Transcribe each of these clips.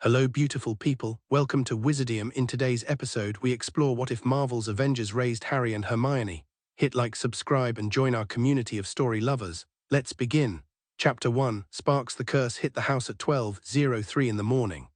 Hello beautiful people, welcome to Wizardium. In today's episode we explore what if Marvel's Avengers raised Harry and Hermione. Hit like, subscribe and join our community of story lovers. Let's begin. Chapter 1, Sparks. The curse hit the house at 12:03 in the morning.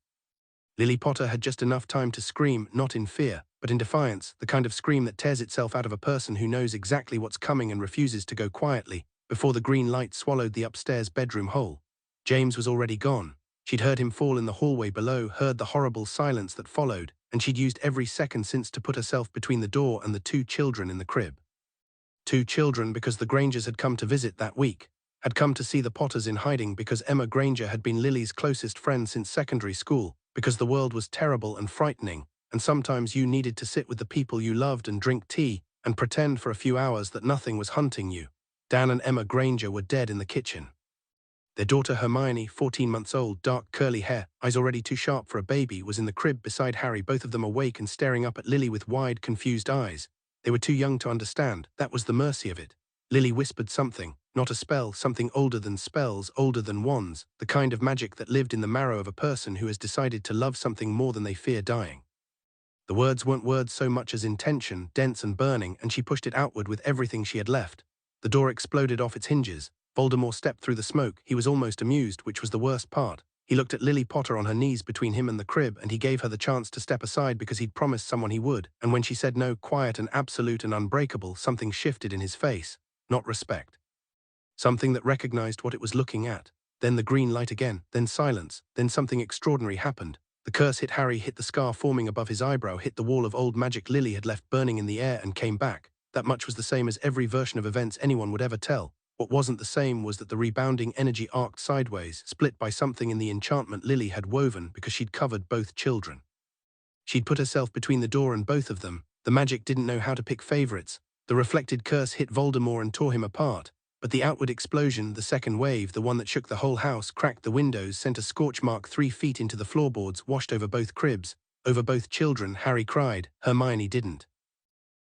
Lily Potter had just enough time to scream, not in fear, but in defiance, the kind of scream that tears itself out of a person who knows exactly what's coming and refuses to go quietly, before the green light swallowed the upstairs bedroom hole. James was already gone. She'd heard him fall in the hallway below, heard the horrible silence that followed, and she'd used every second since to put herself between the door and the two children in the crib. Two children because the Grangers had come to visit that week, had come to see the Potters in hiding because Emma Granger had been Lily's closest friend since secondary school, because the world was terrible and frightening, and sometimes you needed to sit with the people you loved and drink tea, and pretend for a few hours that nothing was hunting you. Dan and Emma Granger were dead in the kitchen. Their daughter Hermione, 14 months old, dark curly hair, eyes already too sharp for a baby, was in the crib beside Harry, both of them awake and staring up at Lily with wide, confused eyes. They were too young to understand, that was the mercy of it. Lily whispered something, not a spell, something older than spells, older than wands, the kind of magic that lived in the marrow of a person who has decided to love something more than they fear dying. The words weren't words so much as intention, dense and burning, and she pushed it outward with everything she had left. The door exploded off its hinges. Voldemort stepped through the smoke. He was almost amused, which was the worst part. He looked at Lily Potter on her knees between him and the crib, and he gave her the chance to step aside because he'd promised someone he would, and when she said no, quiet and absolute and unbreakable, something shifted in his face. Not respect. Something that recognized what it was looking at. Then the green light again, then silence, then something extraordinary happened. The curse hit Harry, hit the scar forming above his eyebrow, hit the wall of old magic Lily had left burning in the air and came back. That much was the same as every version of events anyone would ever tell. What wasn't the same was that the rebounding energy arced sideways, split by something in the enchantment Lily had woven because she'd covered both children. She'd put herself between the door and both of them. The magic didn't know how to pick favorites. The reflected curse hit Voldemort and tore him apart. But the outward explosion, the second wave, the one that shook the whole house, cracked the windows, sent a scorch mark 3 feet into the floorboards, washed over both cribs, over both children. Harry cried. Hermione didn't.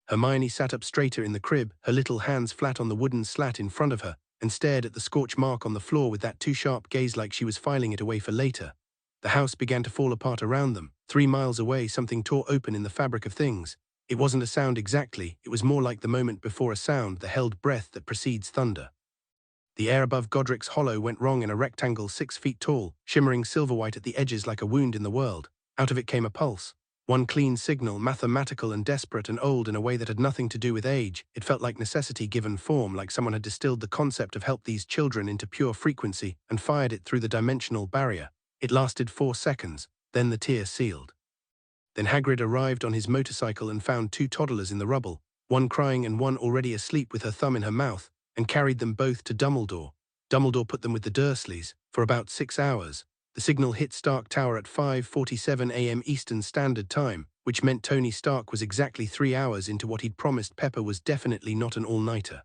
Hermione sat up straighter in the crib, her little hands flat on the wooden slat in front of her, and stared at the scorch mark on the floor with that too sharp gaze, like she was filing it away for later. The house began to fall apart around them. 3 miles away, something tore open in the fabric of things. It wasn't a sound exactly, it was more like the moment before a sound, the held breath that precedes thunder. The air above Godric's Hollow went wrong in a rectangle 6 feet tall, shimmering silver-white at the edges like a wound in the world. Out of it came a pulse. One clean signal, mathematical and desperate and old in a way that had nothing to do with age. It felt like necessity given form, like someone had distilled the concept of help these children into pure frequency and fired it through the dimensional barrier. It lasted 4 seconds, then the tear sealed. Then Hagrid arrived on his motorcycle and found 2 toddlers in the rubble, one crying and one already asleep with her thumb in her mouth, and carried them both to Dumbledore. Dumbledore put them with the Dursleys for about 6 hours. The signal hit Stark Tower at 5:47 a.m. Eastern Standard Time, which meant Tony Stark was exactly 3 hours into what he'd promised Pepper was definitely not an all-nighter.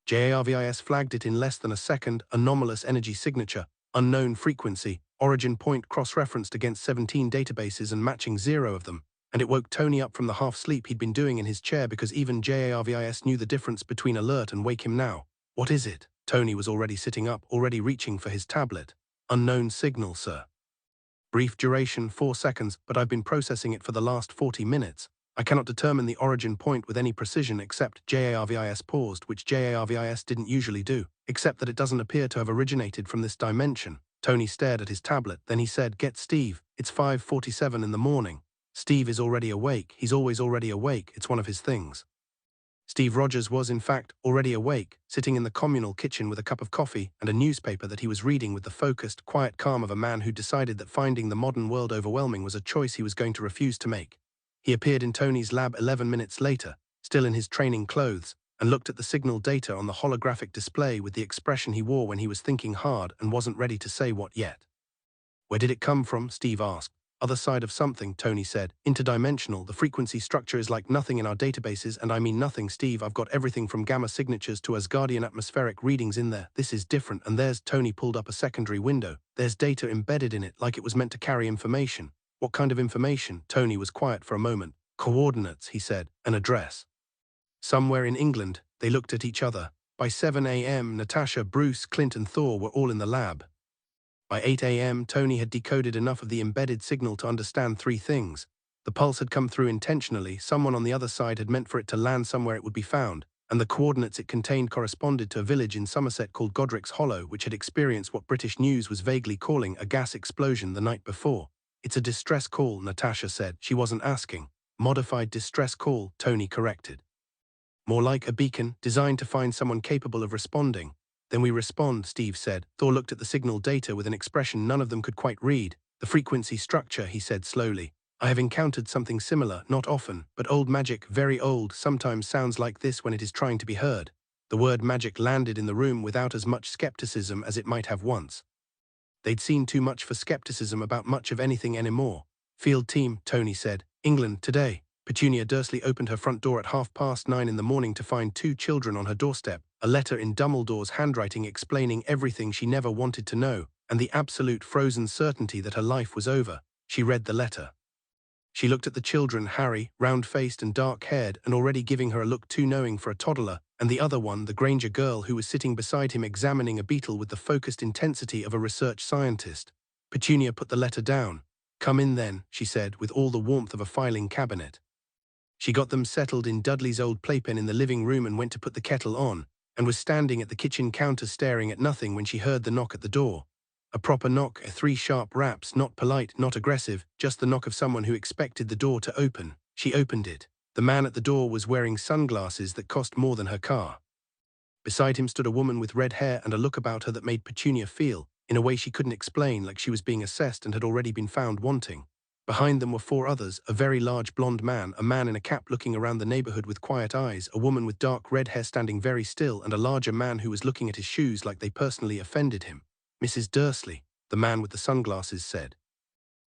JARVIS flagged it in less than a second, anomalous energy signature, unknown frequency, origin point cross-referenced against 17 databases and matching 0 of them, and it woke Tony up from the half-sleep he'd been doing in his chair because even JARVIS knew the difference between alert and wake him now. What is it? Tony was already sitting up, already reaching for his tablet. Unknown signal, sir. Brief duration, 4 seconds, but I've been processing it for the last 40 minutes. I cannot determine the origin point with any precision except JARVIS paused, which JARVIS didn't usually do, except that it doesn't appear to have originated from this dimension. Tony stared at his tablet, then he said, "Get Steve, it's 5:47 in the morning. Steve is already awake, he's always already awake, it's one of his things." Steve Rogers was, in fact, already awake, sitting in the communal kitchen with a cup of coffee and a newspaper that he was reading with the focused, quiet calm of a man who decided that finding the modern world overwhelming was a choice he was going to refuse to make. He appeared in Tony's lab 11 minutes later, still in his training clothes, and looked at the signal data on the holographic display with the expression he wore when he was thinking hard and wasn't ready to say what yet. "Where did it come from?" Steve asked. "Other side of something," Tony said. "Interdimensional, the frequency structure is like nothing in our databases, and I mean nothing, Steve. I've got everything from gamma signatures to Asgardian atmospheric readings in there. This is different, and there's," Tony pulled up a secondary window, "there's data embedded in it, like it was meant to carry information." "What kind of information?" Tony was quiet for a moment. "Coordinates," he said, "an address. Somewhere in England." They looked at each other. By 7 a.m., Natasha, Bruce, Clint and Thor were all in the lab. By 8 a.m., Tony had decoded enough of the embedded signal to understand three things. The pulse had come through intentionally, someone on the other side had meant for it to land somewhere it would be found, and the coordinates it contained corresponded to a village in Somerset called Godric's Hollow, which had experienced what British news was vaguely calling a gas explosion the night before. "It's a distress call," Natasha said. She wasn't asking. "Modified distress call," Tony corrected. "More like a beacon, designed to find someone capable of responding." "Then we respond," Steve said. Thor looked at the signal data with an expression none of them could quite read. "The frequency structure," he said slowly. "I have encountered something similar, not often, but old magic, very old, sometimes sounds like this when it is trying to be heard." The word magic landed in the room without as much skepticism as it might have once. They'd seen too much for skepticism about much of anything anymore. "Field team," Tony said. "England, today." Petunia Dursley opened her front door at 9:30 in the morning to find two children on her doorstep, a letter in Dumbledore's handwriting explaining everything she never wanted to know, and the absolute frozen certainty that her life was over. She read the letter. She looked at the children, Harry, round-faced and dark-haired, and already giving her a look too knowing for a toddler, and the other one, the Granger girl who was sitting beside him examining a beetle with the focused intensity of a research scientist. Petunia put the letter down. "Come in then," she said, with all the warmth of a filing cabinet. She got them settled in Dudley's old playpen in the living room and went to put the kettle on, and was standing at the kitchen counter staring at nothing when she heard the knock at the door. A proper knock, 3 sharp raps, not polite, not aggressive, just the knock of someone who expected the door to open. She opened it. The man at the door was wearing sunglasses that cost more than her car. Beside him stood a woman with red hair and a look about her that made Petunia feel, in a way she couldn't explain, like she was being assessed and had already been found wanting. Behind them were 4 others, a very large blonde man, a man in a cap looking around the neighborhood with quiet eyes, a woman with dark red hair standing very still, and a larger man who was looking at his shoes like they personally offended him. "Mrs. Dursley," the man with the sunglasses said.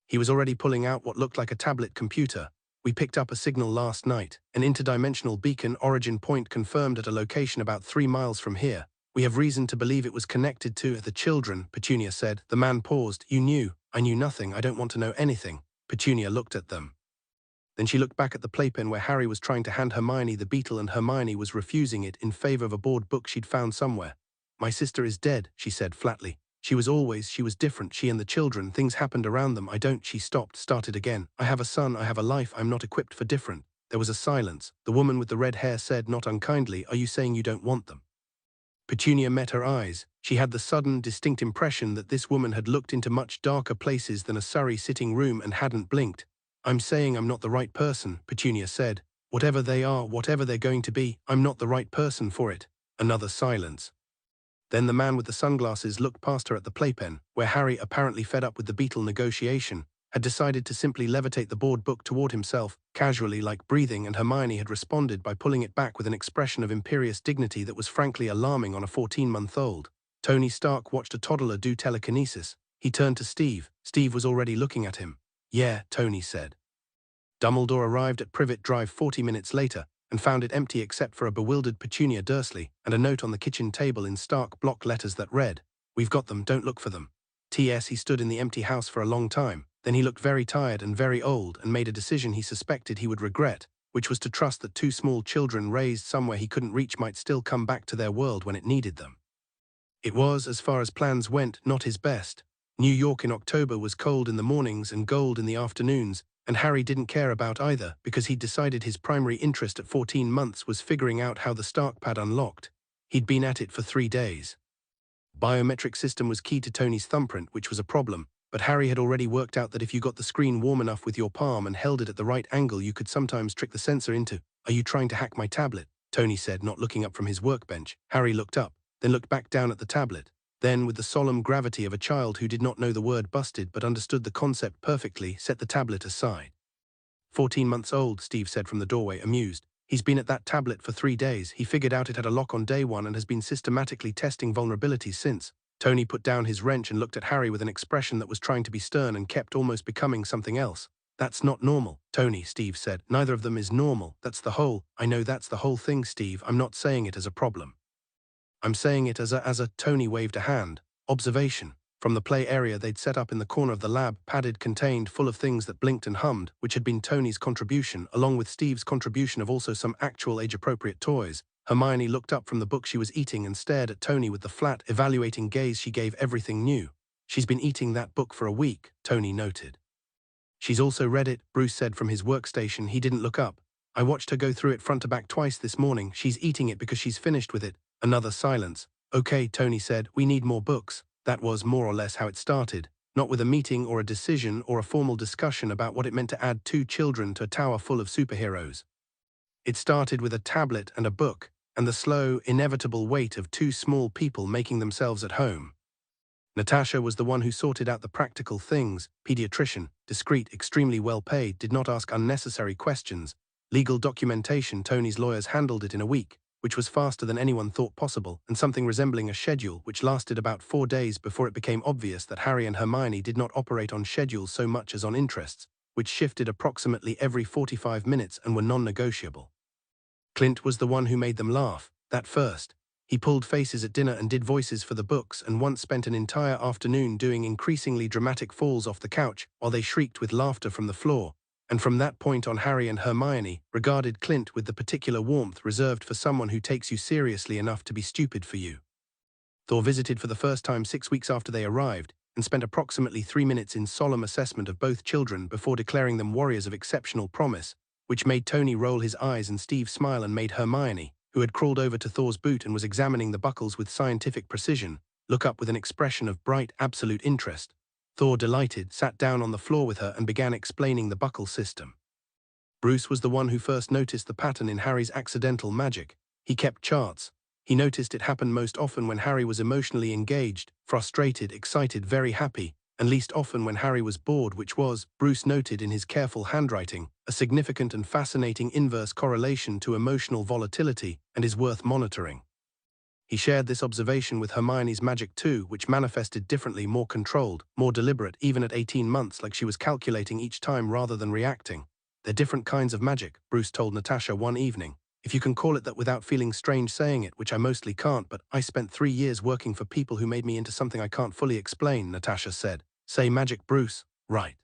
He was already pulling out what looked like a tablet computer. "We picked up a signal last night, an interdimensional beacon origin point confirmed at a location about 3 miles from here. We have reason to believe it was connected to the children," Petunia said. The man paused. "You knew." "I knew nothing. I don't want to know anything." Petunia looked at them. Then she looked back at the playpen where Harry was trying to hand Hermione the beetle and Hermione was refusing it in favor of a board book she'd found somewhere. "My sister is dead," she said flatly. She was different, she and the children, things happened around them, I don't," she stopped, started again. "I have a son, I have a life, I'm not equipped for different." There was a silence. The woman with the red hair said, not unkindly, "Are you saying you don't want them?" Petunia met her eyes. She had the sudden, distinct impression that this woman had looked into much darker places than a Surrey sitting room and hadn't blinked. "I'm saying I'm not the right person," Petunia said. "Whatever they are, whatever they're going to be, I'm not the right person for it." Another silence. Then the man with the sunglasses looked past her at the playpen, where Harry, apparently fed up with the beetle negotiation, had decided to simply levitate the board book toward himself, casually, like breathing, and Hermione had responded by pulling it back with an expression of imperious dignity that was frankly alarming on a 14-month-old. Tony Stark watched a toddler do telekinesis. He turned to Steve. Steve was already looking at him. "Yeah," Tony said. Dumbledore arrived at Privet Drive 40 minutes later, and found it empty except for a bewildered Petunia Dursley and a note on the kitchen table in stark block letters that read, "We've got them, don't look for them." T.S. He stood in the empty house for a long time. Then he looked very tired and very old and made a decision he suspected he would regret, which was to trust that 2 small children raised somewhere he couldn't reach might still come back to their world when it needed them. It was, as far as plans went, not his best. New York in October was cold in the mornings and gold in the afternoons, and Harry didn't care about either because he'd decided his primary interest at 14 months was figuring out how the Stark pad unlocked. He'd been at it for 3 days. Biometric system was key to Tony's thumbprint, which was a problem, but Harry had already worked out that if you got the screen warm enough with your palm and held it at the right angle, you could sometimes trick the sensor into, "Are you trying to hack my tablet?" Tony said, not looking up from his workbench. Harry looked up, then looked back down at the tablet. Then, with the solemn gravity of a child who did not know the word busted but understood the concept perfectly, set the tablet aside. 14 months old, Steve said from the doorway, amused. "He's been at that tablet for 3 days. He figured out it had a lock on day 1 and has been systematically testing vulnerabilities since." Tony put down his wrench and looked at Harry with an expression that was trying to be stern and kept almost becoming something else. "That's not normal, Tony," Steve said. "Neither of them is normal. That's the whole—" "I know that's the whole thing, Steve. I'm not saying it as a problem. I'm saying it as a," Tony waved a hand, "observation." From the play area they'd set up in the corner of the lab, padded, contained, full of things that blinked and hummed, which had been Tony's contribution, along with Steve's contribution of also some actual age-appropriate toys. Hermione looked up from the book she was eating and stared at Tony with the flat, evaluating gaze she gave everything new. She's been eating that book for a week, Tony noted. She's also read it, Bruce said from his workstation. He didn't look up. I watched her go through it front to back twice this morning. She's eating it because she's finished with it. Another silence. Okay, Tony said, we need more books. That was more or less how it started. Not with a meeting or a decision or a formal discussion about what it meant to add 2 children to a tower full of superheroes. It started with a tablet and a book, and the slow, inevitable weight of 2 small people making themselves at home. Natasha was the one who sorted out the practical things. Pediatrician, discreet, extremely well paid, did not ask unnecessary questions. Legal documentation, Tony's lawyers handled it in a week, which was faster than anyone thought possible, and something resembling a schedule which lasted about 4 days before it became obvious that Harry and Hermione did not operate on schedules so much as on interests, which shifted approximately every 45 minutes and were non-negotiable. Clint was the one who made them laugh, that first. He pulled faces at dinner and did voices for the books, and once spent an entire afternoon doing increasingly dramatic falls off the couch while they shrieked with laughter from the floor, and from that point on Harry and Hermione regarded Clint with the particular warmth reserved for someone who takes you seriously enough to be stupid for you. Thor visited for the first time 6 weeks after they arrived, and spent approximately 3 minutes in solemn assessment of both children before declaring them warriors of exceptional promise, which made Tony roll his eyes and Steve smile, and made Hermione, who had crawled over to Thor's boot and was examining the buckles with scientific precision, look up with an expression of bright, absolute interest. Thor, delighted, sat down on the floor with her and began explaining the buckle system. Bruce was the one who first noticed the pattern in Harry's accidental magic. He kept charts. He noticed it happened most often when Harry was emotionally engaged, frustrated, excited, very happy, and least often when Harry was bored, which was, Bruce noted in his careful handwriting, a significant and fascinating inverse correlation to emotional volatility and is worth monitoring. He shared this observation with Hermione's magic too, which manifested differently, more controlled, more deliberate, even at 18 months, like she was calculating each time rather than reacting. They're different kinds of magic, Bruce told Natasha one evening. If you can call it that without feeling strange saying it, which I mostly can't, but I spent 3 years working for people who made me into something I can't fully explain, Natasha said. Say magic, Bruce. Right.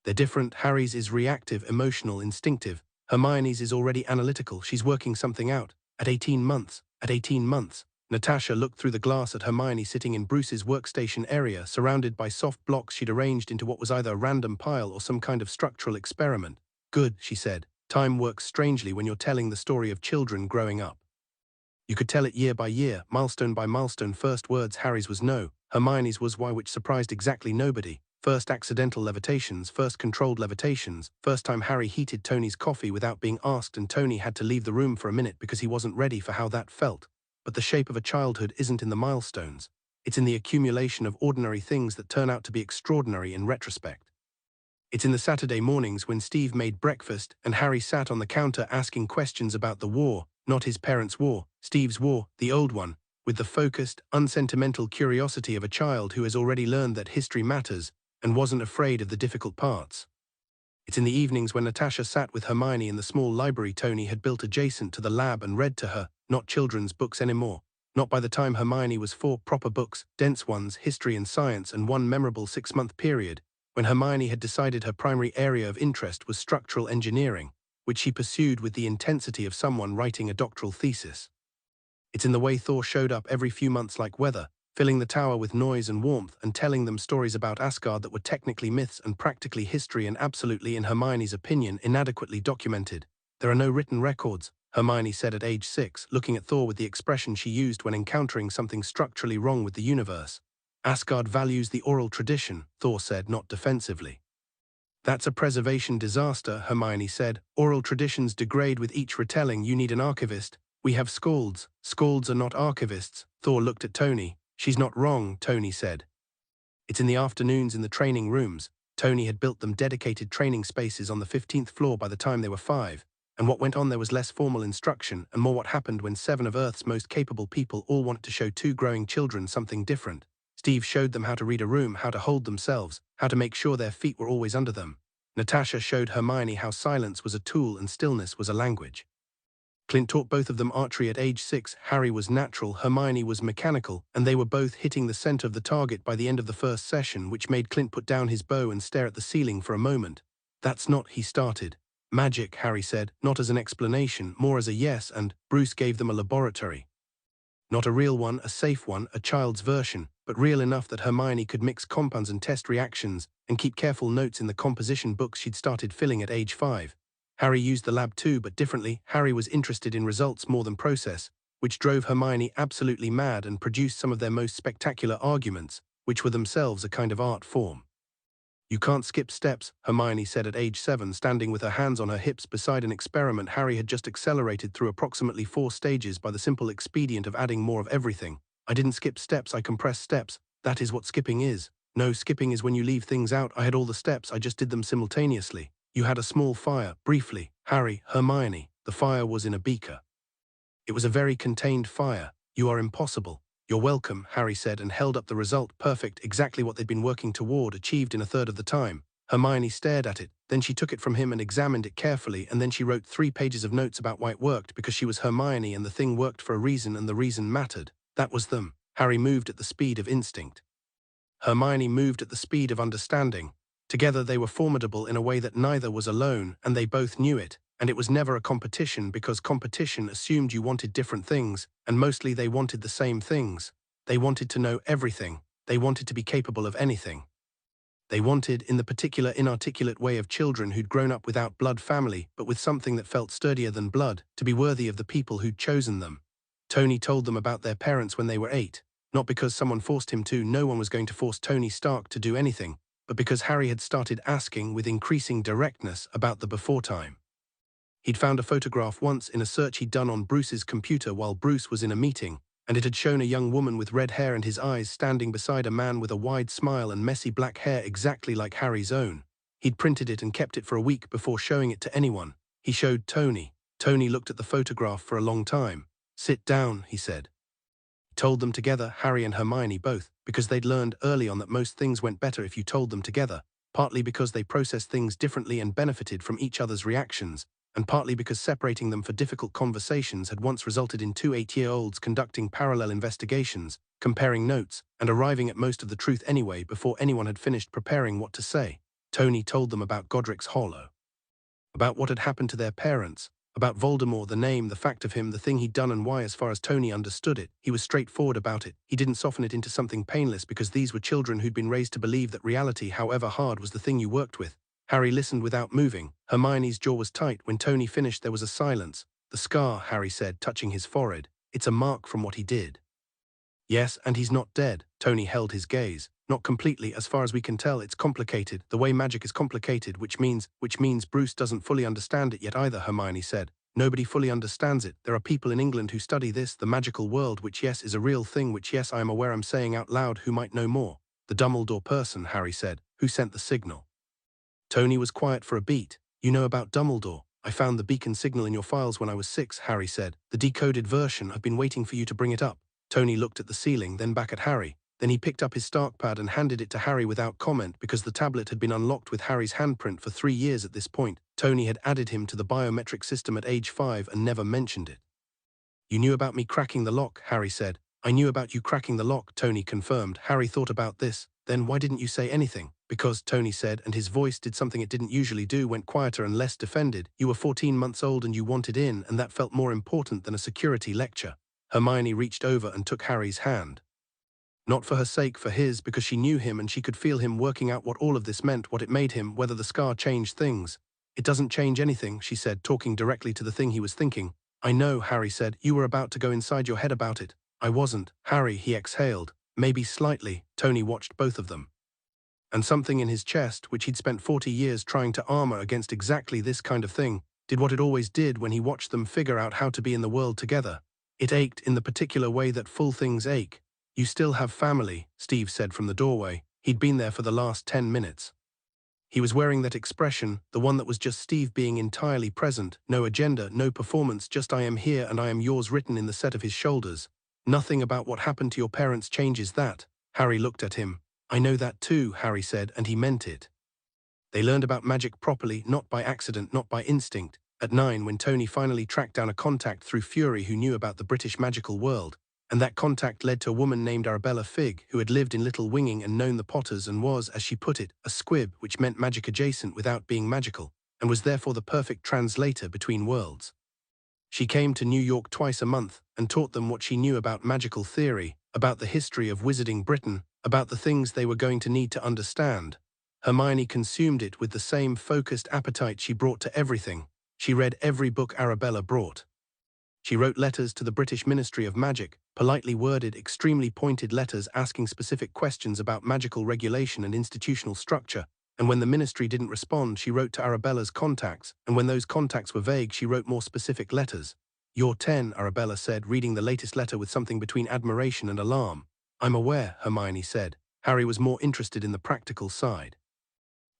They're different. Harry's is reactive, emotional, instinctive. Hermione's is already analytical. She's working something out. At 18 months. At 18 months. Natasha looked through the glass at Hermione sitting in Bruce's workstation area, surrounded by soft blocks she'd arranged into what was either a random pile or some kind of structural experiment. Good, she said. Time works strangely when you're telling the story of children growing up. You could tell it year by year, milestone by milestone. First words, Harry's was no. Hermione's was why, which surprised exactly nobody. First accidental levitations, first controlled levitations, first time Harry heated Tony's coffee without being asked and Tony had to leave the room for a minute because he wasn't ready for how that felt. But the shape of a childhood isn't in the milestones. It's in the accumulation of ordinary things that turn out to be extraordinary in retrospect. It's in the Saturday mornings when Steve made breakfast and Harry sat on the counter asking questions about the war, not his parents' war, Steve's war, the old one, with the focused, unsentimental curiosity of a child who has already learned that history matters and wasn't afraid of the difficult parts. It's in the evenings when Natasha sat with Hermione in the small library Tony had built adjacent to the lab and read to her, not children's books anymore. Not by the time Hermione was 4 proper books, dense ones, history and science, and one memorable 6-month period, when Hermione had decided her primary area of interest was structural engineering, which she pursued with the intensity of someone writing a doctoral thesis. It's in the way Thor showed up every few months like weather, filling the tower with noise and warmth and telling them stories about Asgard that were technically myths and practically history and absolutely, in Hermione's opinion, inadequately documented. There are no written records, Hermione said at age 6, looking at Thor with the expression she used when encountering something structurally wrong with the universe. Asgard values the oral tradition, Thor said, not defensively. That's a preservation disaster, Hermione said. Oral traditions degrade with each retelling. You need an archivist. We have scalds. Scalds are not archivists. Thor looked at Tony. She's not wrong, Tony said. It's in the afternoons in the training rooms. Tony had built them dedicated training spaces on the 15th floor by the time they were 5. And what went on there was less formal instruction and more what happened when 7 of Earth's most capable people all wanted to show 2 growing children something different. Steve showed them how to read a room, how to hold themselves, how to make sure their feet were always under them. Natasha showed Hermione how silence was a tool and stillness was a language. Clint taught both of them archery at age 6. Harry was natural, Hermione was mechanical, and they were both hitting the center of the target by the end of the first session, which made Clint put down his bow and stare at the ceiling for a moment. That's not, he started. Magic, Harry said, not as an explanation, more as a yes, and Bruce gave them a laboratory. Not a real one, a safe one, a child's version, but real enough that Hermione could mix compounds and test reactions and keep careful notes in the composition books she'd started filling at age 5. Harry used the lab too, but differently. Harry was interested in results more than process, which drove Hermione absolutely mad and produced some of their most spectacular arguments, which were themselves a kind of art form. "You can't skip steps," Hermione said at age 7, standing with her hands on her hips beside an experiment Harry had just accelerated through approximately 4 stages by the simple expedient of adding more of everything. "I didn't skip steps, I compressed steps. That is what skipping is. No, skipping is when you leave things out. I had all the steps, I just did them simultaneously. You had a small fire, briefly. Harry, Hermione, the fire was in a beaker. It was a very contained fire. You are impossible." "You're welcome," Harry said and held up the result. Perfect, exactly what they'd been working toward, achieved in a third of the time. Hermione stared at it, then she took it from him and examined it carefully, and then she wrote 3 pages of notes about why it worked, because she was Hermione and the thing worked for a reason and the reason mattered. That was them. Harry moved at the speed of instinct. Hermione moved at the speed of understanding. Together they were formidable in a way that neither was alone, and they both knew it. And it was never a competition, because competition assumed you wanted different things, and mostly they wanted the same things. They wanted to know everything. They wanted to be capable of anything. They wanted, in the particular inarticulate way of children who'd grown up without blood family, but with something that felt sturdier than blood, to be worthy of the people who'd chosen them. Tony told them about their parents when they were 8. Not because someone forced him to. No one was going to force Tony Stark to do anything, but because Harry had started asking with increasing directness about the before time. He'd found a photograph once in a search he'd done on Bruce's computer while Bruce was in a meeting, and it had shown a young woman with red hair and his eyes standing beside a man with a wide smile and messy black hair exactly like Harry's own. He'd printed it and kept it for a week before showing it to anyone. He showed Tony. Tony looked at the photograph for a long time. "Sit down," he said. He told them together, Harry and Hermione both, because they'd learned early on that most things went better if you told them together, partly because they processed things differently and benefited from each other's reactions, and partly because separating them for difficult conversations had once resulted in 2 8-year-olds conducting parallel investigations, comparing notes, and arriving at most of the truth anyway before anyone had finished preparing what to say. Tony told them about Godric's Hollow, about what had happened to their parents, about Voldemort, the name, the fact of him, the thing he'd done, and why. As far as Tony understood it, he was straightforward about it. He didn't soften it into something painless, because these were children who'd been raised to believe that reality, however hard, was the thing you worked with. Harry listened without moving. Hermione's jaw was tight. When Tony finished, there was a silence. "The scar," Harry said, touching his forehead. "It's a mark from what he did." "Yes, and he's not dead." Tony held his gaze. "Not completely, as far as we can tell. It's complicated, the way magic is complicated, which means Bruce doesn't fully understand it yet either," Hermione said. "Nobody fully understands it. There are people in England who study this, the magical world, which yes, is a real thing, which yes, I am aware I'm saying out loud, who might know more." "The Dumbledore person," Harry said. "Who sent the signal?" Tony was quiet for a beat. "You know about Dumbledore? I found the beacon signal in your files when I was 6, Harry said. "The decoded version. I've been waiting for you to bring it up." Tony looked at the ceiling, then back at Harry. Then he picked up his Stark pad and handed it to Harry without comment, because the tablet had been unlocked with Harry's handprint for 3 years at this point. Tony had added him to the biometric system at age 5 and never mentioned it. "You knew about me cracking the lock," Harry said. "I knew about you cracking the lock," Tony confirmed. Harry thought about this. "Then why didn't you say anything?" "Because," Tony said, and his voice did something it didn't usually do, went quieter and less defended. "You were 14 months old and you wanted in, and that felt more important than a security lecture." Hermione reached over and took Harry's hand. Not for her sake, for his, because she knew him and she could feel him working out what all of this meant, what it made him, whether the scar changed things. "It doesn't change anything," she said, talking directly to the thing he was thinking. "I know," Harry said. "You were about to go inside your head about it." "I wasn't." "Harry," he exhaled. "Maybe slightly." Tony watched both of them. And something in his chest, which he'd spent 40 years trying to armor against exactly this kind of thing, did what it always did when he watched them figure out how to be in the world together. It ached in the particular way that full things ache. "You still have family," Steve said from the doorway. He'd been there for the last 10 minutes. He was wearing that expression, the one that was just Steve being entirely present, no agenda, no performance, just "I am here and I am yours" written in the set of his shoulders. "Nothing about what happened to your parents changes that." Harry looked at him. "I know that too," Harry said, and he meant it. They learned about magic properly, not by accident, not by instinct. At 9, when Tony finally tracked down a contact through Fury who knew about the British magical world, and that contact led to a woman named Arabella Figg, who had lived in Little Winging and known the Potters and was, as she put it, a squib, which meant magic adjacent without being magical, and was therefore the perfect translator between worlds. She came to New York twice a month and taught them what she knew about magical theory, about the history of wizarding Britain, about the things they were going to need to understand. Hermione consumed it with the same focused appetite she brought to everything. She read every book Arabella brought. She wrote letters to the British Ministry of Magic, politely worded, extremely pointed letters asking specific questions about magical regulation and institutional structure, and when the ministry didn't respond, she wrote to Arabella's contacts, and when those contacts were vague, she wrote more specific letters. "You're 10, Arabella said, reading the latest letter with something between admiration and alarm. "I'm aware," Hermione said. Harry was more interested in the practical side.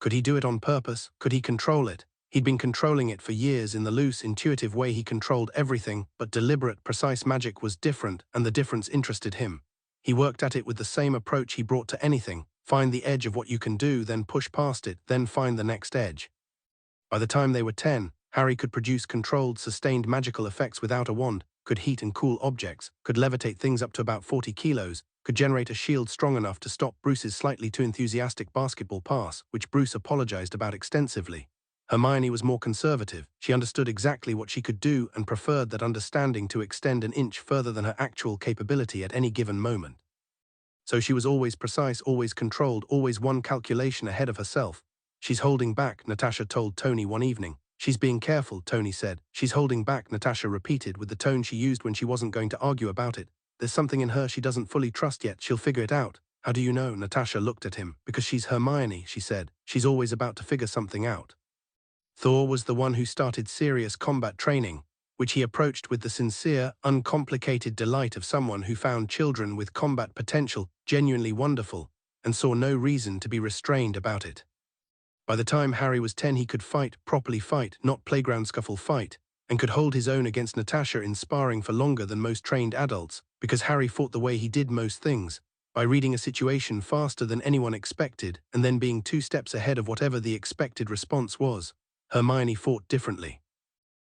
Could he do it on purpose? Could he control it? He'd been controlling it for years in the loose, intuitive way he controlled everything, but deliberate, precise magic was different, and the difference interested him. He worked at it with the same approach he brought to anything: find the edge of what you can do, then push past it, then find the next edge. By the time they were 10, Harry could produce controlled, sustained magical effects without a wand, could heat and cool objects, could levitate things up to about 40 kilos, could generate a shield strong enough to stop Bruce's slightly too enthusiastic basketball pass, which Bruce apologized about extensively. Hermione was more conservative. She understood exactly what she could do and preferred that understanding to extend an inch further than her actual capability at any given moment. So she was always precise, always controlled, always one calculation ahead of herself. "She's holding back," Natasha told Tony one evening. "She's being careful," Tony said. "She's holding back," Natasha repeated with the tone she used when she wasn't going to argue about it. "There's something in her she doesn't fully trust yet. She'll figure it out." "How do you know?" Natasha looked at him. "Because she's Hermione," she said. "She's always about to figure something out." Thor was the one who started serious combat training, which he approached with the sincere, uncomplicated delight of someone who found children with combat potential genuinely wonderful, and saw no reason to be restrained about it. By the time Harry was 10, he could fight, properly fight, not playground scuffle fight, and could hold his own against Natasha in sparring for longer than most trained adults, because Harry fought the way he did most things, by reading a situation faster than anyone expected, and then being 2 steps ahead of whatever the expected response was. Hermione fought differently.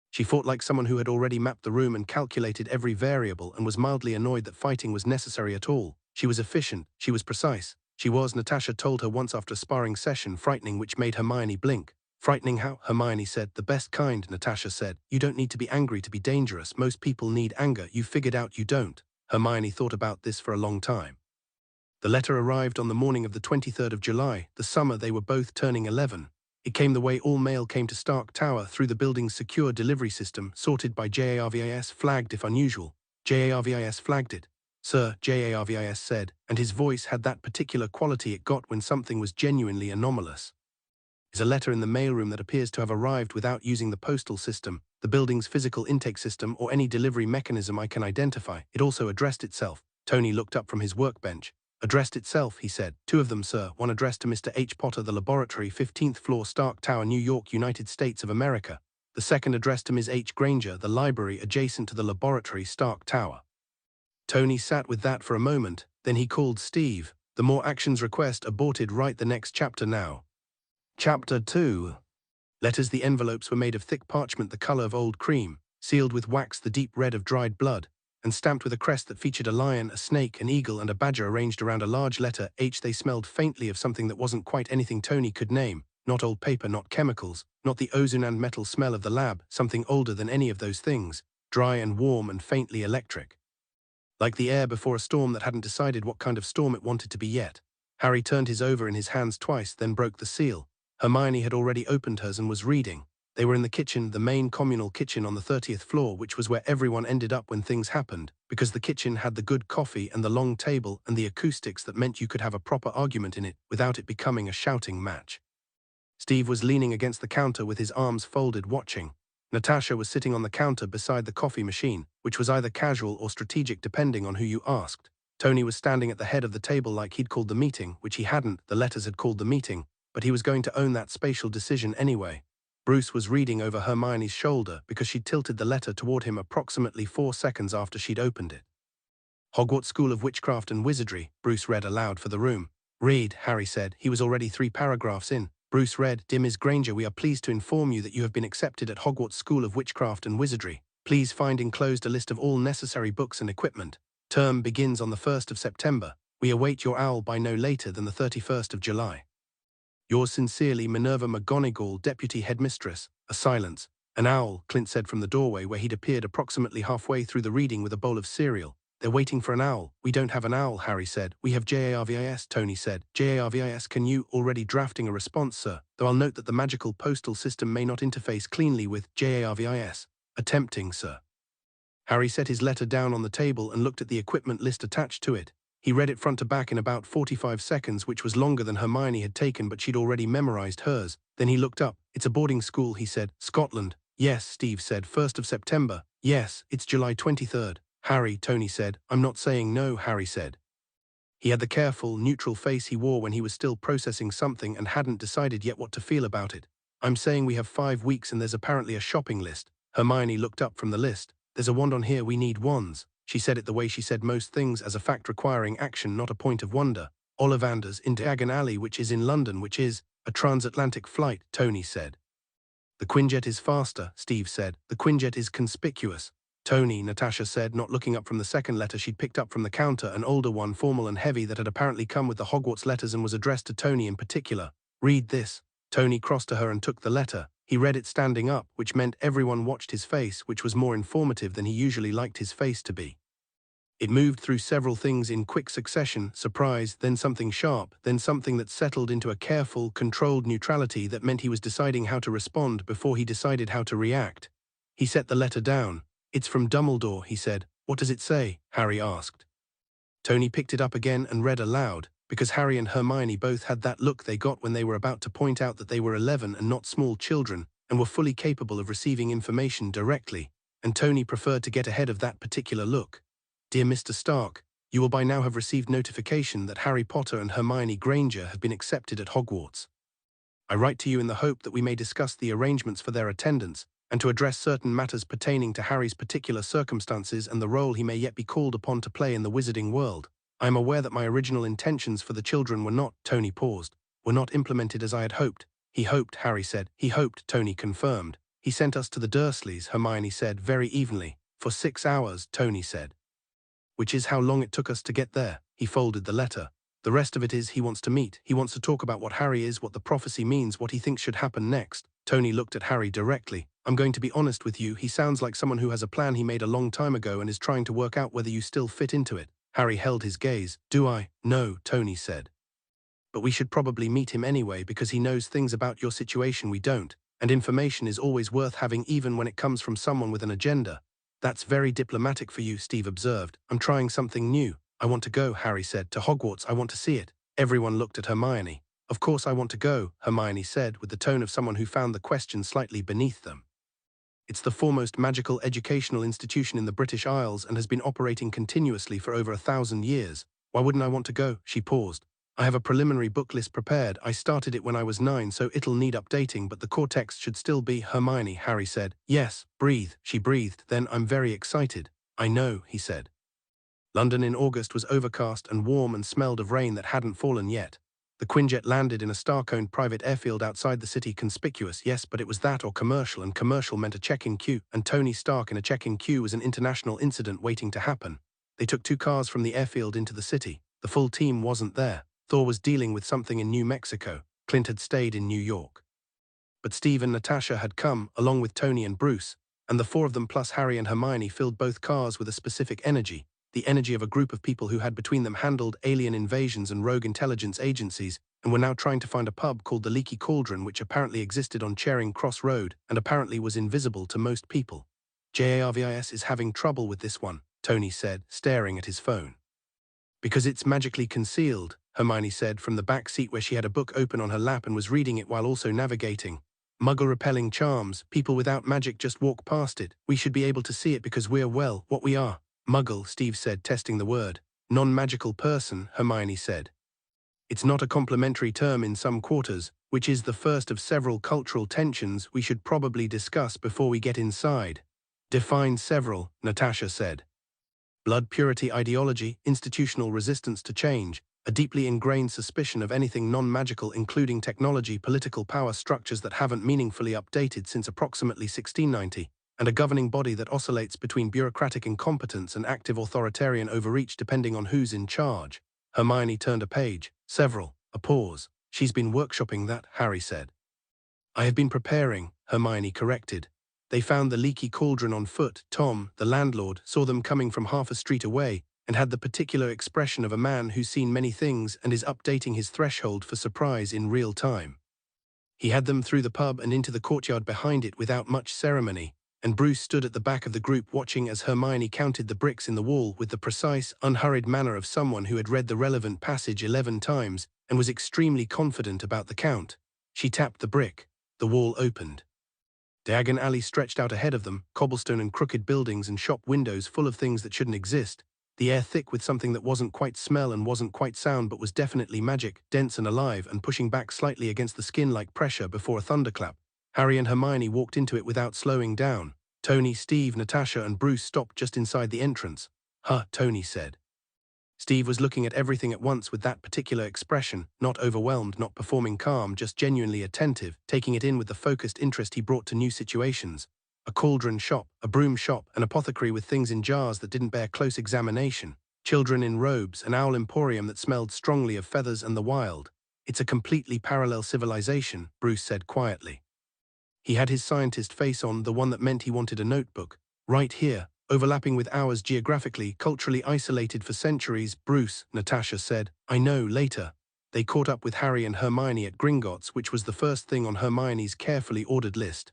She fought like someone who had already mapped the room and calculated every variable and was mildly annoyed that fighting was necessary at all. She was efficient, she was precise. She was, Natasha told her once after a sparring session, frightening, which made Hermione blink. "Frightening how?" Hermione said. "The best kind," Natasha said. "You don't need to be angry to be dangerous. Most people need anger. You figured out you don't." Hermione thought about this for a long time. The letter arrived on the morning of the 23rd of July, the summer they were both turning 11. It came the way all mail came to Stark Tower, through the building's secure delivery system, sorted by JARVIS, flagged if unusual. JARVIS flagged it. "Sir," JARVIS said, and his voice had that particular quality it got when something was genuinely anomalous. "Is a letter in the mailroom that appears to have arrived without using the postal system, the building's physical intake system, or any delivery mechanism I can identify. It also addressed itself." Tony looked up from his workbench. "Addressed itself," he said. "2 of them, sir. One addressed to Mr. H. Potter, the laboratory, 15th floor, Stark Tower, New York, United States of America. The second addressed to Ms. H. Granger, the library adjacent to the laboratory, Stark Tower." Tony sat with that for a moment, then he called Steve. "The more actions request aborted. Write the next chapter now." Chapter 2. Letters. The envelopes were made of thick parchment the color of old cream, sealed with wax the deep red of dried blood, and stamped with a crest that featured a lion, a snake, an eagle, and a badger arranged around a large letter H. They smelled faintly of something that wasn't quite anything Tony could name. Not old paper, not chemicals, not the ozone and metal smell of the lab, something older than any of those things, dry and warm and faintly electric. Like the air before a storm that hadn't decided what kind of storm it wanted to be yet. Harry turned his over in his hands twice, then broke the seal. Hermione had already opened hers and was reading. They were in the kitchen, the main communal kitchen on the 30th floor, which was where everyone ended up when things happened, because the kitchen had the good coffee and the long table and the acoustics that meant you could have a proper argument in it without it becoming a shouting match. Steve was leaning against the counter with his arms folded, watching. Natasha was sitting on the counter beside the coffee machine, which was either casual or strategic depending on who you asked. Tony was standing at the head of the table like he'd called the meeting, which he hadn't. The letters had called the meeting, but he was going to own that spatial decision anyway. Bruce was reading over Hermione's shoulder because she'd tilted the letter toward him approximately 4 seconds after she'd opened it. "Hogwarts School of Witchcraft and Wizardry," Bruce read aloud for the room. "Read," Harry said. He was already 3 paragraphs in. Bruce read, "Dear Ms. Granger, we are pleased to inform you that you have been accepted at Hogwarts School of Witchcraft and Wizardry. Please find enclosed a list of all necessary books and equipment. Term begins on the 1st of September. We await your owl by no later than the 31st of July. Yours sincerely, Minerva McGonagall, Deputy Headmistress." A silence. An owl, Clint said from the doorway where he'd appeared approximately halfway through the reading with a bowl of cereal. They're waiting for an owl. We don't have an owl, Harry said. We have JARVIS, Tony said. JARVIS, can you already drafting a response, sir? Though I'll note that the magical postal system may not interface cleanly with JARVIS. Attempting, sir. Harry set his letter down on the table and looked at the equipment list attached to it. He read it front to back in about 45 seconds, which was longer than Hermione had taken, but she'd already memorized hers. Then he looked up. It's a boarding school, he said. Scotland. Yes, Steve said. 1st of September. Yes, it's July 23rd. Harry, Tony said. I'm not saying no, Harry said. He had the careful, neutral face he wore when he was still processing something and hadn't decided yet what to feel about it. I'm saying we have 5 weeks and there's apparently a shopping list. Hermione looked up from the list. There's a wand on here, we need wands. She said it the way she said most things, as a fact requiring action, not a point of wonder. Ollivander's in Diagon Alley, which is in London, which is a transatlantic flight, Tony said. The Quinjet is faster, Steve said. The Quinjet is conspicuous. Tony, Natasha said, not looking up from the second letter she'd picked up from the counter, an older one, formal and heavy, that had apparently come with the Hogwarts letters and was addressed to Tony in particular. Read this. Tony crossed to her and took the letter. He read it standing up, which meant everyone watched his face, which was more informative than he usually liked his face to be. It moved through several things in quick succession: surprise, then something sharp, then something that settled into a careful, controlled neutrality that meant he was deciding how to respond before he decided how to react. He set the letter down. It's from Dumbledore, he said. What does it say? Harry asked. Tony picked it up again and read aloud, because Harry and Hermione both had that look they got when they were about to point out that they were 11 and not small children, and were fully capable of receiving information directly, and Tony preferred to get ahead of that particular look. Dear Mr. Stark, you will by now have received notification that Harry Potter and Hermione Granger have been accepted at Hogwarts. I write to you in the hope that we may discuss the arrangements for their attendance, and to address certain matters pertaining to Harry's particular circumstances and the role he may yet be called upon to play in the wizarding world. I am aware that my original intentions for the children were not, Tony paused, were not implemented as I had hoped. He hoped, Harry said. He hoped, Tony confirmed. He sent us to the Dursleys, Hermione said very evenly. For 6 hours, Tony said. Which is how long it took us to get there. He folded the letter. The rest of it is he wants to meet. He wants to talk about what Harry is, what the prophecy means, what he thinks should happen next. Tony looked at Harry directly. I'm going to be honest with you, he sounds like someone who has a plan he made a long time ago and is trying to work out whether you still fit into it. Harry held his gaze. Do I? No, Tony said. But we should probably meet him anyway because he knows things about your situation we don't, and information is always worth having even when it comes from someone with an agenda. That's very diplomatic for you, Steve observed. I'm trying something new. I want to go, Harry said. To Hogwarts, I want to see it. Everyone looked at Hermione. Of course I want to go, Hermione said, with the tone of someone who found the question slightly beneath them. It's the foremost magical educational institution in the British Isles and has been operating continuously for over 1,000 years. Why wouldn't I want to go? She paused. I have a preliminary book list prepared. I started it when I was 9, so it'll need updating, but the core text should still be Hermione, Harry said. Yes, breathe, she breathed. Then I'm very excited. I know, he said. London in August was overcast and warm and smelled of rain that hadn't fallen yet. The Quinjet landed in a star-coned private airfield outside the city. Conspicuous, yes, but it was that or commercial, and commercial meant a check-in queue, and Tony Stark in a check-in queue was an international incident waiting to happen. They took 2 cars from the airfield into the city. The full team wasn't there. Thor was dealing with something in New Mexico. Clint had stayed in New York. But Steve and Natasha had come, along with Tony and Bruce, and the 4 of them plus Harry and Hermione filled both cars with a specific energy, the energy of a group of people who had between them handled alien invasions and rogue intelligence agencies, and were now trying to find a pub called the Leaky Cauldron, which apparently existed on Charing Cross Road and apparently was invisible to most people. JARVIS is having trouble with this one, Tony said, staring at his phone. Because it's magically concealed, Hermione said from the back seat where she had a book open on her lap and was reading it while also navigating. Muggle-repelling charms, people without magic just walk past it. We should be able to see it because we're, well, what we are. Muggle, Steve said, testing the word. Non-magical person, Hermione said. It's not a complimentary term in some quarters, which is the first of several cultural tensions we should probably discuss before we get inside. Define several, Natasha said. Blood purity ideology, institutional resistance to change, a deeply ingrained suspicion of anything non-magical including technology, political power structures that haven't meaningfully updated since approximately 1690, and a governing body that oscillates between bureaucratic incompetence and active authoritarian overreach depending on who's in charge. Hermione turned a page. Several. A pause. She's been workshopping that, Harry said. I have been preparing, Hermione corrected. They found the leaky cauldron on foot. Tom, the landlord, saw them coming from half a street away and had the particular expression of a man who's seen many things and is updating his threshold for surprise in real time. He had them through the pub and into the courtyard behind it without much ceremony, and Bruce stood at the back of the group watching as Hermione counted the bricks in the wall with the precise, unhurried manner of someone who had read the relevant passage 11 times and was extremely confident about the count. She tapped the brick. The wall opened. Diagon Alley stretched out ahead of them, cobblestone and crooked buildings and shop windows full of things that shouldn't exist, the air thick with something that wasn't quite smell and wasn't quite sound but was definitely magic, dense and alive and pushing back slightly against the skin like pressure before a thunderclap. Harry and Hermione walked into it without slowing down. Tony, Steve, Natasha and Bruce stopped just inside the entrance. "Huh," Tony said. Steve was looking at everything at once with that particular expression, not overwhelmed, not performing calm, just genuinely attentive, taking it in with the focused interest he brought to new situations. A cauldron shop, a broom shop, an apothecary with things in jars that didn't bear close examination, children in robes, an owl emporium that smelled strongly of feathers and the wild. "It's a completely parallel civilization," Bruce said quietly. He had his scientist face on, the one that meant he wanted a notebook. "Right here, overlapping with ours geographically, culturally isolated for centuries." "Bruce," Natasha said, "I know, later." They caught up with Harry and Hermione at Gringotts, which was the first thing on Hermione's carefully ordered list.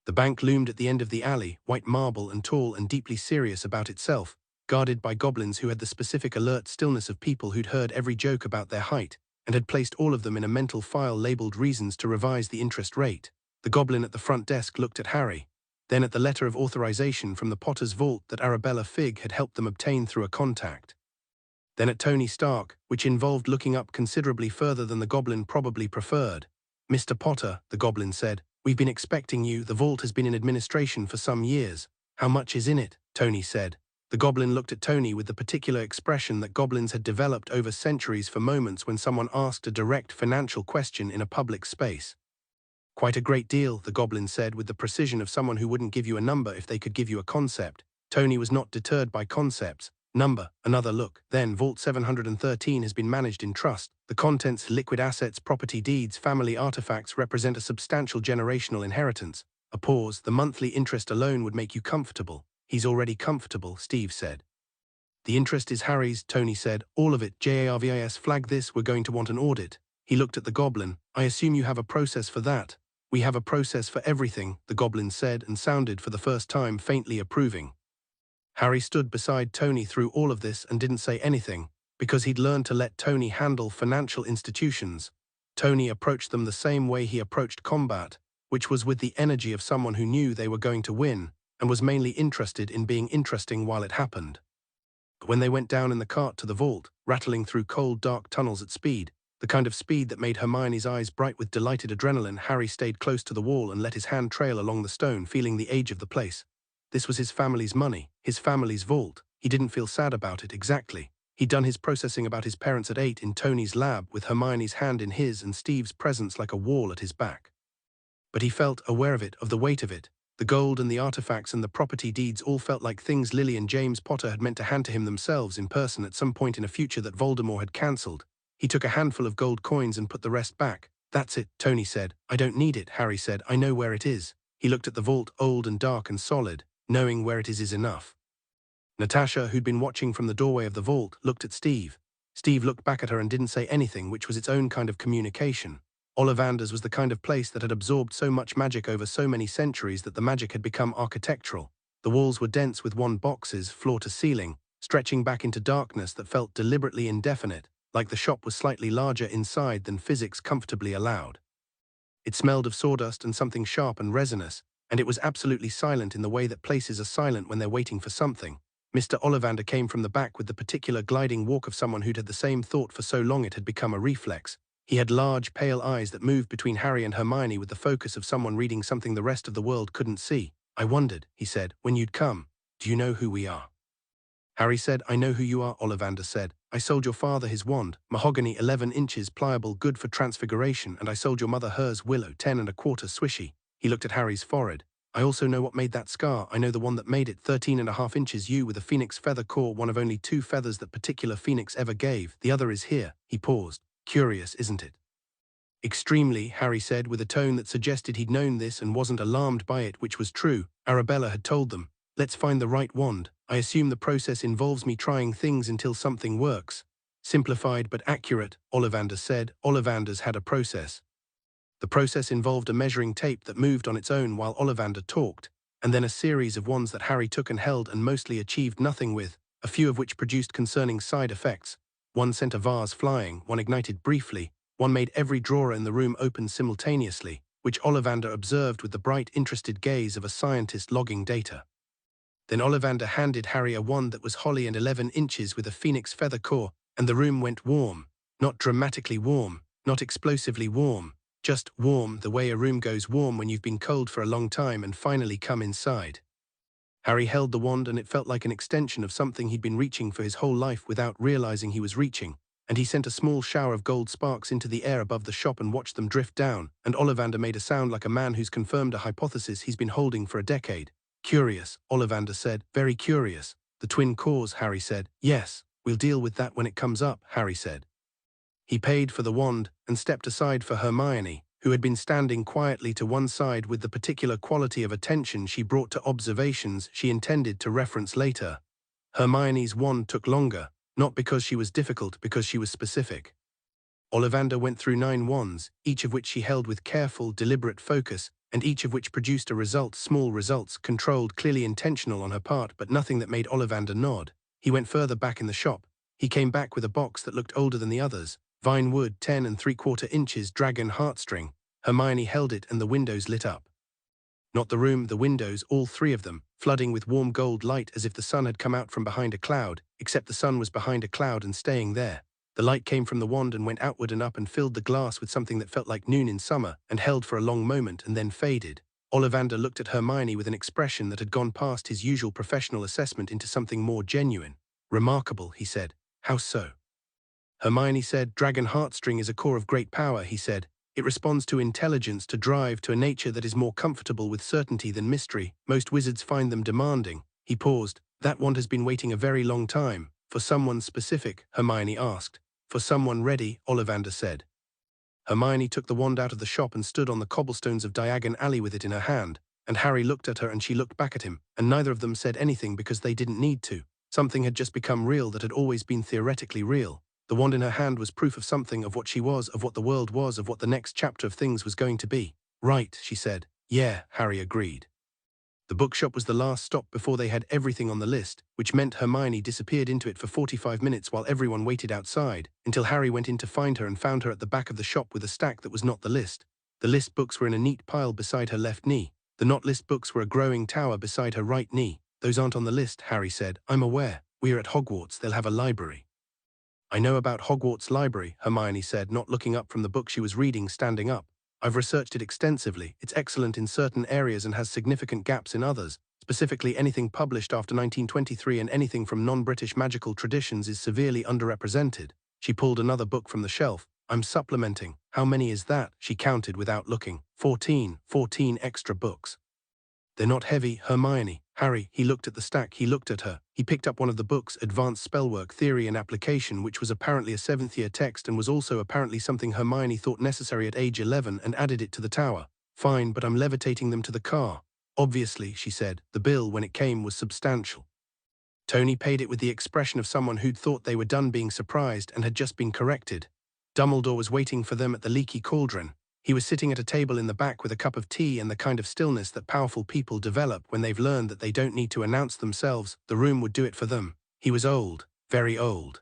The bank loomed at the end of the alley, white marble and tall and deeply serious about itself, guarded by goblins who had the specific alert stillness of people who'd heard every joke about their height, and had placed all of them in a mental file labeled reasons to revise the interest rate. The goblin at the front desk looked at Harry, then at the letter of authorization from the Potter's vault that Arabella Figg had helped them obtain through a contact. Then at Tony Stark, which involved looking up considerably further than the goblin probably preferred. "Mr. Potter," the goblin said, "we've been expecting you. The vault has been in administration for some years." "How much is in it?" Tony said. The goblin looked at Tony with the particular expression that goblins had developed over centuries for moments when someone asked a direct financial question in a public space. "Quite a great deal," the goblin said with the precision of someone who wouldn't give you a number if they could give you a concept. Tony was not deterred by concepts. "Number, another look. Then Vault 713 has been managed in trust. The contents, liquid assets, property deeds, family artifacts represent a substantial generational inheritance." A pause. "The monthly interest alone would make you comfortable." "He's already comfortable," Steve said. "The interest is Harry's," Tony said. "All of it. JARVIS, flag this, we're going to want an audit." He looked at the goblin. "I assume you have a process for that." "We have a process for everything," the goblin said and sounded for the first time faintly approving. Harry stood beside Tony through all of this and didn't say anything, because he'd learned to let Tony handle financial institutions. Tony approached them the same way he approached combat, which was with the energy of someone who knew they were going to win, and was mainly interested in being interesting while it happened. But when they went down in the cart to the vault, rattling through cold, dark tunnels at speed, the kind of speed that made Hermione's eyes bright with delighted adrenaline, Harry stayed close to the wall and let his hand trail along the stone, feeling the age of the place. This was his family's money, his family's vault. He didn't feel sad about it, exactly. He'd done his processing about his parents at 8 in Tony's lab, with Hermione's hand in his and Steve's presence like a wall at his back. But he felt aware of it, of the weight of it. The gold and the artifacts and the property deeds all felt like things Lily and James Potter had meant to hand to him themselves in person at some point in a future that Voldemort had cancelled. He took a handful of gold coins and put the rest back. "That's it," Tony said. "I don't need it," Harry said. "I know where it is." He looked at the vault, old and dark and solid. "Knowing where it is enough." Natasha, who'd been watching from the doorway of the vault, looked at Steve. Steve looked back at her and didn't say anything, which was its own kind of communication. Ollivanders was the kind of place that had absorbed so much magic over so many centuries that the magic had become architectural. The walls were dense with wand boxes, floor to ceiling, stretching back into darkness that felt deliberately indefinite, like the shop was slightly larger inside than physics comfortably allowed. It smelled of sawdust and something sharp and resinous, and it was absolutely silent in the way that places are silent when they're waiting for something. Mr. Ollivander came from the back with the particular gliding walk of someone who'd had the same thought for so long it had become a reflex. He had large, pale eyes that moved between Harry and Hermione with the focus of someone reading something the rest of the world couldn't see. "I wondered," he said, "when you'd come. Do you know who we are?" Harry said. "I know who you are," Ollivander said. "I sold your father his wand, mahogany 11 inches, pliable, good for transfiguration, and I sold your mother hers, willow, 10 1/4 swishy." He looked at Harry's forehead. "I also know what made that scar. I know the one that made it, 13 1/2 inches, you with a phoenix feather core, one of only 2 feathers that particular phoenix ever gave. The other is here." He paused. "Curious, isn't it?" Extremely, Harry said with a tone that suggested he'd known this and wasn't alarmed by it, which was true. Arabella had told them. Let's find the right wand. I assume the process involves me trying things until something works. Simplified but accurate, Ollivander said. Ollivanders had a process. The process involved a measuring tape that moved on its own while Ollivander talked, and then a series of wands that Harry took and held and mostly achieved nothing with, a few of which produced concerning side effects. One sent a vase flying, one ignited briefly, one made every drawer in the room open simultaneously, which Ollivander observed with the bright, interested gaze of a scientist logging data. Then Ollivander handed Harry a wand that was holly and 11 inches with a phoenix feather core, and the room went warm. Not dramatically warm, not explosively warm, just warm the way a room goes warm when you've been cold for a long time and finally come inside. Harry held the wand and it felt like an extension of something he'd been reaching for his whole life without realizing he was reaching, and he sent a small shower of gold sparks into the air above the shop and watched them drift down, and Ollivander made a sound like a man who's confirmed a hypothesis he's been holding for a decade. Curious, Ollivander said, very curious. The twin cores, Harry said. Yes, we'll deal with that when it comes up, Harry said. He paid for the wand and stepped aside for Hermione, who had been standing quietly to one side with the particular quality of attention she brought to observations she intended to reference later. Hermione's wand took longer, not because she was difficult, because she was specific. Ollivander went through 9 wands, each of which she held with careful, deliberate focus, and each of which produced a result, small results, controlled, clearly intentional on her part, but nothing that made Ollivander nod. He went further back in the shop. He came back with a box that looked older than the others. Vine wood, 10 3/4 inches, dragon heartstring. Hermione held it and the windows lit up. Not the room, the windows, all 3 of them, flooding with warm gold light as if the sun had come out from behind a cloud, except the sun was behind a cloud and staying there. The light came from the wand and went outward and up and filled the glass with something that felt like noon in summer and held for a long moment and then faded. Ollivander looked at Hermione with an expression that had gone past his usual professional assessment into something more genuine. Remarkable, he said. How so? Hermione said, dragon heartstring is a core of great power, he said. It responds to intelligence, to drive, to a nature that is more comfortable with certainty than mystery. Most wizards find them demanding. He paused. That wand has been waiting a very long time. For someone specific, Hermione asked. For someone ready, Ollivander said. Hermione took the wand out of the shop and stood on the cobblestones of Diagon Alley with it in her hand, and Harry looked at her and she looked back at him, and neither of them said anything because they didn't need to. Something had just become real that had always been theoretically real. The wand in her hand was proof of something, of what she was, of what the world was, of what the next chapter of things was going to be. Right, she said. Yeah, Harry agreed. The bookshop was the last stop before they had everything on the list, which meant Hermione disappeared into it for 45 minutes while everyone waited outside, until Harry went in to find her and found her at the back of the shop with a stack that was not the list. The list books were in a neat pile beside her left knee. The not list books were a growing tower beside her right knee. Those aren't on the list, Harry said. I'm aware. We're at Hogwarts, they'll have a library. I know about Hogwarts Library, Hermione said, not looking up from the book she was reading, standing up. I've researched it extensively. It's excellent in certain areas and has significant gaps in others. Specifically, anything published after 1923 and anything from non-British magical traditions is severely underrepresented. She pulled another book from the shelf. I'm supplementing. How many is that? She counted without looking. 14 extra books. They're not heavy, Hermione. Harry, he looked at the stack, he looked at her. He picked up one of the books, Advanced Spellwork Theory and Application, which was apparently a 7th-year text and was also apparently something Hermione thought necessary at age 11, and added it to the tower. Fine, but I'm levitating them to the car. Obviously, she said. The bill, when it came, was substantial. Tony paid it with the expression of someone who'd thought they were done being surprised and had just been corrected. Dumbledore was waiting for them at the leaky cauldron. He was sitting at a table in the back with a cup of tea and the kind of stillness that powerful people develop when they've learned that they don't need to announce themselves. The room would do it for them. He was old, very old.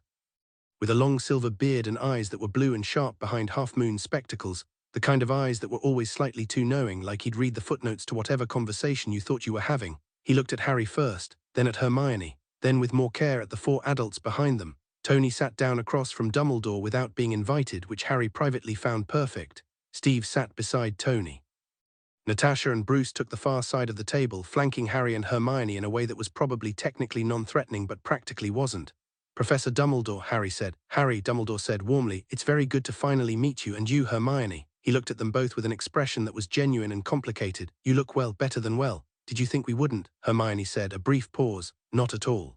With a long silver beard and eyes that were blue and sharp behind half-moon spectacles, the kind of eyes that were always slightly too knowing, like he'd read the footnotes to whatever conversation you thought you were having. He looked at Harry first, then at Hermione, then with more care at the 4 adults behind them. Tony sat down across from Dumbledore without being invited, which Harry privately found perfect. Steve sat beside Tony. Natasha and Bruce took the far side of the table, flanking Harry and Hermione in a way that was probably technically non-threatening but practically wasn't. Professor Dumbledore, Harry said. Harry, Dumbledore said warmly, it's very good to finally meet you, and you, Hermione. He looked at them both with an expression that was genuine and complicated. You look well, better than well. Did you think we wouldn't? Hermione said, a brief pause. Not at all.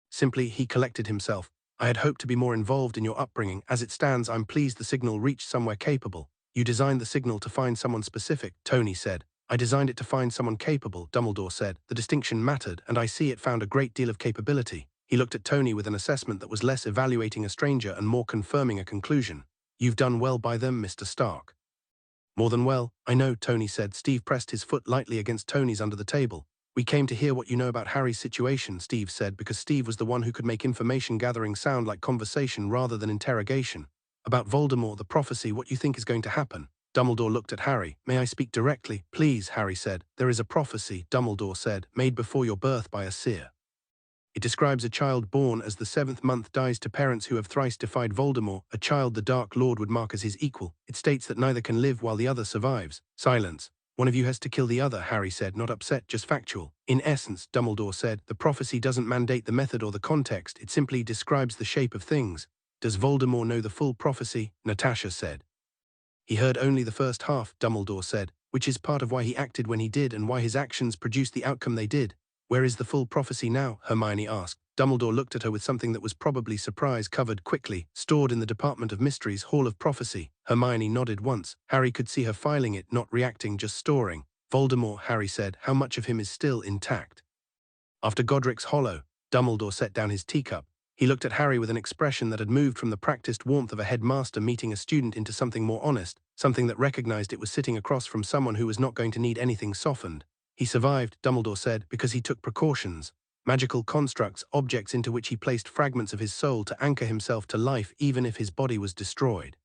Simply, he collected himself. I had hoped to be more involved in your upbringing. As it stands, I'm pleased the signal reached somewhere capable. You designed the signal to find someone specific, Tony said. I designed it to find someone capable, Dumbledore said. The distinction mattered, and I see it found a great deal of capability. He looked at Tony with an assessment that was less evaluating a stranger and more confirming a conclusion. You've done well by them, Mr. Stark. More than well, I know, Tony said. Steve pressed his foot lightly against Tony's under the table. We came to hear what you know about Harry's situation, Steve said, because Steve was the one who could make information gathering sound like conversation rather than interrogation. About Voldemort, the prophecy, what you think is going to happen. Dumbledore looked at Harry. May I speak directly? Please, Harry said. There is a prophecy, Dumbledore said, made before your birth by a seer. It describes a child born as the 7th month dies to parents who have thrice defied Voldemort, a child the Dark Lord would mark as his equal. It states that neither can live while the other survives. Silence. One of you has to kill the other, Harry said, not upset, just factual. In essence, Dumbledore said, the prophecy doesn't mandate the method or the context, it simply describes the shape of things. Does Voldemort know the full prophecy? Natasha said. He heard only the first half, Dumbledore said, which is part of why he acted when he did and why his actions produced the outcome they did. Where is the full prophecy now? Hermione asked. Dumbledore looked at her with something that was probably surprise covered quickly, stored in the Department of Mysteries Hall of Prophecy. Hermione nodded once. Harry could see her filing it, not reacting, just storing. Voldemort, Harry said, how much of him is still intact? After Godric's Hollow, Dumbledore set down his teacup. He looked at Harry with an expression that had moved from the practiced warmth of a headmaster meeting a student into something more honest, something that recognized it was sitting across from someone who was not going to need anything softened. He survived, Dumbledore said, because he took precautions. Magical constructs, objects into which he placed fragments of his soul to anchor himself to life even if his body was destroyed.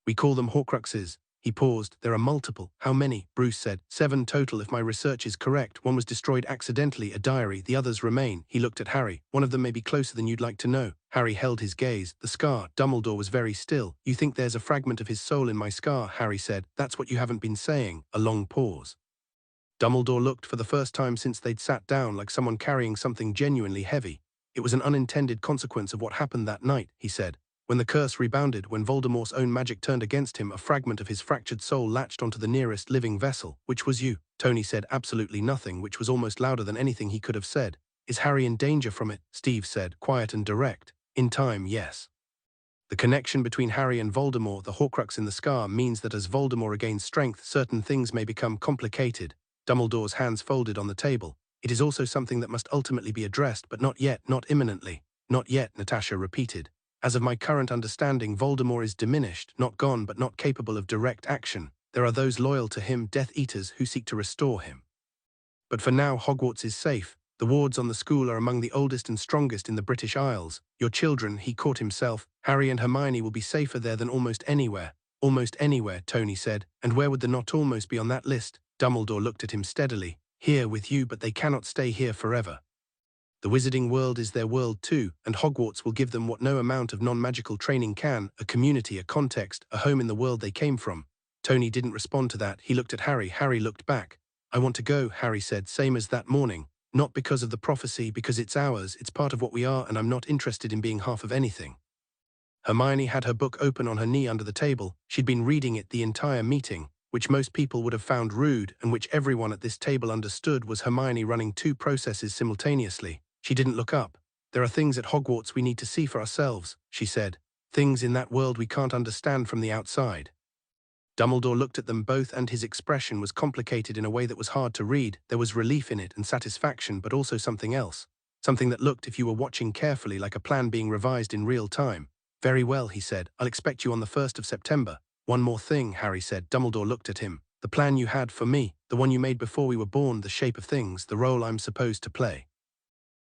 We call them Horcruxes. He paused. There are multiple. How many? Bruce said. 7 total if my research is correct. One was destroyed accidentally, a diary. The others remain. He looked at Harry. One of them may be closer than you'd like to know. Harry held his gaze. The scar. Dumbledore was very still. You think there's a fragment of his soul in my scar, Harry said. That's what you haven't been saying. A long pause. Dumbledore looked for the first time since they'd sat down like someone carrying something genuinely heavy. It was an unintended consequence of what happened that night, he said. When the curse rebounded, when Voldemort's own magic turned against him, a fragment of his fractured soul latched onto the nearest living vessel, which was you. Tony said absolutely nothing, which was almost louder than anything he could have said. Is Harry in danger from it? Steve said, quiet and direct. In time, yes. The connection between Harry and Voldemort, the Horcrux in the scar, means that as Voldemort regains strength, certain things may become complicated. Dumbledore's hands folded on the table. It is also something that must ultimately be addressed, but not yet, not imminently. Not yet, Natasha repeated. As of my current understanding, Voldemort is diminished, not gone but not capable of direct action. There are those loyal to him, Death Eaters, who seek to restore him. But for now, Hogwarts is safe. The wards on the school are among the oldest and strongest in the British Isles. Your children, he caught himself, Harry and Hermione will be safer there than almost anywhere. Almost anywhere, Tony said. And where would the not almost be on that list? Dumbledore looked at him steadily. Here with you, but they cannot stay here forever. The wizarding world is their world too, and Hogwarts will give them what no amount of non-magical training can, a community, a context, a home in the world they came from. Tony didn't respond to that. He looked at Harry. Harry looked back. I want to go, Harry said, same as that morning. Not because of the prophecy, because it's ours, it's part of what we are, and I'm not interested in being half of anything. Hermione had her book open on her knee under the table. She'd been reading it the entire meeting, which most people would have found rude and which everyone at this table understood was Hermione running 2 processes simultaneously. She didn't look up. There are things at Hogwarts we need to see for ourselves, she said. Things in that world we can't understand from the outside. Dumbledore looked at them both and his expression was complicated in a way that was hard to read. There was relief in it and satisfaction, but also something else. Something that looked, if you were watching carefully, like a plan being revised in real time. Very well, he said. I'll expect you on the 1st of September. One more thing, Harry said. Dumbledore looked at him. The plan you had for me, the one you made before we were born, the shape of things, the role I'm supposed to play.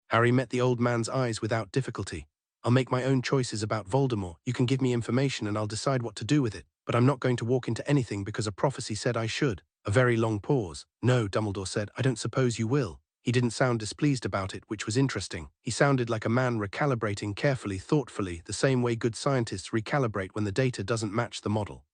Harry met the old man's eyes without difficulty. I'll make my own choices about Voldemort. You can give me information and I'll decide what to do with it. But I'm not going to walk into anything because a prophecy said I should. A very long pause. No, Dumbledore said, I don't suppose you will. He didn't sound displeased about it, which was interesting. He sounded like a man recalibrating carefully, thoughtfully, the same way good scientists recalibrate when the data doesn't match the model.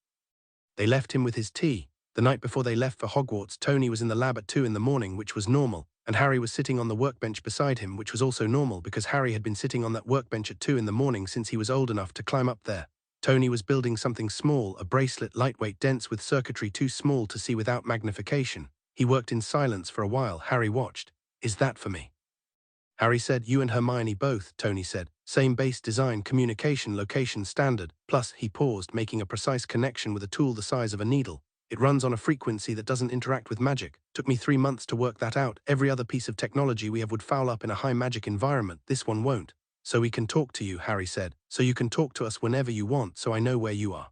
They left him with his tea. The night before they left for Hogwarts, Tony was in the lab at 2 in the morning, which was normal, and Harry was sitting on the workbench beside him, which was also normal because Harry had been sitting on that workbench at 2 in the morning since he was old enough to climb up there. Tony was building something small, a bracelet, lightweight, dense with circuitry too small to see without magnification. He worked in silence for a while. Harry watched. Is that for me? Harry said. You and Hermione both, Tony said. Same base design, communication, location standard. Plus, he paused, making a precise connection with a tool the size of a needle. It runs on a frequency that doesn't interact with magic. Took me 3 months to work that out. Every other piece of technology we have would foul up in a high magic environment. This one won't. So we can talk to you, Harry said. So you can talk to us whenever you want, so I know where you are.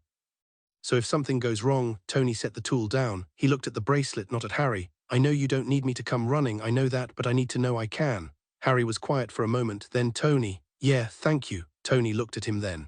So if something goes wrong, Tony set the tool down. He looked at the bracelet, not at Harry. I know you don't need me to come running, I know that, but I need to know I can. Harry was quiet for a moment, then Tony. Yeah, thank you. Tony looked at him then.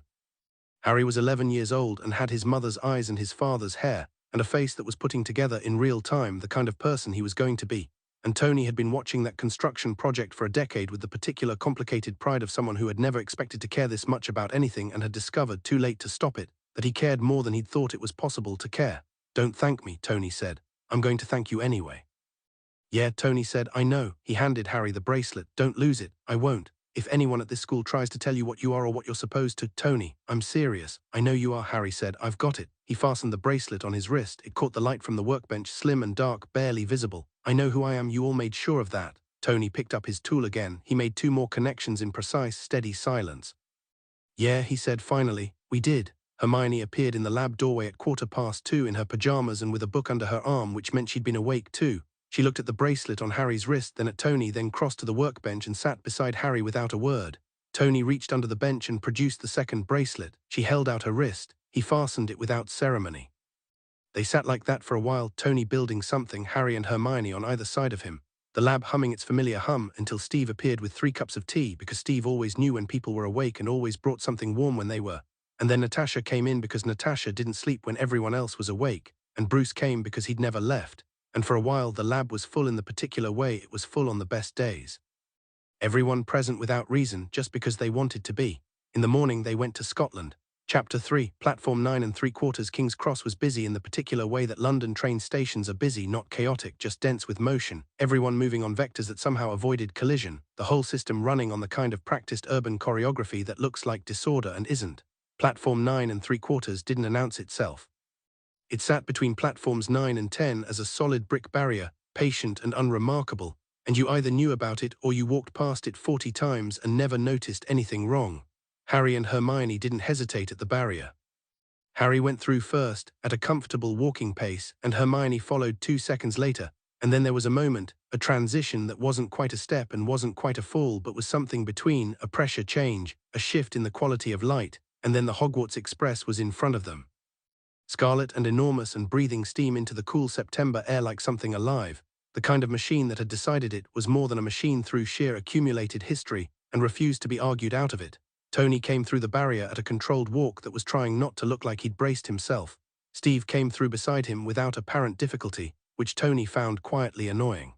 Harry was 11 years old and had his mother's eyes and his father's hair, and a face that was putting together in real time the kind of person he was going to be. And Tony had been watching that construction project for a decade with the particular complicated pride of someone who had never expected to care this much about anything and had discovered, too late to stop it, that he cared more than he'd thought it was possible to care. Don't thank me, Tony said. I'm going to thank you anyway. Yeah, Tony said, I know. He handed Harry the bracelet. Don't lose it. I won't. If anyone at this school tries to tell you what you are or what you're supposed to, Tony, I'm serious. I know you are, Harry said. I've got it. He fastened the bracelet on his wrist. It caught the light from the workbench, slim and dark, barely visible. I know who I am. You all made sure of that. Tony picked up his tool again. He made 2 more connections in precise, steady silence. Yeah, he said finally. We did. Hermione appeared in the lab doorway at 2:15 in her pajamas and with a book under her arm, which meant she'd been awake too. She looked at the bracelet on Harry's wrist, then at Tony, then crossed to the workbench and sat beside Harry without a word. Tony reached under the bench and produced the second bracelet. She held out her wrist. He fastened it without ceremony. They sat like that for a while, Tony building something, Harry and Hermione on either side of him. The lab humming its familiar hum until Steve appeared with 3 cups of tea, because Steve always knew when people were awake and always brought something warm when they were. And then Natasha came in because Natasha didn't sleep when everyone else was awake, and Bruce came because he'd never left. And for a while the lab was full in the particular way it was full on the best days. Everyone present without reason, just because they wanted to be. In the morning they went to Scotland. Chapter 3, Platform 9 3/4 King's Cross was busy in the particular way that London train stations are busy, not chaotic, just dense with motion, everyone moving on vectors that somehow avoided collision, the whole system running on the kind of practiced urban choreography that looks like disorder and isn't. Platform 9 3/4 didn't announce itself. It sat between platforms 9 and 10 as a solid brick barrier, patient and unremarkable, and you either knew about it or you walked past it 40 times and never noticed anything wrong. Harry and Hermione didn't hesitate at the barrier. Harry went through first, at a comfortable walking pace, and Hermione followed 2 seconds later, and then there was a moment, a transition that wasn't quite a step and wasn't quite a fall but was something between, a pressure change, a shift in the quality of light, and then the Hogwarts Express was in front of them. Scarlet and enormous and breathing steam into the cool September air like something alive. The kind of machine that had decided it was more than a machine through sheer accumulated history and refused to be argued out of it. Tony came through the barrier at a controlled walk that was trying not to look like he'd braced himself. Steve came through beside him without apparent difficulty, which Tony found quietly annoying.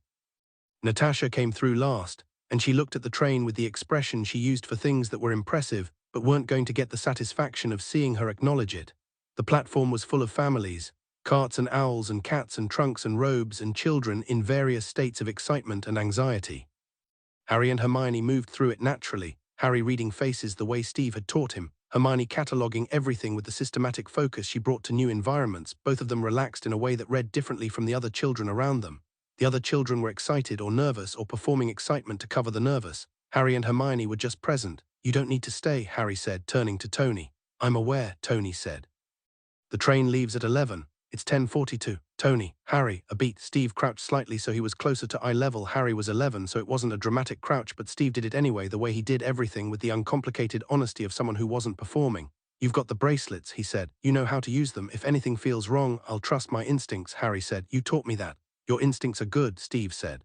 Natasha came through last, and she looked at the train with the expression she used for things that were impressive but weren't going to get the satisfaction of seeing her acknowledge it. The platform was full of families, carts and owls and cats and trunks and robes and children in various states of excitement and anxiety. Harry and Hermione moved through it naturally, Harry reading faces the way Steve had taught him, Hermione cataloguing everything with the systematic focus she brought to new environments, both of them relaxed in a way that read differently from the other children around them. The other children were excited or nervous or performing excitement to cover the nervous. Harry and Hermione were just present. You don't need to stay, Harry said, turning to Tony. I'm aware, Tony said. The train leaves at 11. It's 10:42. Tony, Harry, a beat. Steve crouched slightly so he was closer to eye level. Harry was 11, so it wasn't a dramatic crouch, but Steve did it anyway, the way he did everything, with the uncomplicated honesty of someone who wasn't performing. You've got the bracelets, he said. You know how to use them. If anything feels wrong, I'll trust my instincts, Harry said. You taught me that. Your instincts are good, Steve said.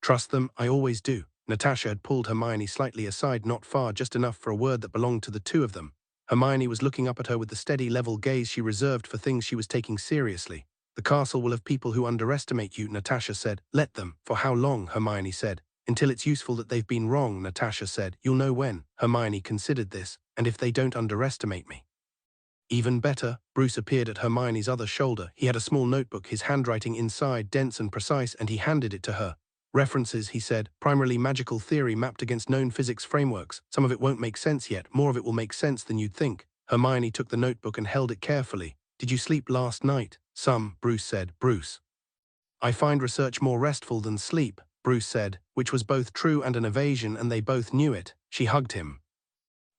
Trust them, I always do. Natasha had pulled Hermione slightly aside, not far, just enough for a word that belonged to the two of them. Hermione was looking up at her with the steady, level gaze she reserved for things she was taking seriously. The castle will have people who underestimate you, Natasha said. Let them. For how long, Hermione said. Until it's useful that they've been wrong, Natasha said. You'll know when. Hermione considered this. And if they don't underestimate me. Even better. Bruce appeared at Hermione's other shoulder. He had a small notebook, his handwriting inside, dense and precise, and he handed it to her. References, he said, primarily magical theory mapped against known physics frameworks. Some of it won't make sense yet, more of it will make sense than you'd think. Hermione took the notebook and held it carefully. Did you sleep last night? Some, Bruce said. Bruce. I find research more restful than sleep. Bruce said, which was both true and an evasion, and they both knew it. She hugged him.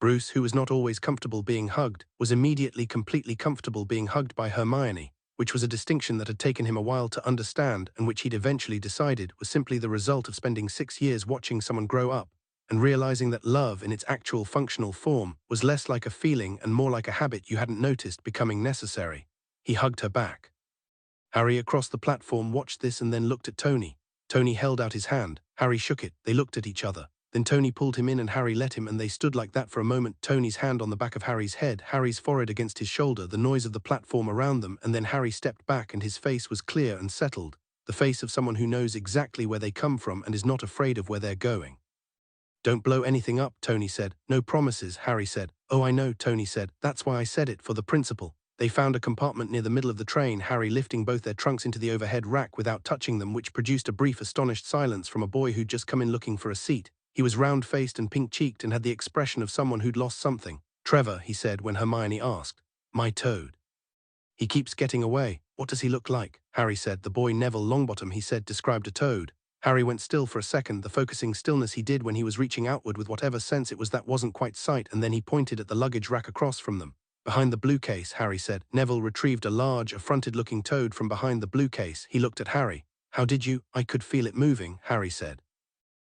Bruce, who was not always comfortable being hugged, was immediately completely comfortable being hugged by Hermione, which was a distinction that had taken him a while to understand and which he'd eventually decided was simply the result of spending 6 years watching someone grow up and realizing that love in its actual functional form was less like a feeling and more like a habit you hadn't noticed becoming necessary. He hugged her back. Harry across the platform watched this and then looked at Tony. Tony held out his hand. Harry shook it. They looked at each other. Then Tony pulled him in and Harry let him, and they stood like that for a moment, Tony's hand on the back of Harry's head, Harry's forehead against his shoulder, the noise of the platform around them, and then Harry stepped back and his face was clear and settled, the face of someone who knows exactly where they come from and is not afraid of where they're going. "Don't blow anything up," Tony said. "No promises," Harry said. "Oh, I know," Tony said. "That's why I said it, for the principal." They found a compartment near the middle of the train, Harry lifting both their trunks into the overhead rack without touching them, which produced a brief astonished silence from a boy who'd just come in looking for a seat. He was round-faced and pink-cheeked and had the expression of someone who'd lost something. "Trevor," he said when Hermione asked. "My toad. He keeps getting away. What does he look like?" Harry said. "The boy Neville Longbottom," he said, described a toad. Harry went still for a second, the focusing stillness he did when he was reaching outward with whatever sense it was that wasn't quite sight, and then he pointed at the luggage rack across from them. "Behind the blue case," Harry said. Neville retrieved a large, affronted-looking toad from behind the blue case. He looked at Harry. "How did you?" "I could feel it moving," Harry said.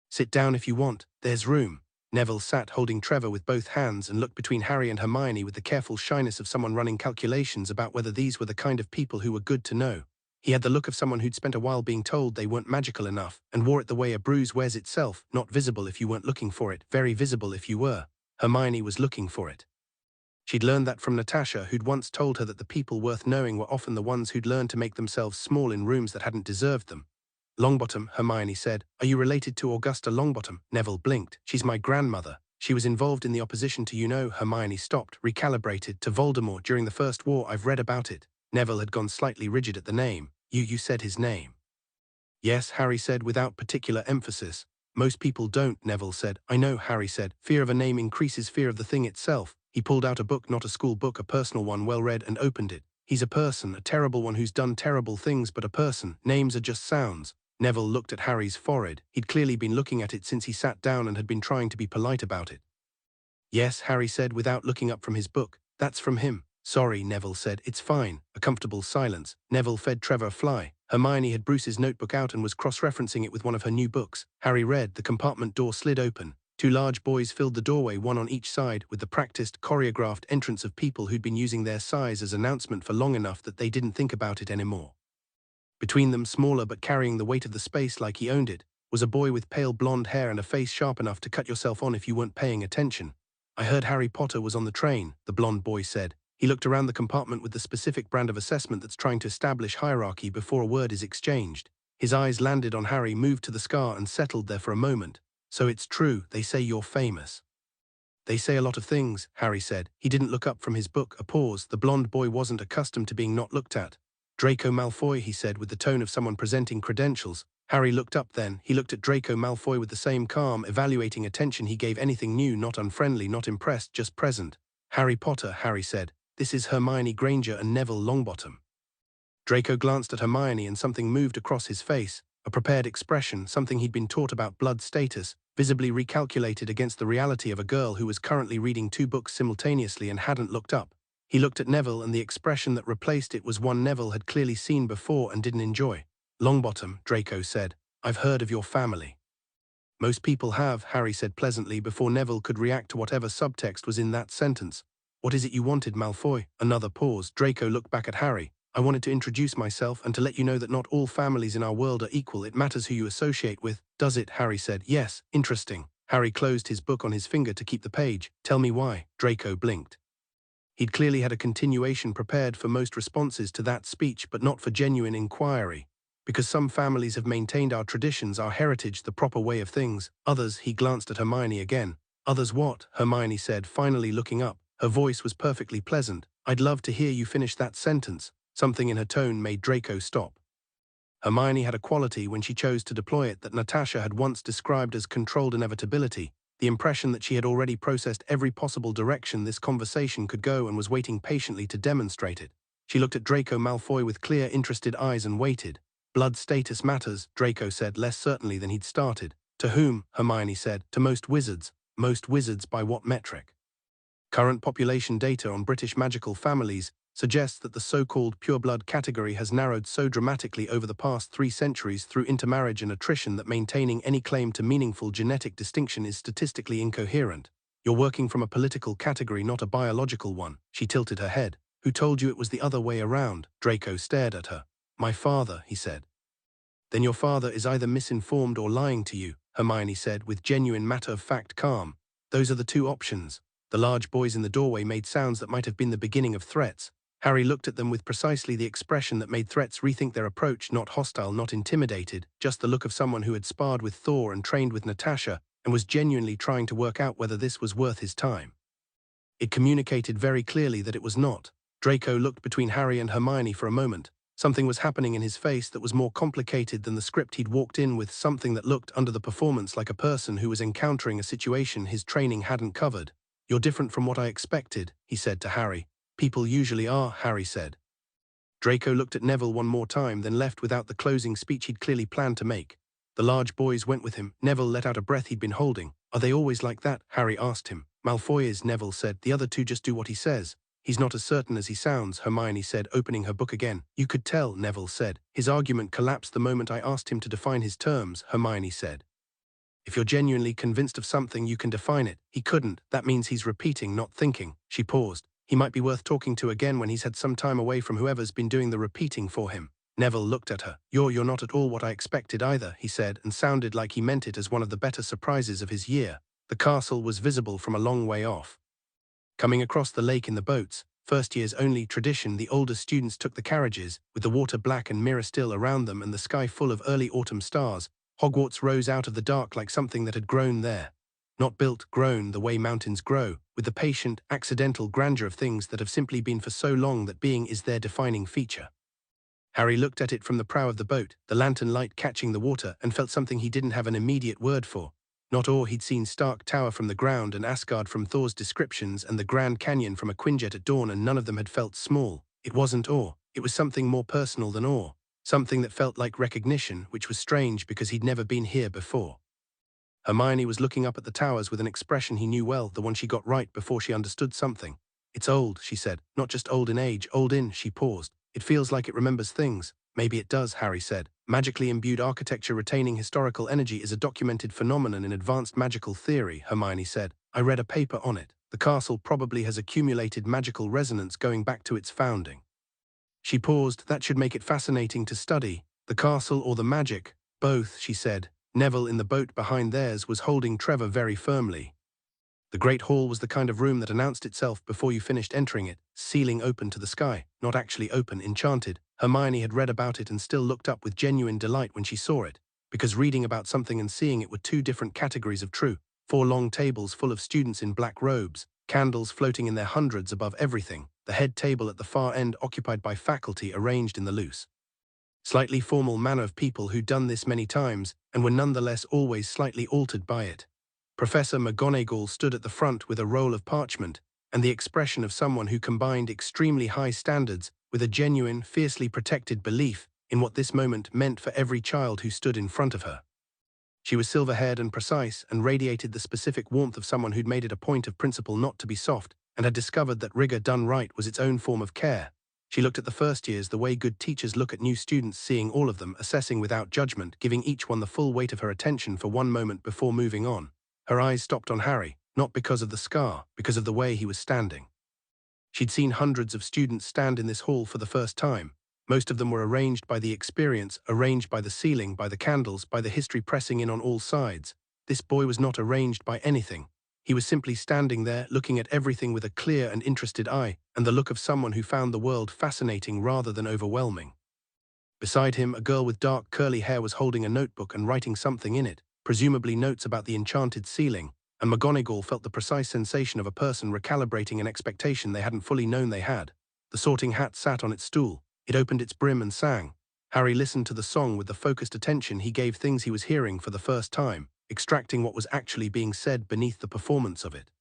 "Sit down if you want. There's room." Neville sat holding Trevor with both hands and looked between Harry and Hermione with the careful shyness of someone running calculations about whether these were the kind of people who were good to know. He had the look of someone who'd spent a while being told they weren't magical enough and wore it the way a bruise wears itself, not visible if you weren't looking for it, very visible if you were. Hermione was looking for it. She'd learned that from Natasha, who'd once told her that the people worth knowing were often the ones who'd learned to make themselves small in rooms that hadn't deserved them. "Longbottom," Hermione said. "Are you related to Augusta Longbottom?" Neville blinked. "She's my grandmother. She was involved in the opposition to Hermione stopped, recalibrated, to Voldemort during the First War. I've read about it." Neville had gone slightly rigid at the name. You said his name." "Yes," Harry said without particular emphasis. "Most people don't," Neville said. "I know," Harry said. "Fear of a name increases fear of the thing itself." He pulled out a book, not a school book, a personal one, well read, and opened it. "He's a person, a terrible one who's done terrible things, but a person. Names are just sounds." Neville looked at Harry's forehead. He'd clearly been looking at it since he sat down and had been trying to be polite about it. "Yes," Harry said without looking up from his book. "That's from him." "Sorry," Neville said. "It's fine." A comfortable silence. Neville fed Trevor a fly. Hermione had Bruce's notebook out and was cross-referencing it with one of her new books. Harry read. The compartment door slid open. 2 large boys filled the doorway, one on each side, with the practiced, choreographed entrance of people who'd been using their size as announcement for long enough that they didn't think about it anymore. Between them, smaller but carrying the weight of the space like he owned it, was a boy with pale blonde hair and a face sharp enough to cut yourself on if you weren't paying attention. "I heard Harry Potter was on the train," the blonde boy said. He looked around the compartment with the specific brand of assessment that's trying to establish hierarchy before a word is exchanged. His eyes landed on Harry, moved to the scar and settled there for a moment. "So it's true, they say you're famous." "They say a lot of things," Harry said. He didn't look up from his book. A pause. The blonde boy wasn't accustomed to being not looked at. "Draco Malfoy," he said with the tone of someone presenting credentials. Harry looked up then. He looked at Draco Malfoy with the same calm, evaluating attention he gave anything new, not unfriendly, not impressed, just present. "Harry Potter," Harry said. "This is Hermione Granger and Neville Longbottom." Draco glanced at Hermione and something moved across his face, a prepared expression, something he'd been taught about blood status, visibly recalculated against the reality of a girl who was currently reading 2 books simultaneously and hadn't looked up. He looked at Neville and the expression that replaced it was one Neville had clearly seen before and didn't enjoy. "Longbottom," Draco said. "I've heard of your family." "Most people have," Harry said pleasantly before Neville could react to whatever subtext was in that sentence. "What is it you wanted, Malfoy?" Another pause. Draco looked back at Harry. "I wanted to introduce myself and to let you know that not all families in our world are equal. It matters who you associate with." "Does it?" Harry said. "Yes, interesting." Harry closed his book on his finger to keep the page. "Tell me why." Draco blinked. He'd clearly had a continuation prepared for most responses to that speech, but not for genuine inquiry. "Because some families have maintained our traditions, our heritage, the proper way of things. Others," he glanced at Hermione again. "Others what?" Hermione said, finally looking up. Her voice was perfectly pleasant. "I'd love to hear you finish that sentence." Something in her tone made Draco stop. Hermione had a quality when she chose to deploy it that Natasha had once described as controlled inevitability, the impression that she had already processed every possible direction this conversation could go and was waiting patiently to demonstrate it. She looked at Draco Malfoy with clear, interested eyes and waited. Blood status matters, Draco said less certainly than he'd started. To whom? Hermione said. To most wizards. Most wizards by what metric? Current population data on British magical families suggests that the so-called pureblood category has narrowed so dramatically over the past 3 centuries through intermarriage and attrition that maintaining any claim to meaningful genetic distinction is statistically incoherent. You're working from a political category, not a biological one. She tilted her head. Who told you it was the other way around? Draco stared at her. My father, he said. Then your father is either misinformed or lying to you, Hermione said with genuine matter-of-fact calm. Those are the 2 options. The large boys in the doorway made sounds that might have been the beginning of threats. Harry looked at them with precisely the expression that made threats rethink their approach, not hostile, not intimidated, just the look of someone who had sparred with Thor and trained with Natasha, and was genuinely trying to work out whether this was worth his time. It communicated very clearly that it was not. Draco looked between Harry and Hermione for a moment. Something was happening in his face that was more complicated than the script he'd walked in with, something that looked under the performance like a person who was encountering a situation his training hadn't covered. You're different from what I expected, he said to Harry. People usually are, Harry said. Draco looked at Neville one more time, then left without the closing speech he'd clearly planned to make. The large boys went with him. Neville let out a breath he'd been holding. Are they always like that? Harry asked him. Malfoy is, Neville said. The other 2 just do what he says. He's not as certain as he sounds, Hermione said, opening her book again. You could tell, Neville said. His argument collapsed the moment I asked him to define his terms, Hermione said. If you're genuinely convinced of something, you can define it. He couldn't. That means he's repeating, not thinking. She paused. He might be worth talking to again when he's had some time away from whoever's been doing the repeating for him. Neville looked at her. You're not at all what I expected either, he said, and sounded like he meant it as one of the better surprises of his year. The castle was visible from a long way off. Coming across the lake in the boats, first year's only tradition, the older students took the carriages, with the water black and mirror still around them and the sky full of early autumn stars. Hogwarts rose out of the dark like something that had grown there. Not built, grown the way mountains grow, with the patient, accidental grandeur of things that have simply been for so long that being is their defining feature. Harry looked at it from the prow of the boat, the lantern light catching the water, and felt something he didn't have an immediate word for. Not awe. He'd seen Stark Tower from the ground and Asgard from Thor's descriptions and the Grand Canyon from a Quinjet at dawn, and none of them had felt small. It wasn't awe. It was something more personal than awe. Something that felt like recognition, which was strange because he'd never been here before. Hermione was looking up at the towers with an expression he knew well, the one she got right before she understood something. It's old, she said. Not just old in age, old in, she paused. It feels like it remembers things. Maybe it does, Harry said. Magically imbued architecture retaining historical energy is a documented phenomenon in advanced magical theory, Hermione said. I read a paper on it. The castle probably has accumulated magical resonance going back to its founding. She paused. That should make it fascinating to study. The castle or the magic? Both, she said. Neville in the boat behind theirs was holding Trevor very firmly. The Great Hall was the kind of room that announced itself before you finished entering it, ceiling open to the sky, not actually open, enchanted. Hermione had read about it and still looked up with genuine delight when she saw it, because reading about something and seeing it were 2 different categories of true. 4 long tables full of students in black robes, candles floating in their hundreds above everything, the head table at the far end occupied by faculty arranged in the loose, slightly formal manner of people who'd done this many times and were nonetheless always slightly altered by it. Professor McGonagall stood at the front with a roll of parchment and the expression of someone who combined extremely high standards with a genuine, fiercely protected belief in what this moment meant for every child who stood in front of her. She was silver-haired and precise and radiated the specific warmth of someone who'd made it a point of principle not to be soft and had discovered that rigor done right was its own form of care. She looked at the first years the way good teachers look at new students, seeing all of them, assessing without judgment, giving each one the full weight of her attention for one moment before moving on. Her eyes stopped on Harry, not because of the scar, because of the way he was standing. She'd seen hundreds of students stand in this hall for the first time. Most of them were arranged by the experience, arranged by the ceiling, by the candles, by the history pressing in on all sides. This boy was not arranged by anything. He was simply standing there, looking at everything with a clear and interested eye, and the look of someone who found the world fascinating rather than overwhelming. Beside him, a girl with dark curly hair was holding a notebook and writing something in it, presumably notes about the enchanted ceiling, and McGonagall felt the precise sensation of a person recalibrating an expectation they hadn't fully known they had. The Sorting Hat sat on its stool. It opened its brim and sang. Harry listened to the song with the focused attention he gave things he was hearing for the first time, extracting what was actually being said beneath the performance of it.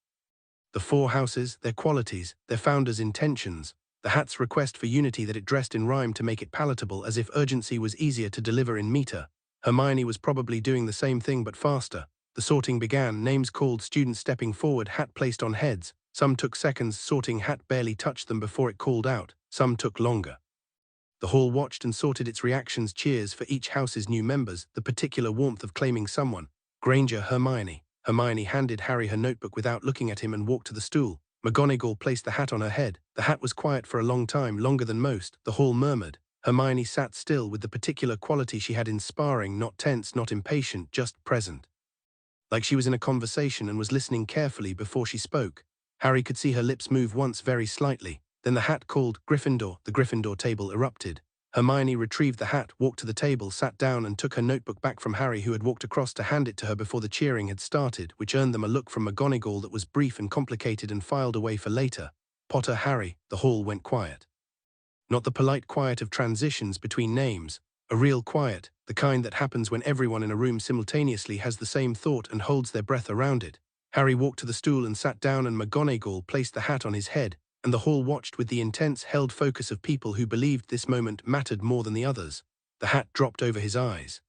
The 4 houses, their qualities, their founders' intentions, The hat's request for unity that it dressed in rhyme to make it palatable, as if urgency was easier to deliver in meter. Hermione was probably doing the same thing but faster. The sorting began, names called, students stepping forward, hat placed on heads. Some took seconds sorting, hat barely touched them before it called out. Some took longer. The hall watched and sorted its reactions, cheers for each house's new members, the particular warmth of claiming someone. Granger, Hermione. Hermione handed Harry her notebook without looking at him and walked to the stool. McGonagall placed the hat on her head. The hat was quiet for a long time, longer than most. The hall murmured. Hermione sat still with the particular quality she had in sparring, not tense, not impatient, just present. Like she was in a conversation and was listening carefully before she spoke. Harry could see her lips move once very slightly. Then the hat called, Gryffindor. The Gryffindor table erupted. Hermione retrieved the hat, walked to the table, sat down and took her notebook back from Harry, who had walked across to hand it to her before the cheering had started, which earned them a look from McGonagall that was brief and complicated and filed away for later. Potter, Harry. The hall went quiet. Not the polite quiet of transitions between names, a real quiet, the kind that happens when everyone in a room simultaneously has the same thought and holds their breath around it. Harry walked to the stool and sat down, and McGonagall placed the hat on his head, and the hall watched with the intense, held focus of people who believed this moment mattered more than the others. The hat dropped over his eyes.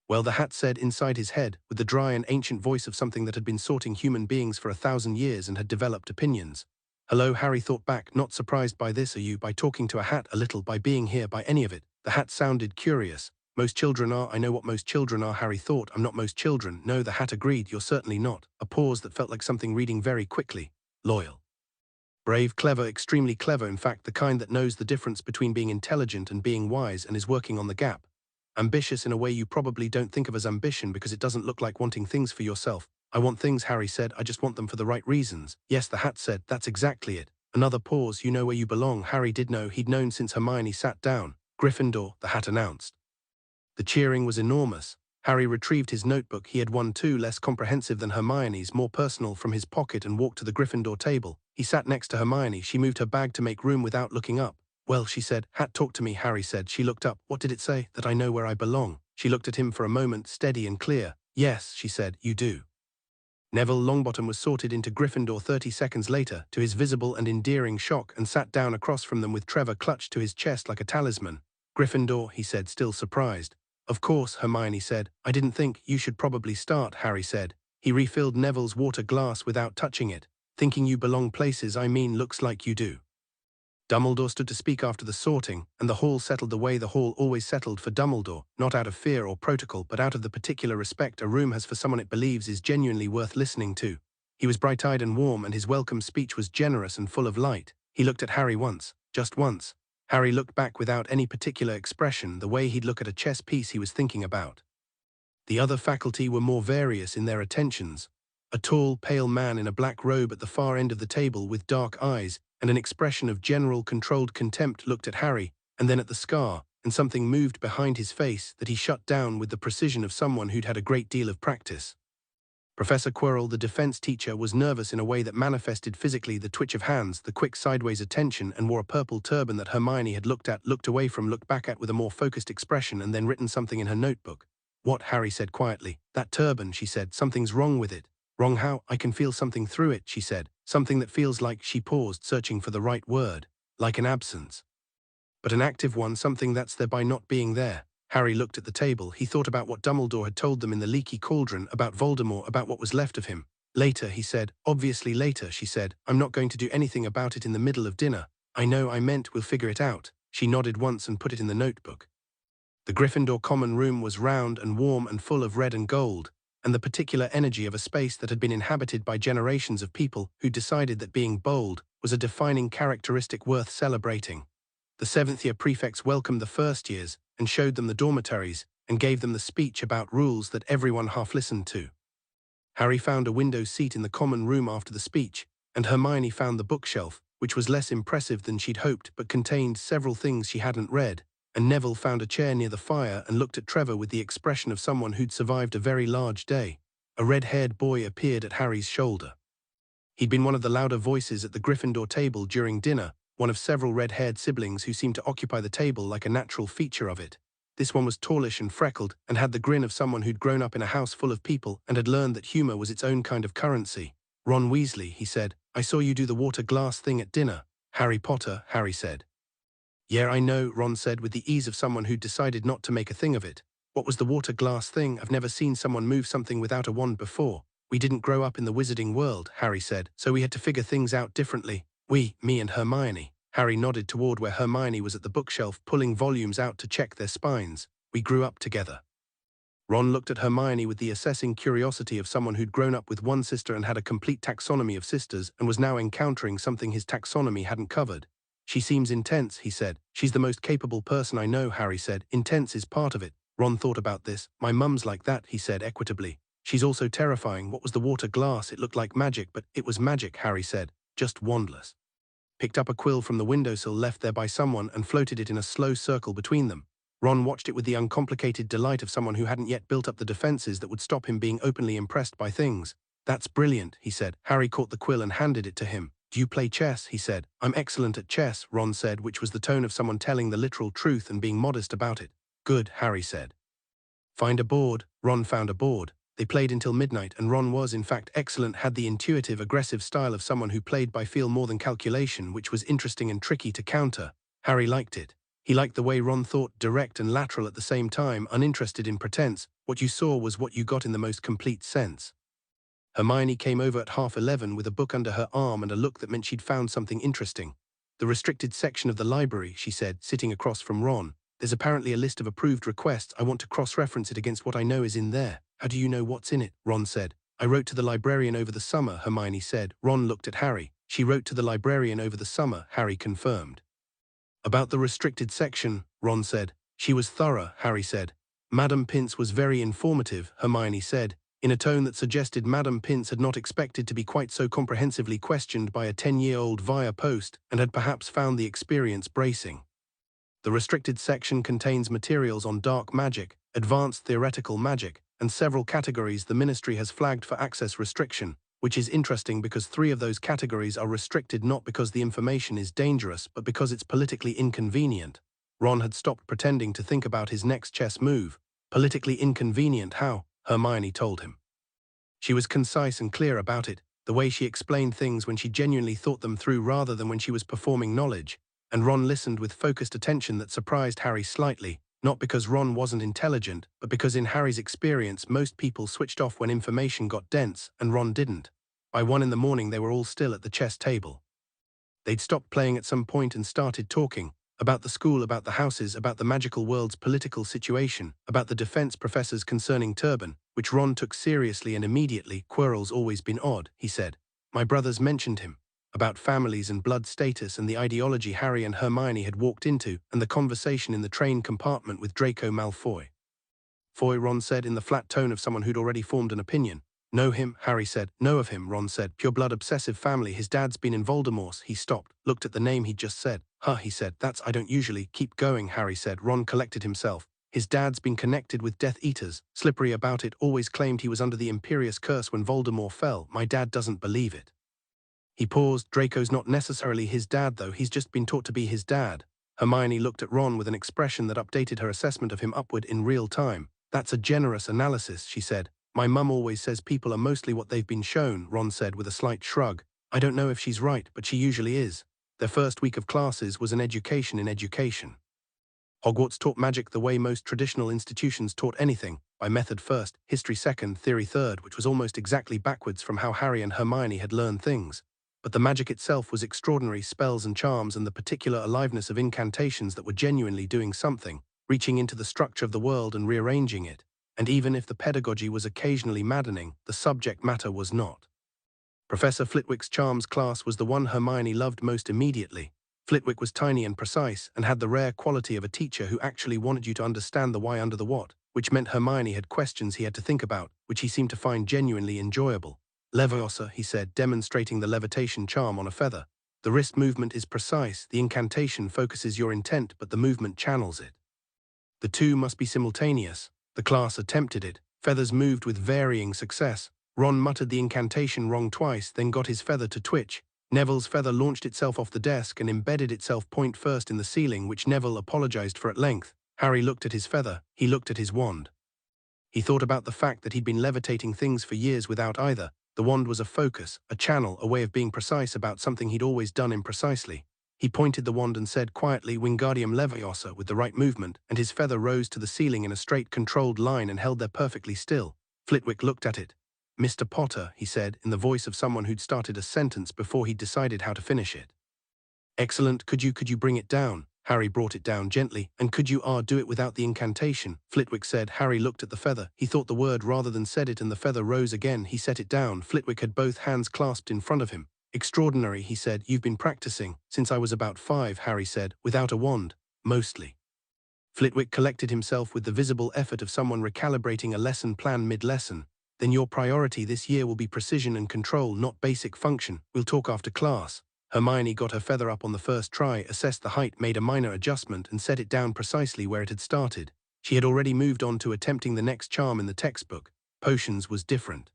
Well, the hat said inside his head, with the dry and ancient voice of something that had been sorting human beings for 1,000 years and had developed opinions. Hello, Harry thought back, not surprised by this. Are you, by talking to a hat, a little, by being here, by any of it? The hat sounded curious. Most children are. I know what most children are, Harry thought. I'm not most children. No, the hat agreed. You're certainly not. A pause that felt like something reading very quickly. Loyal. Brave, clever, extremely clever, in fact, the kind that knows the difference between being intelligent and being wise and is working on the gap. Ambitious in a way you probably don't think of as ambition because it doesn't look like wanting things for yourself. I want things, Harry said. I just want them for the right reasons. Yes, the hat said. That's exactly it. Another pause. You know where you belong. Harry did know. He'd known since Hermione sat down. Gryffindor, the hat announced. The cheering was enormous. Harry retrieved his notebook. He had one too, less comprehensive than Hermione's, more personal, from his pocket and walked to the Gryffindor table. He sat next to Hermione. She moved her bag to make room without looking up. Well, she said. Hat, talk to me, Harry said. She looked up. What did it say? That I know where I belong. She looked at him for a moment, steady and clear. Yes, she said, you do. Neville Longbottom was sorted into Gryffindor 30 seconds later, to his visible and endearing shock, and sat down across from them with Trevor clutched to his chest like a talisman. Gryffindor, he said, still surprised. Of course, Hermione said. I didn't think. You should probably start, Harry said. He refilled Neville's water glass without touching it. Thinking you belong places, I mean, looks like you do. Dumbledore stood to speak after the sorting, and the hall settled the way the hall always settled for Dumbledore, not out of fear or protocol, but out of the particular respect a room has for someone it believes is genuinely worth listening to. He was bright-eyed and warm, and his welcome speech was generous and full of light. He looked at Harry once, just once. Harry looked back without any particular expression, the way he'd look at a chess piece he was thinking about. The other faculty were more various in their attentions. A tall, pale man in a black robe at the far end of the table with dark eyes and an expression of general controlled contempt looked at Harry, and then at the scar, and something moved behind his face that he shut down with the precision of someone who'd had a great deal of practice. Professor Quirrell, the defense teacher, was nervous in a way that manifested physically, the twitch of hands, the quick sideways attention, and wore a purple turban that Hermione had looked at, looked away from, looked back at with a more focused expression, and then written something in her notebook. What? Harry said quietly. That turban, she said. Something's wrong with it. Wrong how? I can feel something through it, she said. Something that feels like, she paused, searching for the right word, like an absence. But an active one, something that's there by not being there. Harry looked at the table. He thought about what Dumbledore had told them in the leaky cauldron, about Voldemort, about what was left of him. Later, he said. Obviously later, she said. I'm not going to do anything about it in the middle of dinner. I know, I meant we'll figure it out. She nodded once and put it in the notebook. The Gryffindor common room was round and warm and full of red and gold, and the particular energy of a space that had been inhabited by generations of people who decided that being bold was a defining characteristic worth celebrating. The seventh-year prefects welcomed the first years and showed them the dormitories and gave them the speech about rules that everyone half listened to. Harry found a window seat in the common room after the speech, and Hermione found the bookshelf, which was less impressive than she'd hoped but contained several things she hadn't read, and Neville found a chair near the fire and looked at Trevor with the expression of someone who'd survived a very large day. A red-haired boy appeared at Harry's shoulder. He'd been one of the louder voices at the Gryffindor table during dinner, one of several red-haired siblings who seemed to occupy the table like a natural feature of it. This one was tallish and freckled and had the grin of someone who'd grown up in a house full of people and had learned that humor was its own kind of currency. Ron Weasley, he said, I saw you do the water glass thing at dinner. Harry Potter, Harry said. Yeah, I know, Ron said with the ease of someone who'd decided not to make a thing of it. What was the water glass thing? I've never seen someone move something without a wand before. We didn't grow up in the wizarding world, Harry said, so we had to figure things out differently. Me and Hermione. Harry nodded toward where Hermione was at the bookshelf pulling volumes out to check their spines. We grew up together. Ron looked at Hermione with the assessing curiosity of someone who'd grown up with one sister and had a complete taxonomy of sisters and was now encountering something his taxonomy hadn't covered. She seems intense, he said. She's the most capable person I know, Harry said. Intense is part of it. Ron thought about this. My mum's like that, he said equitably. She's also terrifying. What was the water glass? It looked like magic, but it was magic, Harry said. Just wandless. Picked up a quill from the windowsill left there by someone and floated it in a slow circle between them. Ron watched it with the uncomplicated delight of someone who hadn't yet built up the defenses that would stop him being openly impressed by things. That's brilliant, he said. Harry caught the quill and handed it to him. Do you play chess? He said. I'm excellent at chess, Ron said, which was the tone of someone telling the literal truth and being modest about it. Good, Harry said. Find a board. Ron found a board. They played until midnight, and Ron was, in fact, excellent, had the intuitive, aggressive style of someone who played by feel more than calculation, which was interesting and tricky to counter. Harry liked it. He liked the way Ron thought, direct and lateral at the same time, uninterested in pretense. What you saw was what you got in the most complete sense. Hermione came over at 11:30 with a book under her arm and a look that meant she'd found something interesting. The restricted section of the library, she said, sitting across from Ron. There's apparently a list of approved requests. I want to cross-reference it against what I know is in there. How do you know what's in it? Ron said. I wrote to the librarian over the summer, Hermione said. Ron looked at Harry. She wrote to the librarian over the summer, Harry confirmed. About the restricted section, Ron said. She was thorough, Harry said. Madame Pince was very informative, Hermione said, in a tone that suggested Madame Pince had not expected to be quite so comprehensively questioned by a 10-year-old via post and had perhaps found the experience bracing. The restricted section contains materials on dark magic, advanced theoretical magic, and several categories the Ministry has flagged for access restriction, which is interesting because 3 of those categories are restricted not because the information is dangerous, but because it's politically inconvenient. Ron had stopped pretending to think about his next chess move. Politically inconvenient how? Hermione told him. She was concise and clear about it, the way she explained things when she genuinely thought them through rather than when she was performing knowledge, and Ron listened with focused attention that surprised Harry slightly, not because Ron wasn't intelligent, but because in Harry's experience most people switched off when information got dense, and Ron didn't. By 1 in the morning they were all still at the chess table. They'd stopped playing at some point and started talking, about the school, about the houses, about the magical world's political situation, about the defense professors concerning Turban, which Ron took seriously and immediately. Quirrell's always been odd, he said. My brothers mentioned him. About families and blood status and the ideology Harry and Hermione had walked into, and the conversation in the train compartment with Draco Malfoy. Foy, Ron said in the flat tone of someone who'd already formed an opinion. Know him, Harry said. Know of him, Ron said. Pure blood obsessive family. His dad's been in Voldemort's. He stopped, looked at the name he'd just said. Huh, he said. That's I don't usually. Keep going, Harry said. Ron collected himself. His dad's been connected with Death Eaters. Slippery about it, always claimed he was under the Imperious curse when Voldemort fell. My dad doesn't believe it. He paused. Draco's not necessarily his dad, though. He's just been taught to be his dad. Hermione looked at Ron with an expression that updated her assessment of him upward in real time. That's a generous analysis, she said. My mum always says people are mostly what they've been shown, Ron said with a slight shrug. I don't know if she's right, but she usually is. Their first week of classes was an education in education. Hogwarts taught magic the way most traditional institutions taught anything, by method first, history second, theory third, which was almost exactly backwards from how Harry and Hermione had learned things. But the magic itself was extraordinary, spells and charms and the particular aliveness of incantations that were genuinely doing something, reaching into the structure of the world and rearranging it. And even if the pedagogy was occasionally maddening, the subject matter was not. Professor Flitwick's charms class was the one Hermione loved most immediately. Flitwick was tiny and precise, and had the rare quality of a teacher who actually wanted you to understand the why under the what, which meant Hermione had questions he had to think about, which he seemed to find genuinely enjoyable. Leviosa, he said, demonstrating the levitation charm on a feather. The wrist movement is precise, the incantation focuses your intent, but the movement channels it. The two must be simultaneous. The class attempted it. Feathers moved with varying success. Ron muttered the incantation wrong twice, then got his feather to twitch. Neville's feather launched itself off the desk and embedded itself point first in the ceiling, which Neville apologized for at length. Harry looked at his feather. He looked at his wand. He thought about the fact that he'd been levitating things for years without either. The wand was a focus, a channel, a way of being precise about something he'd always done imprecisely. He pointed the wand and said quietly, Wingardium Leviosa, with the right movement, and his feather rose to the ceiling in a straight, controlled line and held there perfectly still. Flitwick looked at it. Mr. Potter, he said, in the voice of someone who'd started a sentence before he'd decided how to finish it. Excellent, could you bring it down? Harry brought it down gently. And could you do it without the incantation? Flitwick said. Harry looked at the feather. He thought the word rather than said it, and the feather rose again. He set it down. Flitwick had both hands clasped in front of him. Extraordinary, he said. You've been practicing. Since I was about 5, Harry said, without a wand. Mostly. Flitwick collected himself with the visible effort of someone recalibrating a lesson plan mid-lesson. Then your priority this year will be precision and control, not basic function. We'll talk after class. Hermione got her feather up on the first try, assessed the height, made a minor adjustment, and set it down precisely where it had started. She had already moved on to attempting the next charm in the textbook. Potions was different.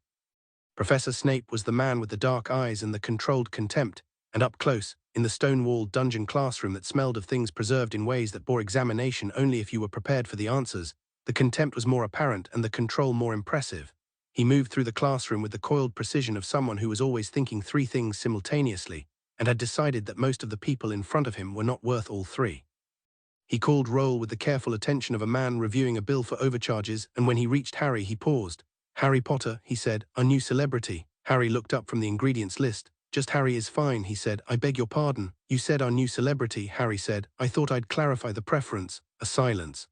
Professor Snape was the man with the dark eyes and the controlled contempt, and up close, in the stone-walled dungeon classroom that smelled of things preserved in ways that bore examination only if you were prepared for the answers, the contempt was more apparent and the control more impressive. He moved through the classroom with the coiled precision of someone who was always thinking 3 things simultaneously, and had decided that most of the people in front of him were not worth all 3. He called roll with the careful attention of a man reviewing a bill for overcharges, and when he reached Harry he paused. Harry Potter, he said, our new celebrity. Harry looked up from the ingredients list. Just Harry is fine, he said. I beg your pardon. You said our new celebrity, Harry said. I thought I'd clarify the preference. A silence.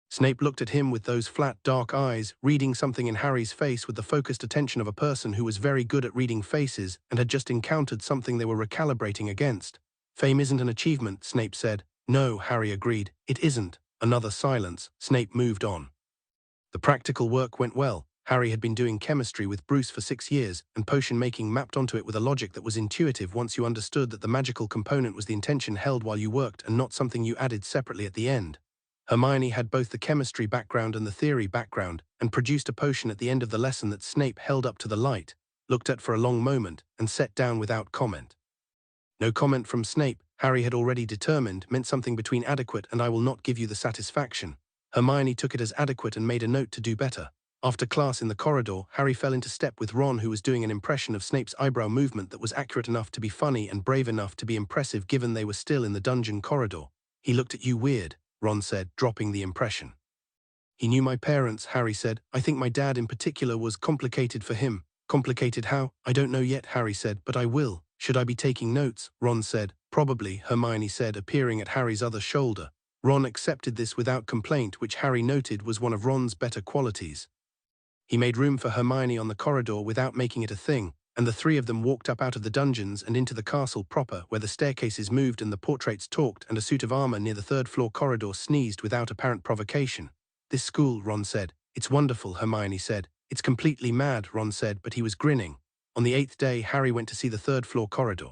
Snape looked at him with those flat, dark eyes, reading something in Harry's face with the focused attention of a person who was very good at reading faces and had just encountered something they were recalibrating against. Fame isn't an achievement, Snape said. No, Harry agreed. It isn't. Another silence. Snape moved on. The practical work went well. Harry had been doing chemistry with Bruce for 6 years, and potion-making mapped onto it with a logic that was intuitive once you understood that the magical component was the intention held while you worked and not something you added separately at the end. Hermione had both the chemistry background and the theory background, and produced a potion at the end of the lesson that Snape held up to the light, looked at for a long moment, and set down without comment. No comment from Snape, Harry had already determined, meant something between adequate and I will not give you the satisfaction. Hermione took it as adequate and made a note to do better. After class in the corridor, Harry fell into step with Ron, who was doing an impression of Snape's eyebrow movement that was accurate enough to be funny and brave enough to be impressive given they were still in the dungeon corridor. He looked at you weird, Ron said, dropping the impression. He knew my parents, Harry said. I think my dad in particular was complicated for him. Complicated how? I don't know yet, Harry said, but I will. Should I be taking notes? Ron said. Probably, Hermione said, appearing at Harry's other shoulder. Ron accepted this without complaint, which Harry noted was one of Ron's better qualities. He made room for Hermione on the corridor without making it a thing, and the 3 of them walked up out of the dungeons and into the castle proper, where the staircases moved and the portraits talked and a suit of armor near the 3rd-floor corridor sneezed without apparent provocation. This school, Ron said. It's wonderful, Hermione said. It's completely mad, Ron said, but he was grinning. On the 8th day, Harry went to see the 3rd-floor corridor.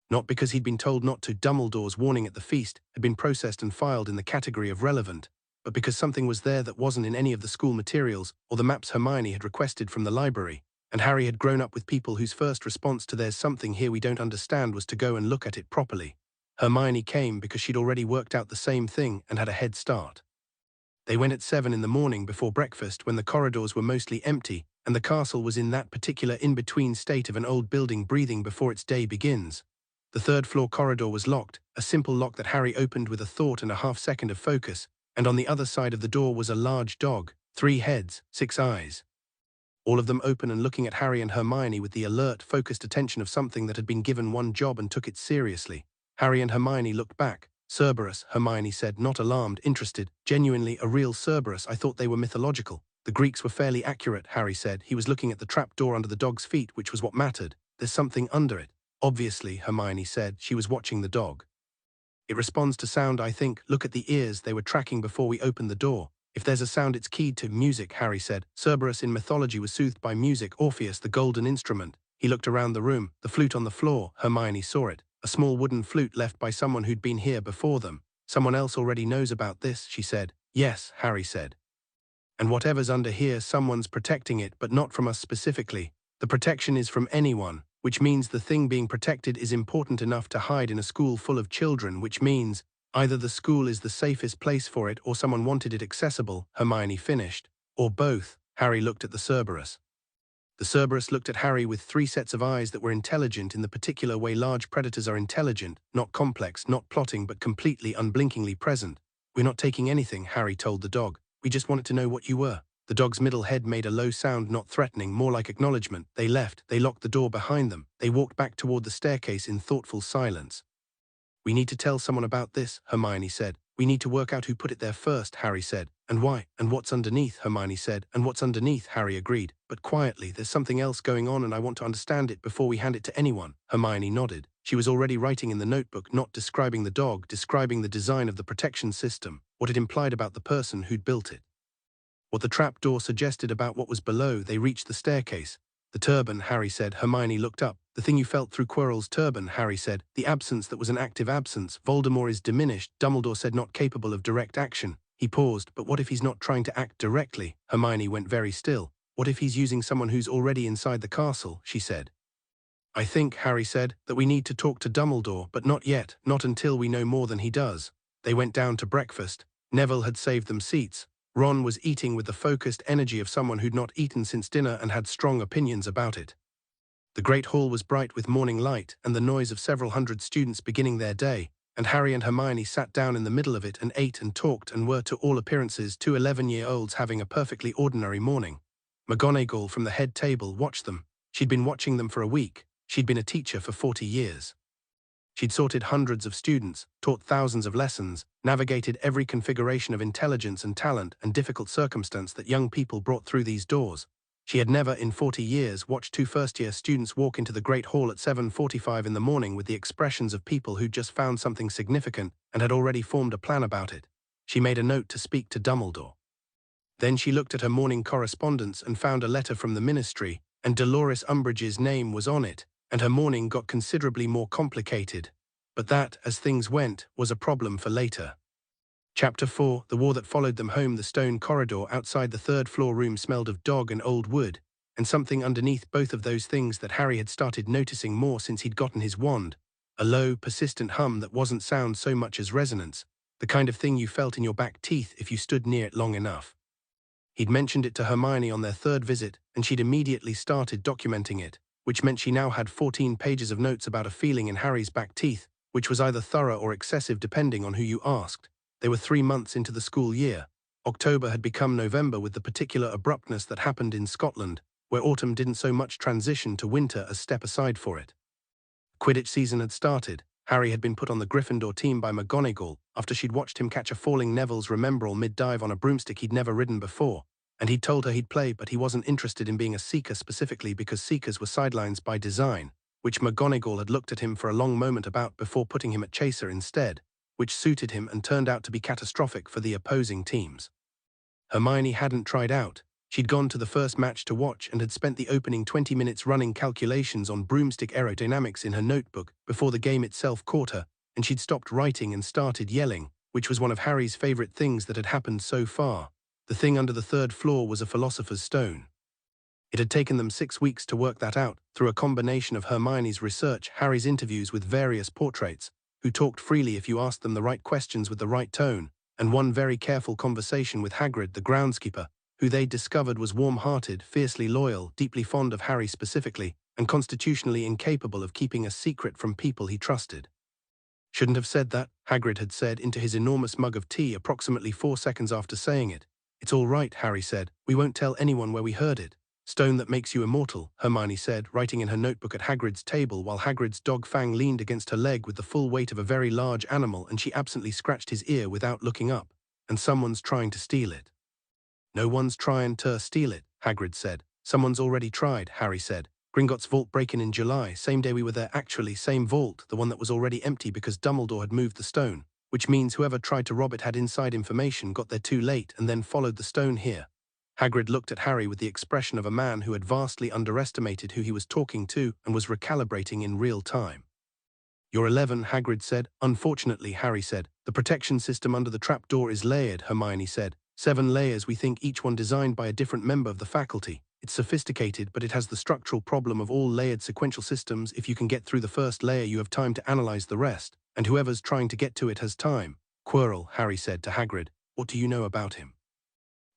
Not because he'd been told not to. Dumbledore's warning at the feast had been processed and filed in the category of relevant, but because something was there that wasn't in any of the school materials or the maps Hermione had requested from the library, and Harry had grown up with people whose first response to "there's something here we don't understand" was to go and look at it properly. Hermione came because she'd already worked out the same thing and had a head start. They went at 7 in the morning before breakfast, when the corridors were mostly empty and the castle was in that particular in-between state of an old building breathing before its day begins. The 3rd-floor corridor was locked, a simple lock that Harry opened with a thought and a half-second of focus, and on the other side of the door was a large dog, 3 heads, 6 eyes. All of them open and looking at Harry and Hermione with the alert, focused attention of something that had been given one job and took it seriously. Harry and Hermione looked back. Cerberus, Hermione said, not alarmed, interested. Genuinely a real Cerberus. I thought they were mythological. The Greeks were fairly accurate, Harry said. He was looking at the trap door under the dog's feet, which was what mattered. There's something under it. Obviously, Hermione said. She was watching the dog. It responds to sound, I think. Look at the ears they were tracking before we opened the door. If there's a sound, it's keyed to music, Harry said. Cerberus in mythology was soothed by music. Orpheus, the golden instrument. He looked around the room. The flute on the floor. Hermione saw it. A small wooden flute left by someone who'd been here before them. Someone else already knows about this, she said. Yes, Harry said. And whatever's under here, someone's protecting it, but not from us specifically. The protection is from anyone, which means the thing being protected is important enough to hide in a school full of children, which means either the school is the safest place for it or someone wanted it accessible, Hermione finished. Or both. Harry looked at the Cerberus. The Cerberus looked at Harry with three sets of eyes that were intelligent in the particular way large predators are intelligent, not complex, not plotting, but completely unblinkingly present. "We're not taking anything," Harry told the dog. "We just wanted to know what you were." The dog's middle head made a low sound, not threatening, more like acknowledgement. They left. They locked the door behind them. They walked back toward the staircase in thoughtful silence. "We need to tell someone about this," Hermione said. "We need to work out who put it there first," Harry said. "And why? And what's underneath?" Hermione said. "And what's underneath?" Harry agreed. "But quietly, there's something else going on and I want to understand it before we hand it to anyone." Hermione nodded. She was already writing in the notebook, not describing the dog, describing the design of the protection system, what it implied about the person who'd built it, what the trap door suggested about what was below. They reached the staircase. "The turban," Harry said. Hermione looked up. "The thing you felt through Quirrell's turban," Harry said. "The absence that was an active absence. Voldemort is diminished," Dumbledore said, "not capable of direct action." He paused. "But what if he's not trying to act directly?" Hermione went very still. "What if he's using someone who's already inside the castle?" she said. "I think," Harry said, "that we need to talk to Dumbledore, but not yet, not until we know more than he does." They went down to breakfast. Neville had saved them seats. Ron was eating with the focused energy of someone who'd not eaten since dinner and had strong opinions about it. The great hall was bright with morning light and the noise of several hundred students beginning their day, and Harry and Hermione sat down in the middle of it and ate and talked and were, to all appearances, two 11-year-olds having a perfectly ordinary morning. McGonagall from the head table watched them. She'd been watching them for a week. She'd been a teacher for 40 years. She'd sorted hundreds of students, taught thousands of lessons, navigated every configuration of intelligence and talent and difficult circumstance that young people brought through these doors. She had never, in 40 years, watched two first-year students walk into the Great Hall at 7:45 in the morning with the expressions of people who'd just found something significant and had already formed a plan about it. She made a note to speak to Dumbledore. Then she looked at her morning correspondence and found a letter from the Ministry, and Dolores Umbridge's name was on it, and her morning got considerably more complicated. But that, as things went, was a problem for later. Chapter 4, The War That Followed Them Home. The stone corridor outside the third-floor room smelled of dog and old wood, and something underneath both of those things that Harry had started noticing more since he'd gotten his wand. A low, persistent hum that wasn't sound so much as resonance, the kind of thing you felt in your back teeth if you stood near it long enough. He'd mentioned it to Hermione on their third visit, and she'd immediately started documenting it, which meant she now had 14 pages of notes about a feeling in Harry's back teeth, which was either thorough or excessive depending on who you asked. They were 3 months into the school year. October had become November with the particular abruptness that happened in Scotland, where autumn didn't so much transition to winter as step aside for it. Quidditch season had started. Harry had been put on the Gryffindor team by McGonagall after she'd watched him catch a falling Neville's Remembrall mid-dive on a broomstick he'd never ridden before, and he'd told her he'd play, but he wasn't interested in being a seeker specifically because seekers were sidelines by design, which McGonagall had looked at him for a long moment about before putting him at chaser instead, which suited him and turned out to be catastrophic for the opposing teams. Hermione hadn't tried out. She'd gone to the first match to watch and had spent the opening 20 minutes running calculations on broomstick aerodynamics in her notebook before the game itself caught her, and she'd stopped writing and started yelling, which was one of Harry's favorite things that had happened so far. The thing under the third floor was a philosopher's stone. It had taken them 6 weeks to work that out, through a combination of Hermione's research, Harry's interviews with various portraits, who talked freely if you asked them the right questions with the right tone, and one very careful conversation with Hagrid, the groundskeeper, who they discovered was warm-hearted, fiercely loyal, deeply fond of Harry specifically, and constitutionally incapable of keeping a secret from people he trusted. "Shouldn't have said that," Hagrid had said into his enormous mug of tea approximately 4 seconds after saying it. "It's all right," Harry said. "We won't tell anyone where we heard it." "Stone that makes you immortal," Hermione said, writing in her notebook at Hagrid's table while Hagrid's dog Fang leaned against her leg with the full weight of a very large animal, and she absently scratched his ear without looking up. "And someone's trying to steal it." "No one's trying to steal it," Hagrid said. "Someone's already tried," Harry said. "Gringotts' vault break-in in July, same day we were there actually, same vault, the one that was already empty because Dumbledore had moved the stone, which means whoever tried to rob it had inside information, got there too late, and then followed the stone here." Hagrid looked at Harry with the expression of a man who had vastly underestimated who he was talking to and was recalibrating in real time. "You're 11, Hagrid said. "Unfortunately," Harry said. "The protection system under the trapdoor is layered," Hermione said. 7 layers, we think, each one designed by a different member of the faculty. It's sophisticated, but it has the structural problem of all layered sequential systems. If you can get through the first layer, you have time to analyze the rest, and whoever's trying to get to it has time." "Quirrell," Harry said to Hagrid. "What do you know about him?"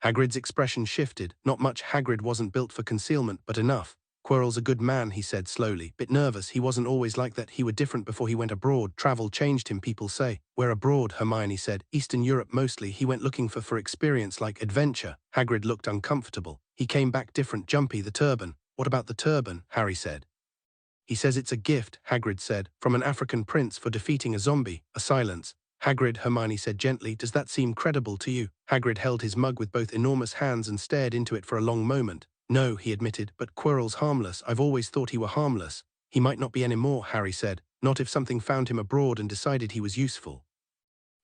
Hagrid's expression shifted. Not much. Hagrid wasn't built for concealment, but enough. Quirrell's a good man, he said slowly. Bit nervous. He wasn't always like that. He were different before he went abroad. Travel changed him, people say. Where abroad? Hermione said. Eastern Europe mostly. He went looking for experience, like adventure. Hagrid looked uncomfortable. He came back different. Jumpy. The turban. What about the turban? Harry said. He says it's a gift, Hagrid said, from an African prince for defeating a zombie. A silence. Hagrid, Hermione said gently, does that seem credible to you? Hagrid held his mug with both enormous hands and stared into it for a long moment. No, he admitted, but Quirrell's harmless. I've always thought he were harmless. He might not be anymore, Harry said. Not if something found him abroad and decided he was useful.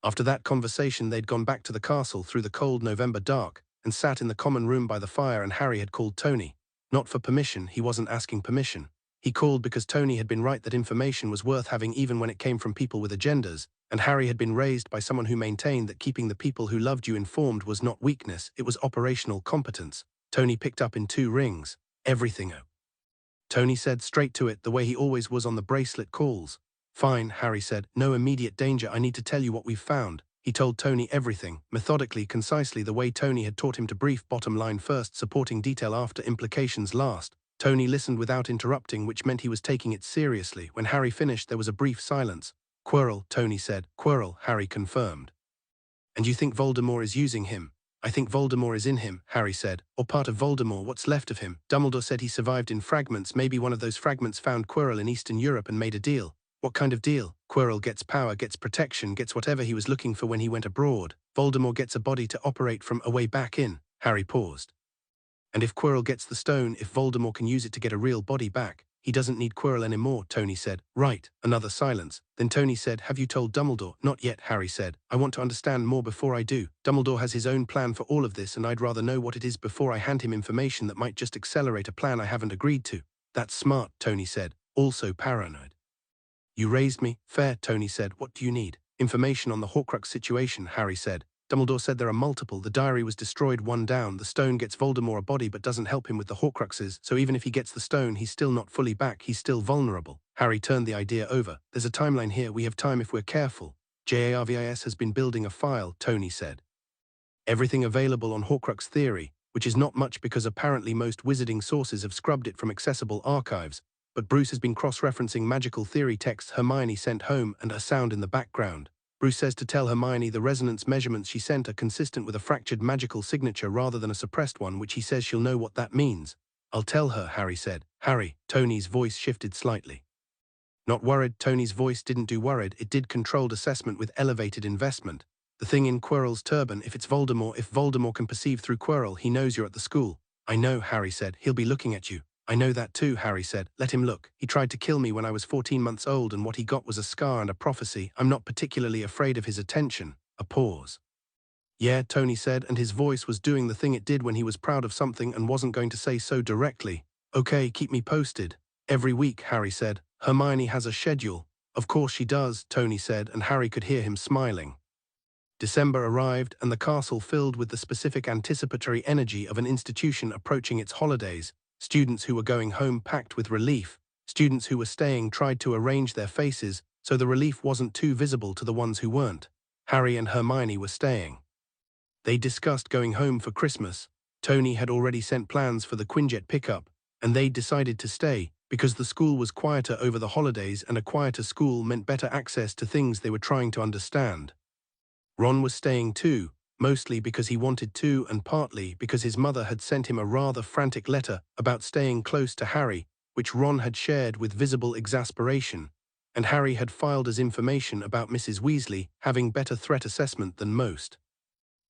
After that conversation, they'd gone back to the castle through the cold November dark and sat in the common room by the fire, and Harry had called Tony. Not for permission, he wasn't asking permission. He called because Tony had been right that information was worth having even when it came from people with agendas, and Harry had been raised by someone who maintained that keeping the people who loved you informed was not weakness, it was operational competence. Tony picked up in 2 rings. Everything. Tony said, straight to it, the way he always was on the bracelet calls. Fine, Harry said. No immediate danger. I need to tell you what we've found. He told Tony everything, methodically, concisely, the way Tony had taught him to brief, bottom line first, supporting detail after, implications last. Tony listened without interrupting, which meant he was taking it seriously. When Harry finished, there was a brief silence. Quirrell, Tony said. Quirrell, Harry confirmed. And you think Voldemort is using him? I think Voldemort is in him, Harry said. Or part of Voldemort, what's left of him. Dumbledore said he survived in fragments. Maybe one of those fragments found Quirrell in Eastern Europe and made a deal. What kind of deal? Quirrell gets power, gets protection, gets whatever he was looking for when he went abroad. Voldemort gets a body to operate from a way back in. Harry paused. And if Quirrell gets the stone, if Voldemort can use it to get a real body back, he doesn't need Quirrell anymore, Tony said. Right. Another silence. Then Tony said, have you told Dumbledore? Not yet, Harry said. I want to understand more before I do. Dumbledore has his own plan for all of this, and I'd rather know what it is before I hand him information that might just accelerate a plan I haven't agreed to. That's smart, Tony said. Also paranoid. You raised me. Fair, Tony said. What do you need? Information on the Horcrux situation, Harry said. Dumbledore said there are multiple. The diary was destroyed, 1 down. The stone gets Voldemort a body but doesn't help him with the Horcruxes, so even if he gets the stone, he's still not fully back. He's still vulnerable. Harry turned the idea over. There's a timeline here. We have time if we're careful. JARVIS has been building a file, Tony said. Everything available on Horcrux theory, which is not much because apparently most wizarding sources have scrubbed it from accessible archives, but Bruce has been cross-referencing magical theory texts Hermione sent home and a sound in the background. Bruce says to tell Hermione the resonance measurements she sent are consistent with a fractured magical signature rather than a suppressed one, which he says she'll know what that means. I'll tell her, Harry said. Harry, Tony's voice shifted slightly. Not worried. Tony's voice didn't do worried, it did controlled assessment with elevated investment. The thing in Quirrell's turban, if Voldemort can perceive through Quirrell, he knows you're at the school. I know, Harry said. He'll be looking at you. I know that too, Harry said. Let him look. He tried to kill me when I was 14 months old, and what he got was a scar and a prophecy. I'm not particularly afraid of his attention. A pause. Yeah, Tony said, and his voice was doing the thing it did when he was proud of something and wasn't going to say so directly. Okay, keep me posted. Every week, Harry said. Hermione has a schedule. Of course she does, Tony said, and Harry could hear him smiling. December arrived, and the castle filled with the specific anticipatory energy of an institution approaching its holidays. Students who were going home packed with relief. Students who were staying tried to arrange their faces so the relief wasn't too visible to the ones who weren't. Harry and Hermione were staying. They discussed going home for Christmas. Tony had already sent plans for the Quinjet pickup, and they decided to stay because the school was quieter over the holidays, and a quieter school meant better access to things they were trying to understand. Ron was staying too, mostly because he wanted to and partly because his mother had sent him a rather frantic letter about staying close to Harry, which Ron had shared with visible exasperation, and Harry had filed as information about Mrs. Weasley having better threat assessment than most.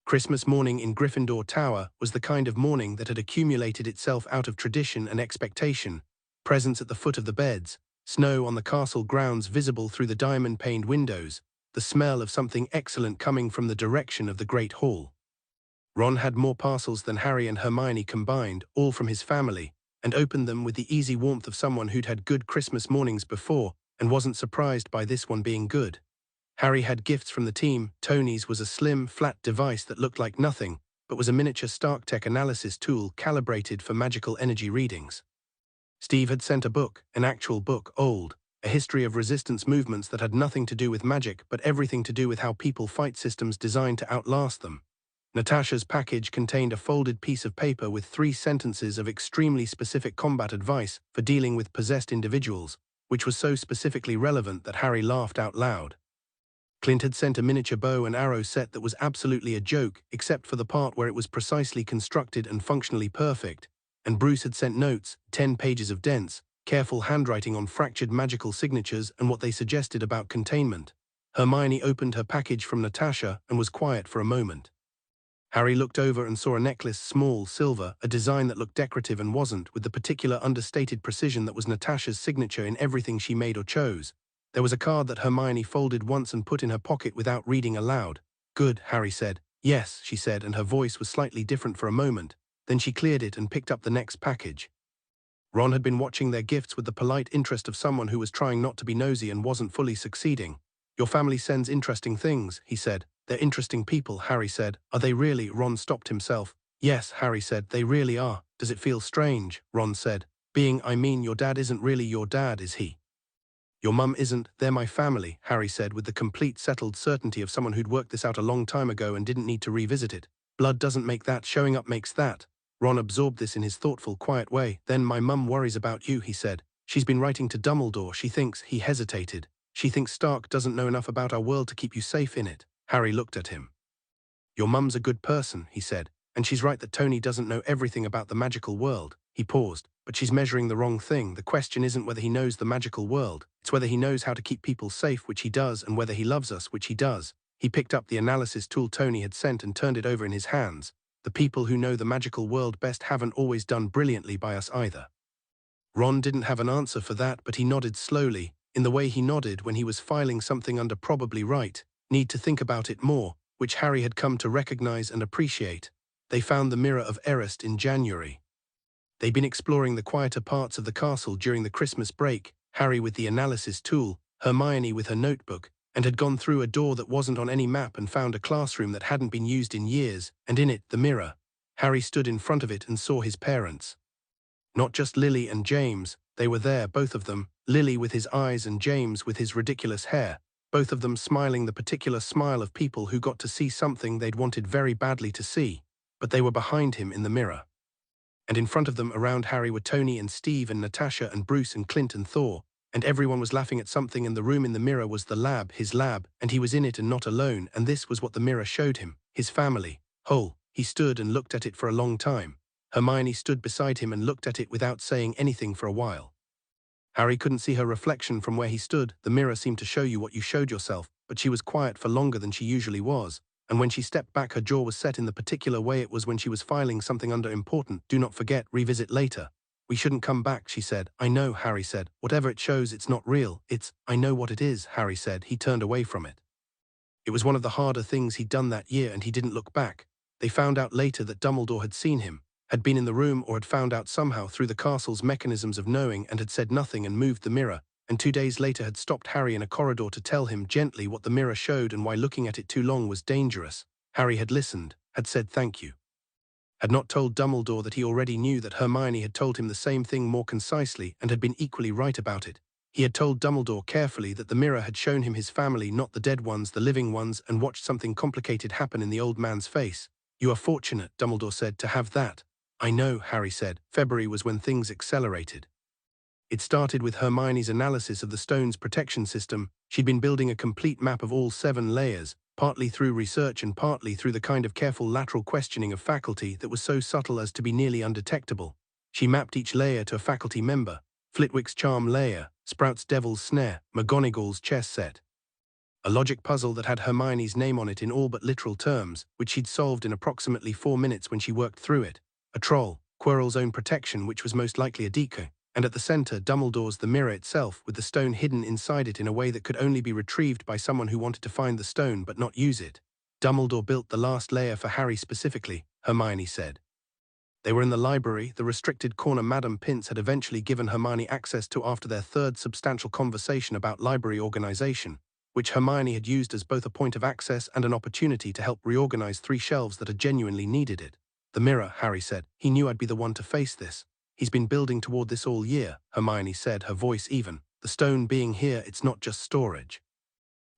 Christmas morning in Gryffindor Tower was the kind of morning that had accumulated itself out of tradition and expectation, presents at the foot of the beds, snow on the castle grounds visible through the diamond-paned windows, the smell of something excellent coming from the direction of the Great Hall. Ron had more parcels than Harry and Hermione combined, all from his family, and opened them with the easy warmth of someone who'd had good Christmas mornings before and wasn't surprised by this one being good. Harry had gifts from the team. Tony's was a slim, flat device that looked like nothing, but was a miniature StarkTech analysis tool calibrated for magical energy readings. Steve had sent a book, an actual book, old, a history of resistance movements that had nothing to do with magic but everything to do with how people fight systems designed to outlast them. Natasha's package contained a folded piece of paper with 3 sentences of extremely specific combat advice for dealing with possessed individuals, which was so specifically relevant that Harry laughed out loud. Clint had sent a miniature bow and arrow set that was absolutely a joke, except for the part where it was precisely constructed and functionally perfect, and Bruce had sent notes, 10 pages of dense, careful handwriting on fractured magical signatures and what they suggested about containment. Hermione opened her package from Natasha and was quiet for a moment. Harry looked over and saw a necklace, small, silver, a design that looked decorative and wasn't, with the particular understated precision that was Natasha's signature in everything she made or chose. There was a card that Hermione folded once and put in her pocket without reading aloud. "Good," Harry said. "Yes," she said, and her voice was slightly different for a moment. Then she cleared it and picked up the next package. Ron had been watching their gifts with the polite interest of someone who was trying not to be nosy and wasn't fully succeeding. "Your family sends interesting things," he said. "They're interesting people," Harry said. "Are they really?" Ron stopped himself. "Yes," Harry said, "they really are." "Does it feel strange?" Ron said. I mean, your dad isn't really your dad, is he?" "Your mum isn't, they're my family," Harry said with the complete settled certainty of someone who'd worked this out a long time ago and didn't need to revisit it. "Blood doesn't make that, showing up makes that." Ron absorbed this in his thoughtful, quiet way. "Then my mum worries about you," he said. "She's been writing to Dumbledore. She thinks," he hesitated, "she thinks Stark doesn't know enough about our world to keep you safe in it." Harry looked at him. "Your mum's a good person," he said, "and she's right that Tony doesn't know everything about the magical world." He paused. "But she's measuring the wrong thing. The question isn't whether he knows the magical world. It's whether he knows how to keep people safe, which he does, and whether he loves us, which he does." He picked up the analysis tool Tony had sent and turned it over in his hands. "The people who know the magical world best haven't always done brilliantly by us either." Ron didn't have an answer for that, but he nodded slowly, in the way he nodded when he was filing something under probably right, need to think about it more, which Harry had come to recognize and appreciate. They found the Mirror of Erest in January. They'd been exploring the quieter parts of the castle during the Christmas break, Harry with the analysis tool, Hermione with her notebook, and had gone through a door that wasn't on any map and found a classroom that hadn't been used in years, and in it, the mirror. Harry stood in front of it and saw his parents. Not just Lily and James, they were there, both of them, Lily with his eyes and James with his ridiculous hair, both of them smiling the particular smile of people who got to see something they'd wanted very badly to see, but they were behind him in the mirror. And in front of them around Harry were Tony and Steve and Natasha and Bruce and Clint and Thor, and everyone was laughing at something, and the room in the mirror was the lab, his lab, and he was in it and not alone, and this was what the mirror showed him, his family, whole. He stood and looked at it for a long time. Hermione stood beside him and looked at it without saying anything for a while. Harry couldn't see her reflection from where he stood. The mirror seemed to show you what you showed yourself, but she was quiet for longer than she usually was. And when she stepped back, her jaw was set in the particular way it was when she was filing something under important, do not forget, revisit later. "We shouldn't come back," she said. "I know," Harry said. "Whatever it shows, it's not real. I know what it is," Harry said. He turned away from it. It was one of the harder things he'd done that year, and he didn't look back. They found out later that Dumbledore had seen him, had been in the room, or had found out somehow through the castle's mechanisms of knowing, and had said nothing and moved the mirror, and 2 days later had stopped Harry in a corridor to tell him gently what the mirror showed and why looking at it too long was dangerous. Harry had listened, had said thank you. Had not told Dumbledore that he already knew that Hermione had told him the same thing more concisely and had been equally right about it. He had told Dumbledore carefully that the mirror had shown him his family, not the dead ones, the living ones, and watched something complicated happen in the old man's face. "You are fortunate," Dumbledore said, "to have that." "I know," Harry said. February was when things accelerated. It started with Hermione's analysis of the stone's protection system. She'd been building a complete map of all 7 layers, partly through research and partly through the kind of careful lateral questioning of faculty that was so subtle as to be nearly undetectable. She mapped each layer to a faculty member: Flitwick's charm layer, Sprout's devil's snare, McGonagall's chess set. A logic puzzle that had Hermione's name on it in all but literal terms, which she'd solved in approximately 4 minutes when she worked through it. A troll, Quirrell's own protection, which was most likely a decoy. And at the center, Dumbledore's the mirror itself, with the stone hidden inside it in a way that could only be retrieved by someone who wanted to find the stone but not use it. "Dumbledore built the last layer for Harry specifically," Hermione said. They were in the library, the restricted corner Madame Pince had eventually given Hermione access to after their third substantial conversation about library organization, which Hermione had used as both a point of access and an opportunity to help reorganize 3 shelves that had genuinely needed it. "The mirror," Harry said. "He knew I'd be the one to face this. He's been building toward this all year," Hermione said, her voice even. "The stone being here, it's not just storage.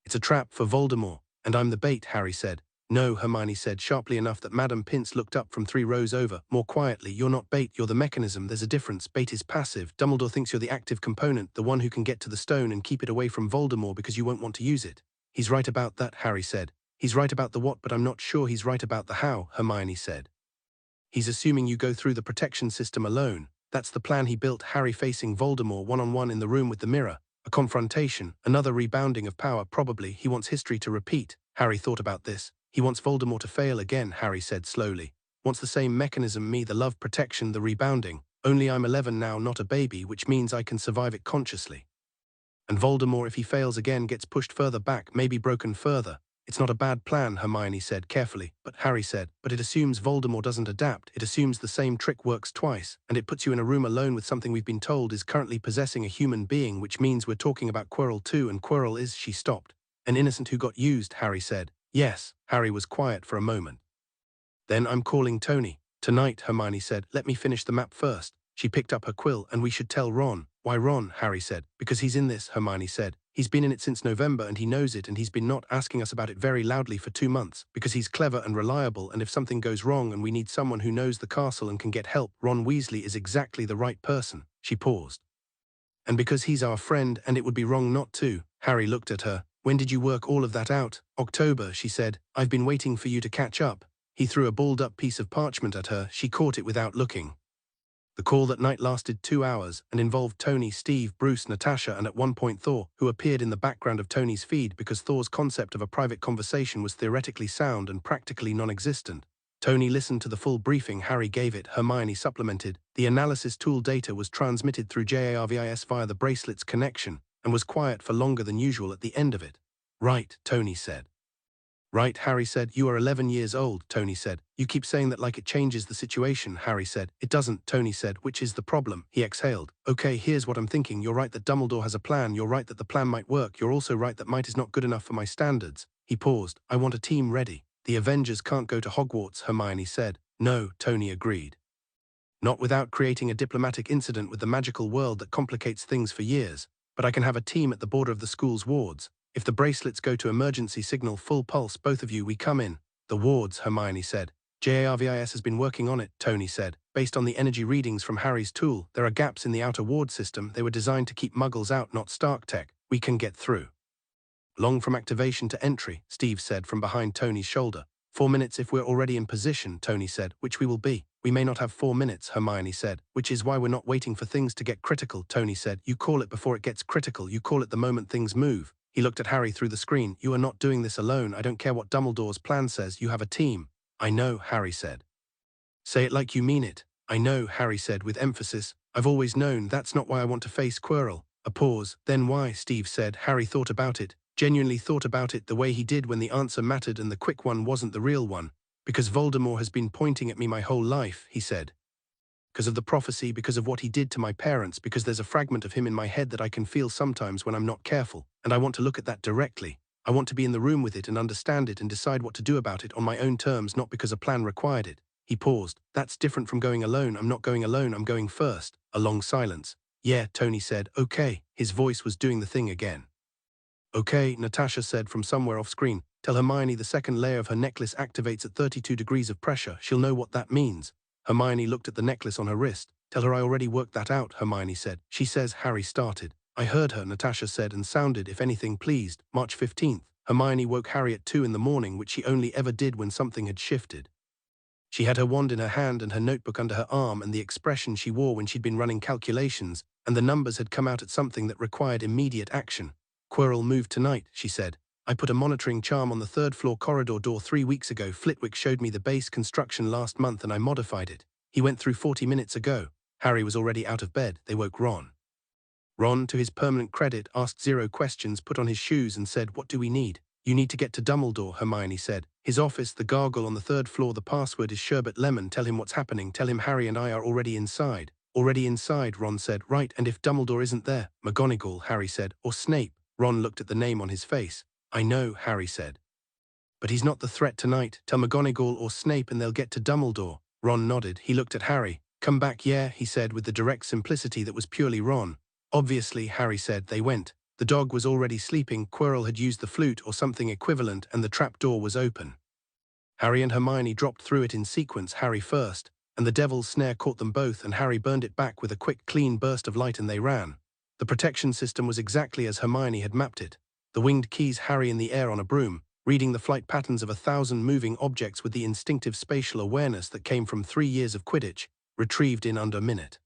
It's a trap for Voldemort, and I'm the bait," Harry said. No, Hermione said, sharply enough that Madame Pince looked up from 3 rows over, more quietly. You're not bait, you're the mechanism. There's a difference. Bait is passive. Dumbledore thinks you're the active component, the one who can get to the stone and keep it away from Voldemort because you won't want to use it. He's right about that, Harry said. He's right about the what, but I'm not sure he's right about the how, Hermione said. He's assuming you go through the protection system alone. That's the plan he built. Harry facing Voldemort one-on-one in the room with the mirror. A confrontation, another rebounding of power. Probably he wants history to repeat. Harry thought about this. He wants Voldemort to fail again, Harry said slowly. Wants the same mechanism, me, the love, protection, the rebounding. Only I'm 11 now, not a baby, which means I can survive it consciously. And Voldemort, if he fails again, gets pushed further back, maybe broken further. It's not a bad plan, Hermione said carefully, but Harry said, but it assumes Voldemort doesn't adapt. It assumes the same trick works twice, and it puts you in a room alone with something we've been told is currently possessing a human being, which means we're talking about Quirrell too, and Quirrell is, she stopped. An innocent who got used, Harry said. Yes, Harry was quiet for a moment. Then I'm calling Tony. Tonight, Hermione said, let me finish the map first. She picked up her quill, and we should tell Ron. Why Ron, Harry said. Because he's in this, Hermione said. He's been in it since November and he knows it, and he's been not asking us about it very loudly for 2 months. Because he's clever and reliable, and if something goes wrong and we need someone who knows the castle and can get help, Ron Weasley is exactly the right person. She paused. And because he's our friend, and it would be wrong not to. Harry looked at her. When did you work all of that out? October, she said. I've been waiting for you to catch up. He threw a balled-up piece of parchment at her. She caught it without looking. The call that night lasted 2 hours and involved Tony, Steve, Bruce, Natasha, and at one point Thor, who appeared in the background of Tony's feed because Thor's concept of a private conversation was theoretically sound and practically non-existent. Tony listened to the full briefing Harry gave it. Hermione supplemented. The analysis tool data was transmitted through JARVIS via the bracelet's connection and was quiet for longer than usual at the end of it. Right, Tony said. Right, Harry said. You are 11 years old, Tony said. You keep saying that like it changes the situation, Harry said. It doesn't, Tony said, which is the problem. He exhaled. Okay, here's what I'm thinking. You're right that Dumbledore has a plan. You're right that the plan might work. You're also right that might is not good enough for my standards. He paused. I want a team ready. The Avengers can't go to Hogwarts, Hermione said. No, Tony agreed. Not without creating a diplomatic incident with the magical world that complicates things for years. But I can have a team at the border of the school's wards. If the bracelets go to emergency signal full pulse, both of you, we come in. The wards, Hermione said. JARVIS has been working on it, Tony said. Based on the energy readings from Harry's tool, there are gaps in the outer ward system. They were designed to keep muggles out, not Stark tech. We can get through. Long from activation to entry, Steve said from behind Tony's shoulder. 4 minutes if we're already in position, Tony said, which we will be. We may not have 4 minutes, Hermione said, which is why we're not waiting for things to get critical, Tony said. You call it before it gets critical. You call it the moment things move. He looked at Harry through the screen. You are not doing this alone. I don't care what Dumbledore's plan says. You have a team. I know, Harry said. Say it like you mean it. I know, Harry said with emphasis. I've always known. That's not why I want to face Quirrell. A pause. Then why? Steve said. Harry thought about it. Genuinely thought about it the way he did when the answer mattered and the quick one wasn't the real one. Because Voldemort has been pointing at me my whole life, he said. Because of the prophecy, because of what he did to my parents, because there's a fragment of him in my head that I can feel sometimes when I'm not careful, and I want to look at that directly. I want to be in the room with it and understand it and decide what to do about it on my own terms, not because a plan required it. He paused. That's different from going alone. I'm not going alone, I'm going first. A long silence. Yeah, Tony said. Okay. His voice was doing the thing again. Okay, Natasha said from somewhere off screen. Tell Hermione the second layer of her necklace activates at 32 degrees of pressure. She'll know what that means. Hermione looked at the necklace on her wrist. Tell her I already worked that out, Hermione said. She says Harry started. I heard her, Natasha said, and sounded, if anything, pleased. March 15th. Hermione woke Harry at 2 in the morning, which she only ever did when something had shifted. She had her wand in her hand and her notebook under her arm, and the expression she wore when she'd been running calculations, and the numbers had come out at something that required immediate action. Quirrell moved tonight, she said. I put a monitoring charm on the 3rd floor corridor door 3 weeks ago. Flitwick showed me the base construction last month and I modified it. He went through 40 minutes ago. Harry was already out of bed. They woke Ron. Ron, to his permanent credit, asked 0 questions, put on his shoes and said, What do we need? You need to get to Dumbledore, Hermione said. His office, the gargle on the 3rd floor. The password is sherbet lemon. Tell him what's happening. Tell him Harry and I are already inside. Already inside, Ron said. Right, and if Dumbledore isn't there? McGonagall, Harry said. Or Snape. Ron looked at the name on his face. I know, Harry said. But he's not the threat tonight. Tell McGonagall or Snape and they'll get to Dumbledore. Ron nodded. He looked at Harry. Come back, yeah, he said with the direct simplicity that was purely Ron. Obviously, Harry said. They went. The dog was already sleeping. Quirrell had used the flute or something equivalent and the trap door was open. Harry and Hermione dropped through it in sequence, Harry first, and the devil's snare caught them both, and Harry burned it back with a quick, clean burst of light, and they ran. The protection system was exactly as Hermione had mapped it. The winged keys, Harry in the air on a broom, reading the flight patterns of 1,000 moving objects with the instinctive spatial awareness that came from 3 years of Quidditch, retrieved in under a minute.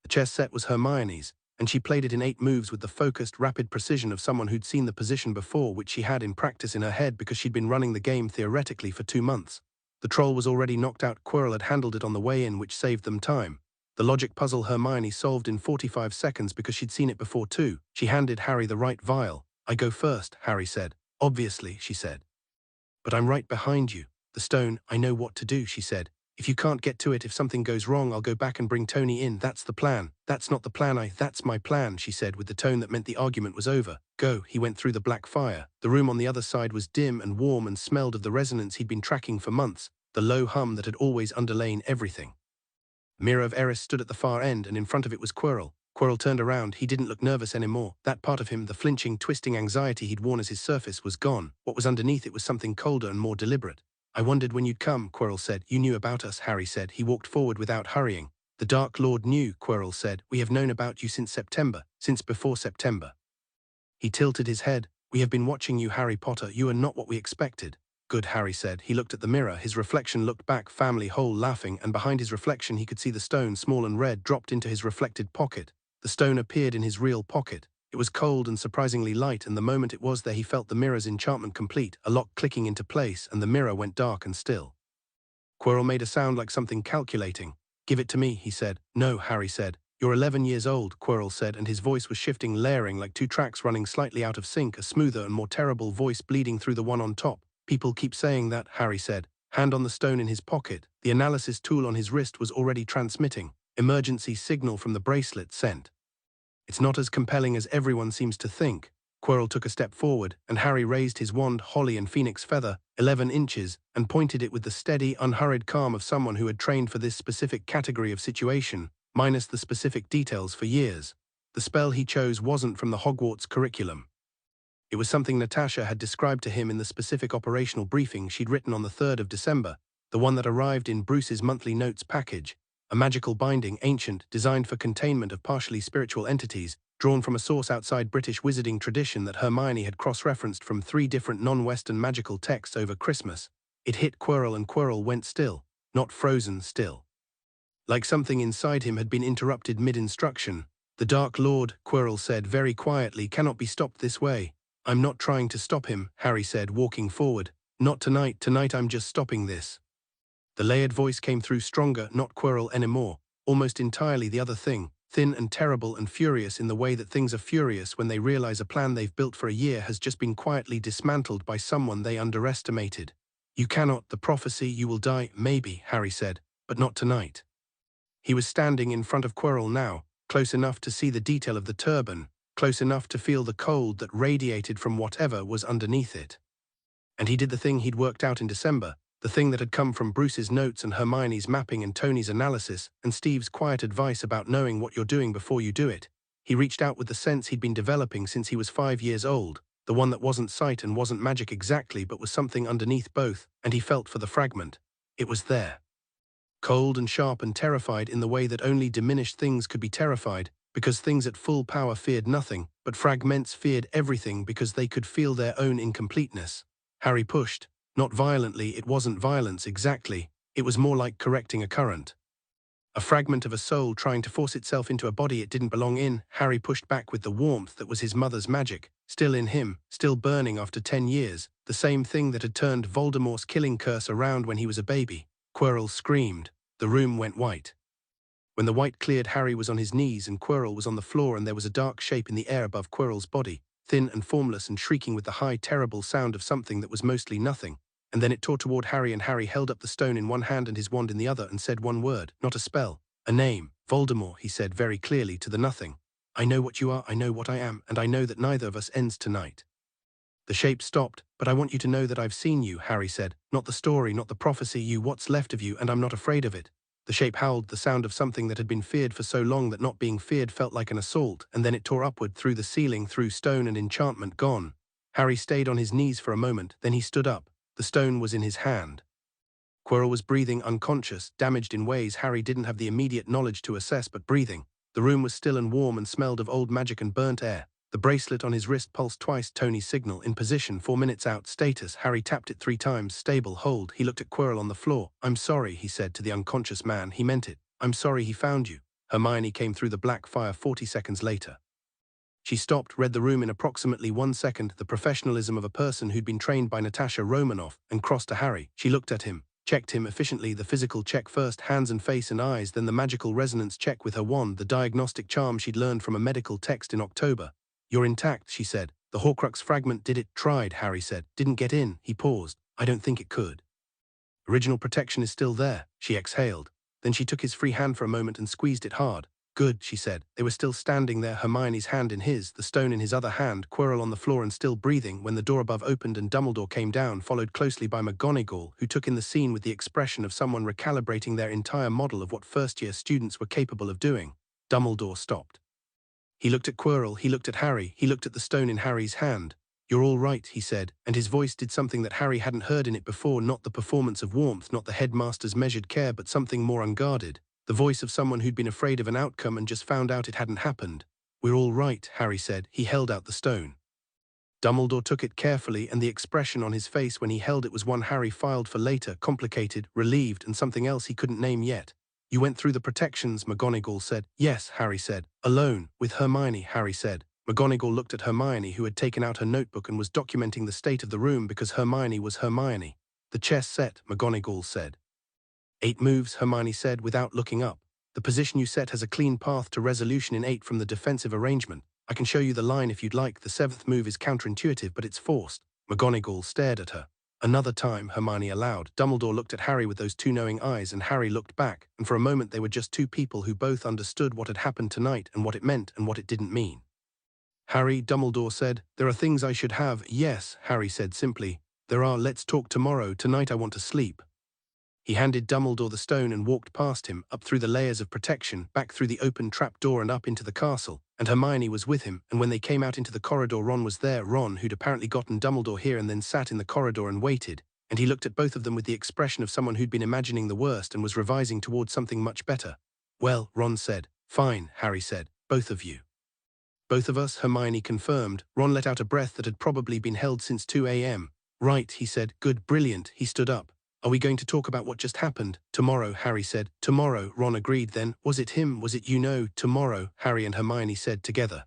The chess set was Hermione's, and she played it in 8 moves with the focused, rapid precision of someone who'd seen the position before, which she had in practice in her head because she'd been running the game theoretically for 2 months. The troll was already knocked out. Quirrell had handled it on the way in, which saved them time. The logic puzzle Hermione solved in 45 seconds because she'd seen it before too. She handed Harry the right vial. "I go first," Harry said. "Obviously," she said. "But I'm right behind you. The stone, I know what to do," she said. "If you can't get to it, if something goes wrong, I'll go back and bring Tony in. That's the plan." "That's not the plan, that's my plan," she said with the tone that meant the argument was over. "Go." He went through the black fire. The room on the other side was dim and warm and smelled of the resonance he'd been tracking for months, the low hum that had always underlain everything. The mirror of Eris stood at the far end, and in front of it was Quirrell. Quirrell turned around. He didn't look nervous anymore. That part of him, the flinching, twisting anxiety he'd worn as his surface, was gone. What was underneath it was something colder and more deliberate. "I wondered when you'd come," Quirrell said. "You knew about us," Harry said. He walked forward without hurrying. "The Dark Lord knew," Quirrell said. "We have known about you since September, since before September." He tilted his head. "We have been watching you, Harry Potter. You are not what we expected." "Good," Harry said. He looked at the mirror. His reflection looked back, family whole, laughing, and behind his reflection he could see the stone, small and red, dropped into his reflected pocket. The stone appeared in his real pocket. It was cold and surprisingly light, and the moment it was there he felt the mirror's enchantment complete, a lock clicking into place, and the mirror went dark and still. Quirrell made a sound like something calculating. "Give it to me," he said. "No," Harry said. "You're 11 years old," Quirrell said, and his voice was shifting, layering like 2 tracks running slightly out of sync, a smoother and more terrible voice bleeding through the one on top. "People keep saying that," Harry said. Hand on the stone in his pocket. The analysis tool on his wrist was already transmitting. Emergency signal from the bracelet sent. "It's not as compelling as everyone seems to think." Quirrell took a step forward, and Harry raised his wand, holly and phoenix feather, 11 inches, and pointed it with the steady, unhurried calm of someone who had trained for this specific category of situation, minus the specific details, for years. The spell he chose wasn't from the Hogwarts curriculum. It was something Natasha had described to him in the specific operational briefing she'd written on the 3rd of December, the one that arrived in Bruce's monthly notes package. A magical binding, ancient, designed for containment of partially spiritual entities, drawn from a source outside British wizarding tradition that Hermione had cross-referenced from 3 different non-Western magical texts over Christmas. It hit Quirrell, and Quirrell went still, not frozen, still. Like something inside him had been interrupted mid-instruction. "The Dark Lord," Quirrell said very quietly, "cannot be stopped this way." "I'm not trying to stop him," Harry said, walking forward. "Not tonight. Tonight I'm just stopping this." The layered voice came through stronger, not Quirrell anymore, almost entirely the other thing, thin and terrible and furious in the way that things are furious when they realize a plan they've built for a year has just been quietly dismantled by someone they underestimated. "You cannot, the prophecy, you will die." "Maybe," Harry said, "but not tonight." He was standing in front of Quirrell now, close enough to see the detail of the turban, close enough to feel the cold that radiated from whatever was underneath it. And he did the thing he'd worked out in December, the thing that had come from Bruce's notes and Hermione's mapping and Tony's analysis and Steve's quiet advice about knowing what you're doing before you do it. He reached out with the sense he'd been developing since he was 5 years old, the one that wasn't sight and wasn't magic exactly but was something underneath both, and he felt for the fragment. It was there. Cold and sharp and terrified in the way that only diminished things could be terrified, because things at full power feared nothing, but fragments feared everything because they could feel their own incompleteness. Harry pushed. Not violently, it wasn't violence exactly, it was more like correcting a current. A fragment of a soul trying to force itself into a body it didn't belong in. Harry pushed back with the warmth that was his mother's magic, still in him, still burning after 10 years, the same thing that had turned Voldemort's killing curse around when he was a baby. Quirrell screamed. The room went white. When the white cleared, Harry was on his knees and Quirrell was on the floor, and there was a dark shape in the air above Quirrell's body, thin and formless and shrieking with the high, terrible sound of something that was mostly nothing. And then it tore toward Harry, and Harry held up the stone in one hand and his wand in the other and said one word, not a spell, a name. "Voldemort," he said very clearly to the nothing. "I know what you are, I know what I am, and I know that neither of us ends tonight." The shape stopped. "But I want you to know that I've seen you," Harry said. "Not the story, not the prophecy, you, what's left of you, and I'm not afraid of it." The shape howled, the sound of something that had been feared for so long that not being feared felt like an assault, and then it tore upward through the ceiling, through stone and enchantment, gone. Harry stayed on his knees for a moment, then he stood up. The stone was in his hand. Quirrell was breathing unconscious, damaged in ways Harry didn't have the immediate knowledge to assess, but breathing. The room was still and warm and smelled of old magic and burnt air. The bracelet on his wrist pulsed twice. Tony's signal, in position, 4 minutes out, status. Harry tapped it 3 times, stable, hold. He looked at Quirrell on the floor. I'm sorry, he said to the unconscious man. He meant it. I'm sorry he found you. Hermione came through the black fire 40 seconds later. She stopped, read the room in approximately 1 second, the professionalism of a person who'd been trained by Natasha Romanoff, and crossed to Harry. She looked at him, checked him efficiently, the physical check first, hands and face and eyes, then the magical resonance check with her wand, the diagnostic charm she'd learned from a medical text in October. You're intact, she said. The Horcrux fragment did it. Tried, Harry said. Didn't get in. He paused. I don't think it could. Original protection is still there, she exhaled. Then she took his free hand for a moment and squeezed it hard. Good, she said. They were still standing there, Hermione's hand in his, the stone in his other hand, Quirrell on the floor and still breathing, when the door above opened and Dumbledore came down, followed closely by McGonagall, who took in the scene with the expression of someone recalibrating their entire model of what first-year students were capable of doing. Dumbledore stopped. He looked at Quirrell, he looked at Harry, he looked at the stone in Harry's hand. You're all right, he said, and his voice did something that Harry hadn't heard in it before, not the performance of warmth, not the headmaster's measured care, but something more unguarded. The voice of someone who'd been afraid of an outcome and just found out it hadn't happened. We're all right, Harry said. He held out the stone. Dumbledore took it carefully, and the expression on his face when he held it was one Harry filed for later, complicated, relieved, and something else he couldn't name yet. You went through the protections, McGonagall said. Yes, Harry said. Alone, with Hermione, Harry said. McGonagall looked at Hermione, who had taken out her notebook and was documenting the state of the room because Hermione was Hermione. The chess set, McGonagall said. 8 moves, Hermione said, without looking up. The position you set has a clean path to resolution in 8 from the defensive arrangement. I can show you the line if you'd like. The 7th move is counterintuitive, but it's forced. McGonagall stared at her. Another time, Hermione allowed. Dumbledore looked at Harry with those 2 knowing eyes, and Harry looked back, and for a moment they were just 2 people who both understood what had happened tonight and what it meant and what it didn't mean. Harry, Dumbledore said, there are things I should have. Yes, Harry said simply. There are. Let's talk tomorrow. Tonight I want to sleep. He handed Dumbledore the stone and walked past him, up through the layers of protection, back through the open trapdoor and up into the castle, and Hermione was with him, and when they came out into the corridor Ron was there, Ron, who'd apparently gotten Dumbledore here and then sat in the corridor and waited, and he looked at both of them with the expression of someone who'd been imagining the worst and was revising towards something much better. Well, Ron said. Fine, Harry said. Both of you. Both of us, Hermione confirmed. Ron let out a breath that had probably been held since 2 a.m. Right, he said. Good, brilliant. He stood up. Are we going to talk about what just happened? Tomorrow, Harry said. Tomorrow, Ron agreed then. Was it him? Was it you know? Tomorrow, Harry and Hermione said together.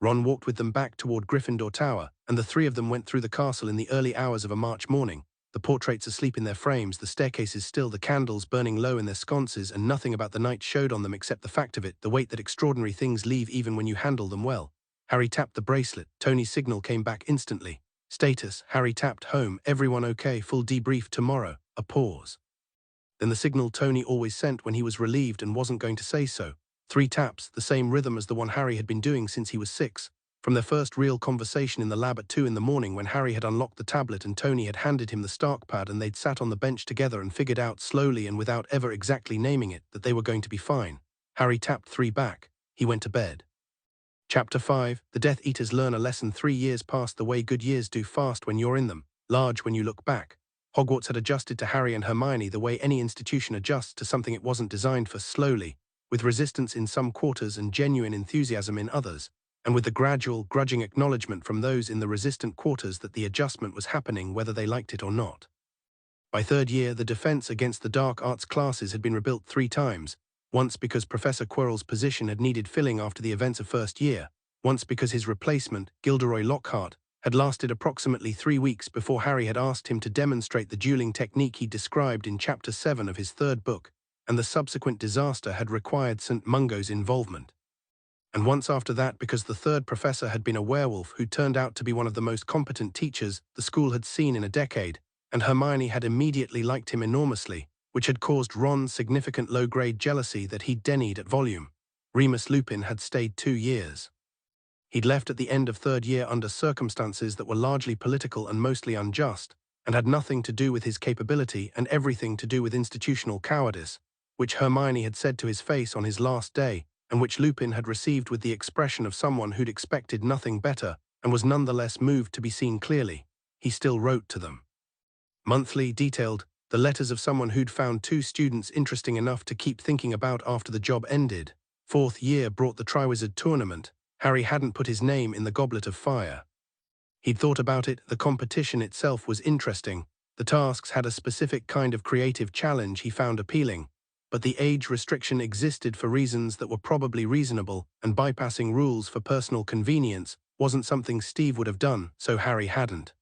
Ron walked with them back toward Gryffindor Tower, and the 3 of them went through the castle in the early hours of a March morning, the portraits asleep in their frames, the staircases still, the candles burning low in their sconces, and nothing about the night showed on them except the fact of it, the weight that extraordinary things leave even when you handle them well. Harry tapped the bracelet. Tony's signal came back instantly. Status, Harry tapped. Home, everyone okay, full debrief tomorrow. A pause. Then the signal Tony always sent when he was relieved and wasn't going to say so. 3 taps, the same rhythm as the one Harry had been doing since he was 6. From their first real conversation in the lab at 2 in the morning when Harry had unlocked the tablet and Tony had handed him the Stark pad and they'd sat on the bench together and figured out slowly and without ever exactly naming it that they were going to be fine. Harry tapped 3 back. He went to bed. Chapter 5, The Death Eaters learn a lesson. 3 years passed the way good years do, fast when you're in them, large when you look back. Hogwarts had adjusted to Harry and Hermione the way any institution adjusts to something it wasn't designed for, slowly, with resistance in some quarters and genuine enthusiasm in others, and with the gradual, grudging acknowledgement from those in the resistant quarters that the adjustment was happening whether they liked it or not. By 3rd year, the defense against the dark arts classes had been rebuilt 3 times, once because Professor Quirrell's position had needed filling after the events of 1st year, once because his replacement, Gilderoy Lockhart, had lasted approximately 3 weeks before Harry had asked him to demonstrate the dueling technique he described in Chapter 7 of his 3rd book, and the subsequent disaster had required St. Mungo's involvement. And once after that because the 3rd professor had been a werewolf who turned out to be one of the most competent teachers the school had seen in a decade, and Hermione had immediately liked him enormously, which had caused Ron significant low-grade jealousy that he'd denied at volume. Remus Lupin had stayed 2 years. He'd left at the end of 3rd year under circumstances that were largely political and mostly unjust, and had nothing to do with his capability and everything to do with institutional cowardice, which Hermione had said to his face on his last day, and which Lupin had received with the expression of someone who'd expected nothing better and was nonetheless moved to be seen clearly. He still wrote to them. Monthly, detailed, The letters of someone who'd found two students interesting enough to keep thinking about after the job ended. Fourth year brought the Triwizard Tournament. Harry hadn't put his name in the Goblet of Fire. He'd thought about it, the competition itself was interesting. The tasks had a specific kind of creative challenge he found appealing. But the age restriction existed for reasons that were probably reasonable, and bypassing rules for personal convenience wasn't something Steve would have done, so Harry hadn't.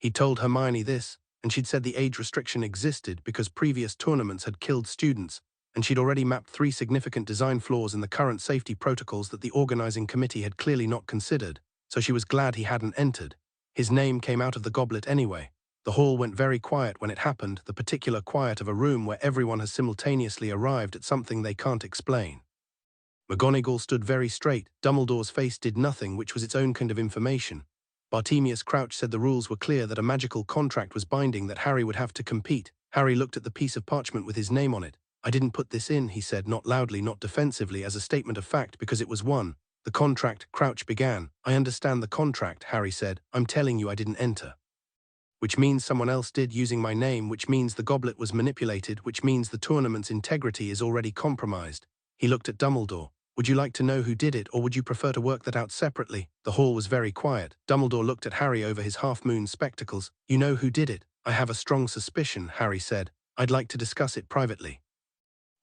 He'd told Hermione this, and she'd said the age restriction existed because previous tournaments had killed students, and she'd already mapped 3 significant design flaws in the current safety protocols that the organizing committee had clearly not considered, so she was glad he hadn't entered. His name came out of the goblet anyway. The hall went very quiet when it happened, the particular quiet of a room where everyone has simultaneously arrived at something they can't explain. McGonagall stood very straight. Dumbledore's face did nothing, which was its own kind of information. Bartemius Crouch said the rules were clear, that a magical contract was binding, that Harry would have to compete. Harry looked at the piece of parchment with his name on it. "I didn't put this in," he said, not loudly, not defensively, as a statement of fact, because it was one. "The contract," Crouch began. "I understand the contract," Harry said. "I'm telling you I didn't enter. Which means someone else did, using my name, which means the goblet was manipulated, which means the tournament's integrity is already compromised." He looked at Dumbledore. "Would you like to know who did it, or would you prefer to work that out separately?" The hall was very quiet. Dumbledore looked at Harry over his half-moon spectacles. "You know who did it?" "I have a strong suspicion," Harry said. "I'd like to discuss it privately.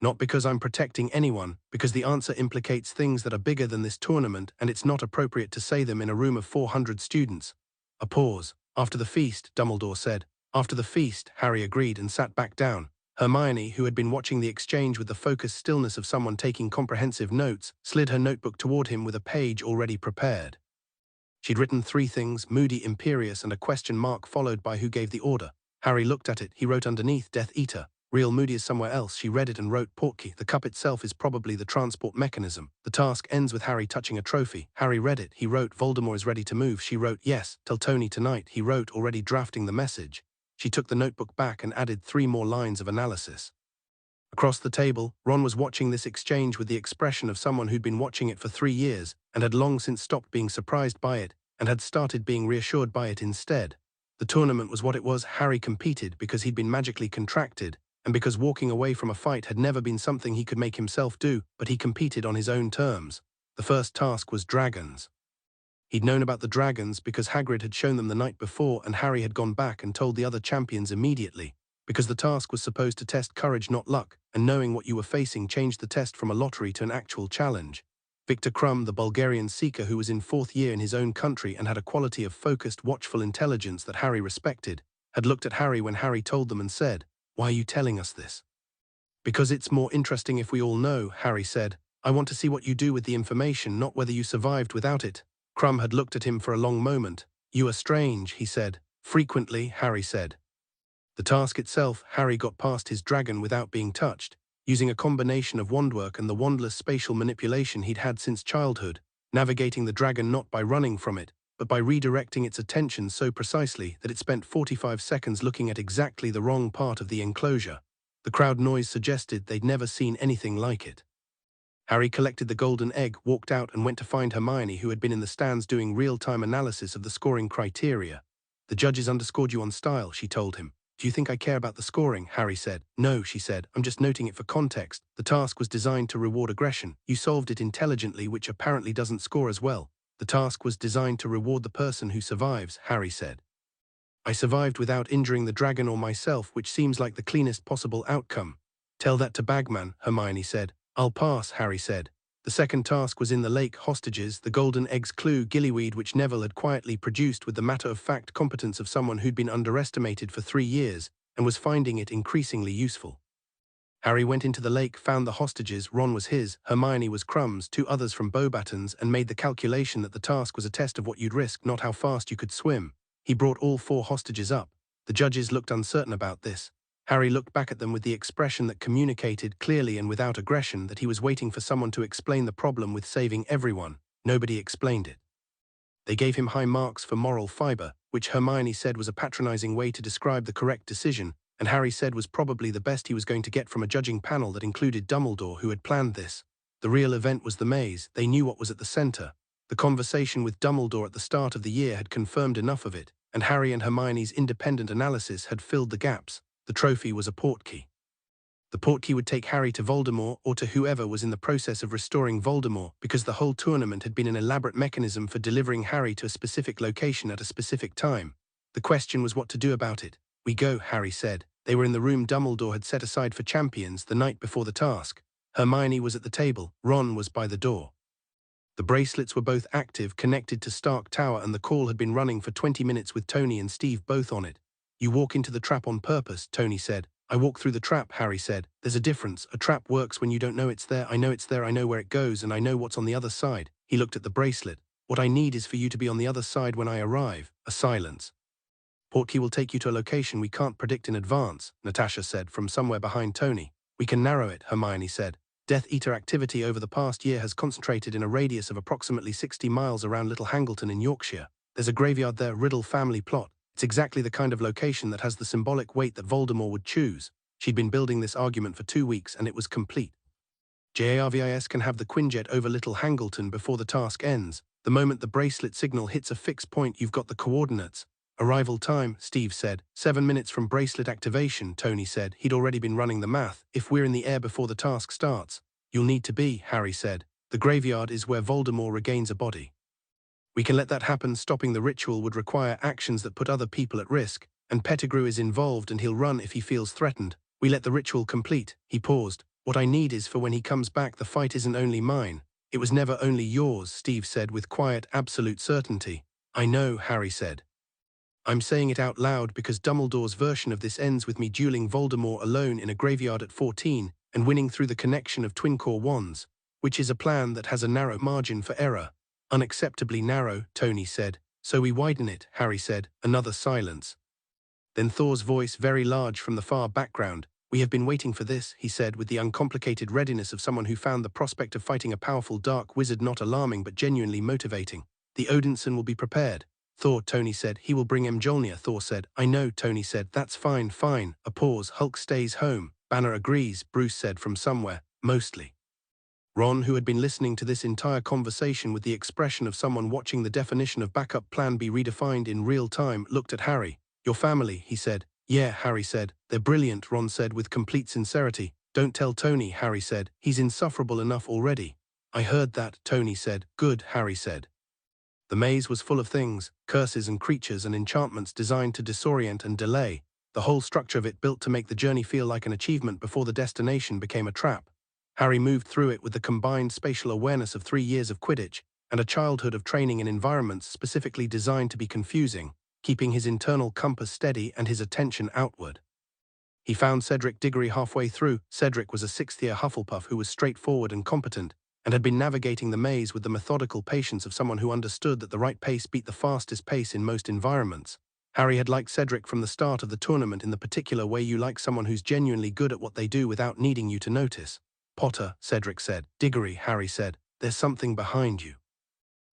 Not because I'm protecting anyone, because the answer implicates things that are bigger than this tournament, and it's not appropriate to say them in a room of 400 students." A pause. "After the feast," Dumbledore said. "After the feast," Harry agreed and sat back down. Hermione, who had been watching the exchange with the focused stillness of someone taking comprehensive notes, slid her notebook toward him with a page already prepared. She'd written 3 things: moody, imperious, and a question mark followed by who gave the order. Harry looked at it. He wrote underneath, "Death Eater." "Real moody is somewhere else." She read it and wrote, "Portkey." The cup itself is probably the transport mechanism. The task ends with Harry touching a trophy. Harry read it. He wrote, "Voldemort is ready to move." She wrote, "Yes, tell Tony tonight." He wrote, already drafting the message. She took the notebook back and added 3 more lines of analysis. Across the table, Ron was watching this exchange with the expression of someone who'd been watching it for 3 years, and had long since stopped being surprised by it, and had started being reassured by it instead. The tournament was what it was. Harry competed because he'd been magically contracted, and because walking away from a fight had never been something he could make himself do, but he competed on his own terms. The first task was dragons. He'd known about the dragons because Hagrid had shown them the night before, and Harry had gone back and told the other champions immediately, because the task was supposed to test courage, not luck, and knowing what you were facing changed the test from a lottery to an actual challenge. Victor Crumb, the Bulgarian seeker who was in 4th year in his own country and had a quality of focused, watchful intelligence that Harry respected, had looked at Harry when Harry told them and said, "Why are you telling us this?" "Because it's more interesting if we all know," Harry said. "I want to see what you do with the information, not whether you survived without it." Crumb had looked at him for a long moment. "You are strange," he said. "Frequently," Harry said. The task itself, Harry got past his dragon without being touched, using a combination of wandwork and the wandless spatial manipulation he'd had since childhood, navigating the dragon not by running from it, but by redirecting its attention so precisely that it spent 45 seconds looking at exactly the wrong part of the enclosure. The crowd noise suggested they'd never seen anything like it. Harry collected the golden egg, walked out, and went to find Hermione, who had been in the stands doing real-time analysis of the scoring criteria. "The judges underscored you on style," she told him. "Do you think I care about the scoring?" Harry said. "No," she said. "I'm just noting it for context. The task was designed to reward aggression. You solved it intelligently, which apparently doesn't score as well." "The task was designed to reward the person who survives," Harry said. "I survived without injuring the dragon or myself, which seems like the cleanest possible outcome." "Tell that to Bagman," Hermione said. "I'll pass," Harry said. The second task was in the lake, hostages, the golden egg's clue, gillyweed, which Neville had quietly produced with the matter-of-fact competence of someone who'd been underestimated for 3 years, and was finding it increasingly useful. Harry went into the lake, found the hostages. Ron was his, Hermione was Crumb's, 2 others from Beauxbatons, and made the calculation that the task was a test of what you'd risk, not how fast you could swim. He brought all 4 hostages up. The judges looked uncertain about this. Harry looked back at them with the expression that communicated clearly and without aggression that he was waiting for someone to explain the problem with saving everyone. Nobody explained it. They gave him high marks for moral fiber, which Hermione said was a patronizing way to describe the correct decision, and Harry said was probably the best he was going to get from a judging panel that included Dumbledore, who had planned this. The real event was the maze. They knew what was at the center. The conversation with Dumbledore at the start of the year had confirmed enough of it, and Harry and Hermione's independent analysis had filled the gaps. The trophy was a portkey. The portkey would take Harry to Voldemort or to whoever was in the process of restoring Voldemort, because the whole tournament had been an elaborate mechanism for delivering Harry to a specific location at a specific time. The question was what to do about it. "We go," Harry said. They were in the room Dumbledore had set aside for champions the night before the task. Hermione was at the table, Ron was by the door. The bracelets were both active, connected to Stark Tower, and the call had been running for 20 minutes with Tony and Steve both on it. "You walk into the trap on purpose," Tony said. "I walk through the trap," Harry said. "There's a difference. A trap works when you don't know it's there. I know it's there, I know where it goes, and I know what's on the other side." He looked at the bracelet. "What I need is for you to be on the other side when I arrive." A silence. "Portkey will take you to a location we can't predict in advance," Natasha said from somewhere behind Tony. "We can narrow it," Hermione said. "Death Eater activity over the past year has concentrated in a radius of approximately 60 miles around Little Hangleton in Yorkshire. There's a graveyard there, Riddle family plot. It's exactly the kind of location that has the symbolic weight that Voldemort would choose." She'd been building this argument for 2 weeks, and it was complete. "JARVIS can have the Quinjet over Little Hangleton before the task ends. The moment the bracelet signal hits a fixed point, you've got the coordinates." "Arrival time," Steve said. 7 minutes from bracelet activation," Tony said. He'd already been running the math. "If we're in the air before the task starts." "You'll need to be," Harry said. "The graveyard is where Voldemort regains a body. We can let that happen. Stopping the ritual would require actions that put other people at risk, and Pettigrew is involved and he'll run if he feels threatened. We let the ritual complete." He paused. "What I need is for when he comes back, the fight isn't only mine." "It was never only yours," Steve said with quiet, absolute certainty. "I know," Harry said. "I'm saying it out loud because Dumbledore's version of this ends with me dueling Voldemort alone in a graveyard at 14 and winning through the connection of twin-core wands, which is a plan that has a narrow margin for error." "Unacceptably narrow," Tony said. "So we widen it," Harry said. Another silence. Then Thor's voice, very large from the far background. "We have been waiting for this," he said with the uncomplicated readiness of someone who found the prospect of fighting a powerful dark wizard not alarming but genuinely motivating. "The Odinson will be prepared." "Thor," Tony said. "He will bring Mjolnir," Thor said. "I know," Tony said. "That's fine, fine." A pause. "Hulk stays home." "Banner agrees," Bruce said from somewhere. "Mostly." Ron, who had been listening to this entire conversation with the expression of someone watching the definition of backup plan be redefined in real time, looked at Harry. "Your family," he said. "Yeah," Harry said. "They're brilliant," Ron said with complete sincerity. "Don't tell Tony," Harry said. "He's insufferable enough already." "I heard that," Tony said. "Good," Harry said. The maze was full of things, curses and creatures and enchantments designed to disorient and delay, the whole structure of it built to make the journey feel like an achievement before the destination became a trap. Harry moved through it with the combined spatial awareness of 3 years of Quidditch and a childhood of training in environments specifically designed to be confusing, keeping his internal compass steady and his attention outward. He found Cedric Diggory halfway through. Cedric was a 6th-year Hufflepuff who was straightforward and competent, and had been navigating the maze with the methodical patience of someone who understood that the right pace beat the fastest pace in most environments. Harry had liked Cedric from the start of the tournament in the particular way you like someone who's genuinely good at what they do without needing you to notice. "Potter," Cedric said. "Diggory," Harry said. "There's something behind you."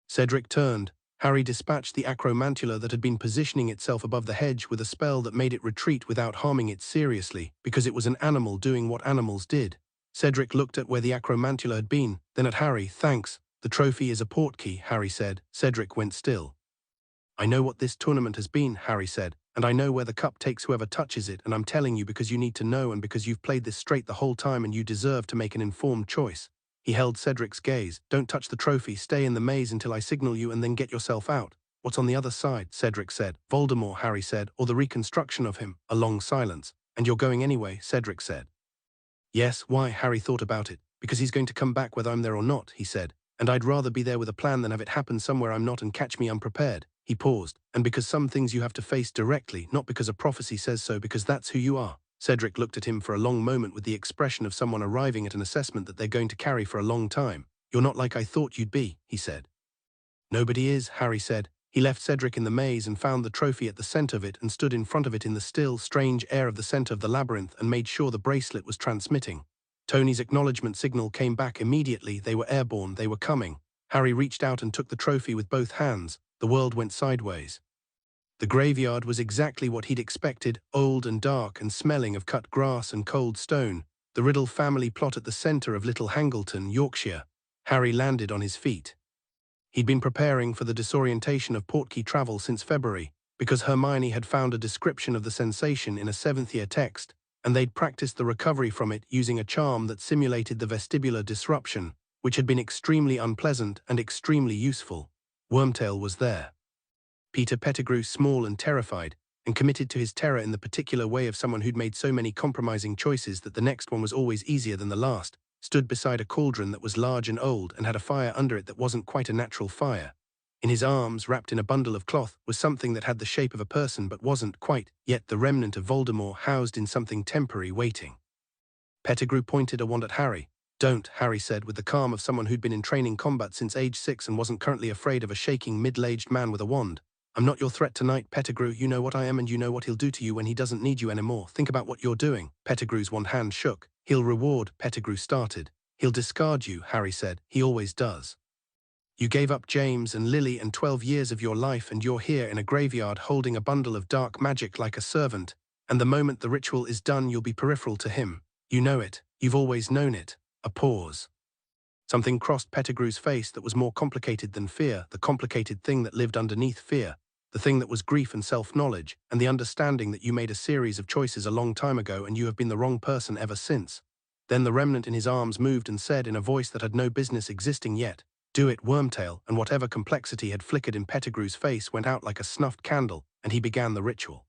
Cedric turned. Harry dispatched the acromantula that had been positioning itself above the hedge with a spell that made it retreat without harming it seriously, because it was an animal doing what animals did. Cedric looked at where the acromantula had been, then at Harry. "Thanks. The trophy is a portkey," Harry said. Cedric went still. "I know what this tournament has been," Harry said, "and I know where the cup takes whoever touches it, and I'm telling you because you need to know and because you've played this straight the whole time and you deserve to make an informed choice." He held Cedric's gaze. "Don't touch the trophy, stay in the maze until I signal you and then get yourself out." "What's on the other side?" Cedric said. "Voldemort," Harry said, "or the reconstruction of him." A long silence. "And you're going anyway," Cedric said. "Yes, why?" Harry thought about it. "Because he's going to come back whether I'm there or not," he said. "And I'd rather be there with a plan than have it happen somewhere I'm not and catch me unprepared." He paused. "And because some things you have to face directly, not because a prophecy says so, because that's who you are." Cedric looked at him for a long moment with the expression of someone arriving at an assessment that they're going to carry for a long time. "You're not like I thought you'd be," he said. "Nobody is," Harry said. He left Cedric in the maze and found the trophy at the center of it and stood in front of it in the still, strange air of the center of the labyrinth and made sure the bracelet was transmitting. Tony's acknowledgement signal came back immediately. They were airborne, they were coming. Harry reached out and took the trophy with both hands. The world went sideways. The graveyard was exactly what he'd expected, old and dark and smelling of cut grass and cold stone, the Riddle family plot at the center of Little Hangleton, Yorkshire. Harry landed on his feet. He'd been preparing for the disorientation of portkey travel since February. because Hermione had found a description of the sensation in a seventh-year text, and they'd practiced the recovery from it using a charm that simulated the vestibular disruption, which had been extremely unpleasant and extremely useful. Wormtail was there. Peter Pettigrew, small and terrified, and committed to his terror in the particular way of someone who'd made so many compromising choices that the next one was always easier than the last, stood beside a cauldron that was large and old and had a fire under it that wasn't quite a natural fire. In his arms, wrapped in a bundle of cloth, was something that had the shape of a person but wasn't quite yet the remnant of Voldemort housed in something temporary waiting. Pettigrew pointed a wand at Harry. "Don't," Harry said with the calm of someone who'd been in training combat since age 6 and wasn't currently afraid of a shaking middle-aged man with a wand. "I'm not your threat tonight, Pettigrew. You know what I am and you know what he'll do to you when he doesn't need you anymore. Think about what you're doing." Pettigrew's one hand shook. "He'll reward," Pettigrew started. "He'll discard you," Harry said. "He always does. You gave up James and Lily and 12 years of your life and you're here in a graveyard holding a bundle of dark magic like a servant, and the moment the ritual is done you'll be peripheral to him. You know it. You've always known it." A pause. Something crossed Pettigrew's face that was more complicated than fear, the complicated thing that lived underneath fear, the thing that was grief and self-knowledge, and the understanding that you made a series of choices a long time ago and you have been the wrong person ever since. Then the remnant in his arms moved and said in a voice that had no business existing yet, "Do it, Wormtail," and whatever complexity had flickered in Pettigrew's face went out like a snuffed candle, and he began the ritual.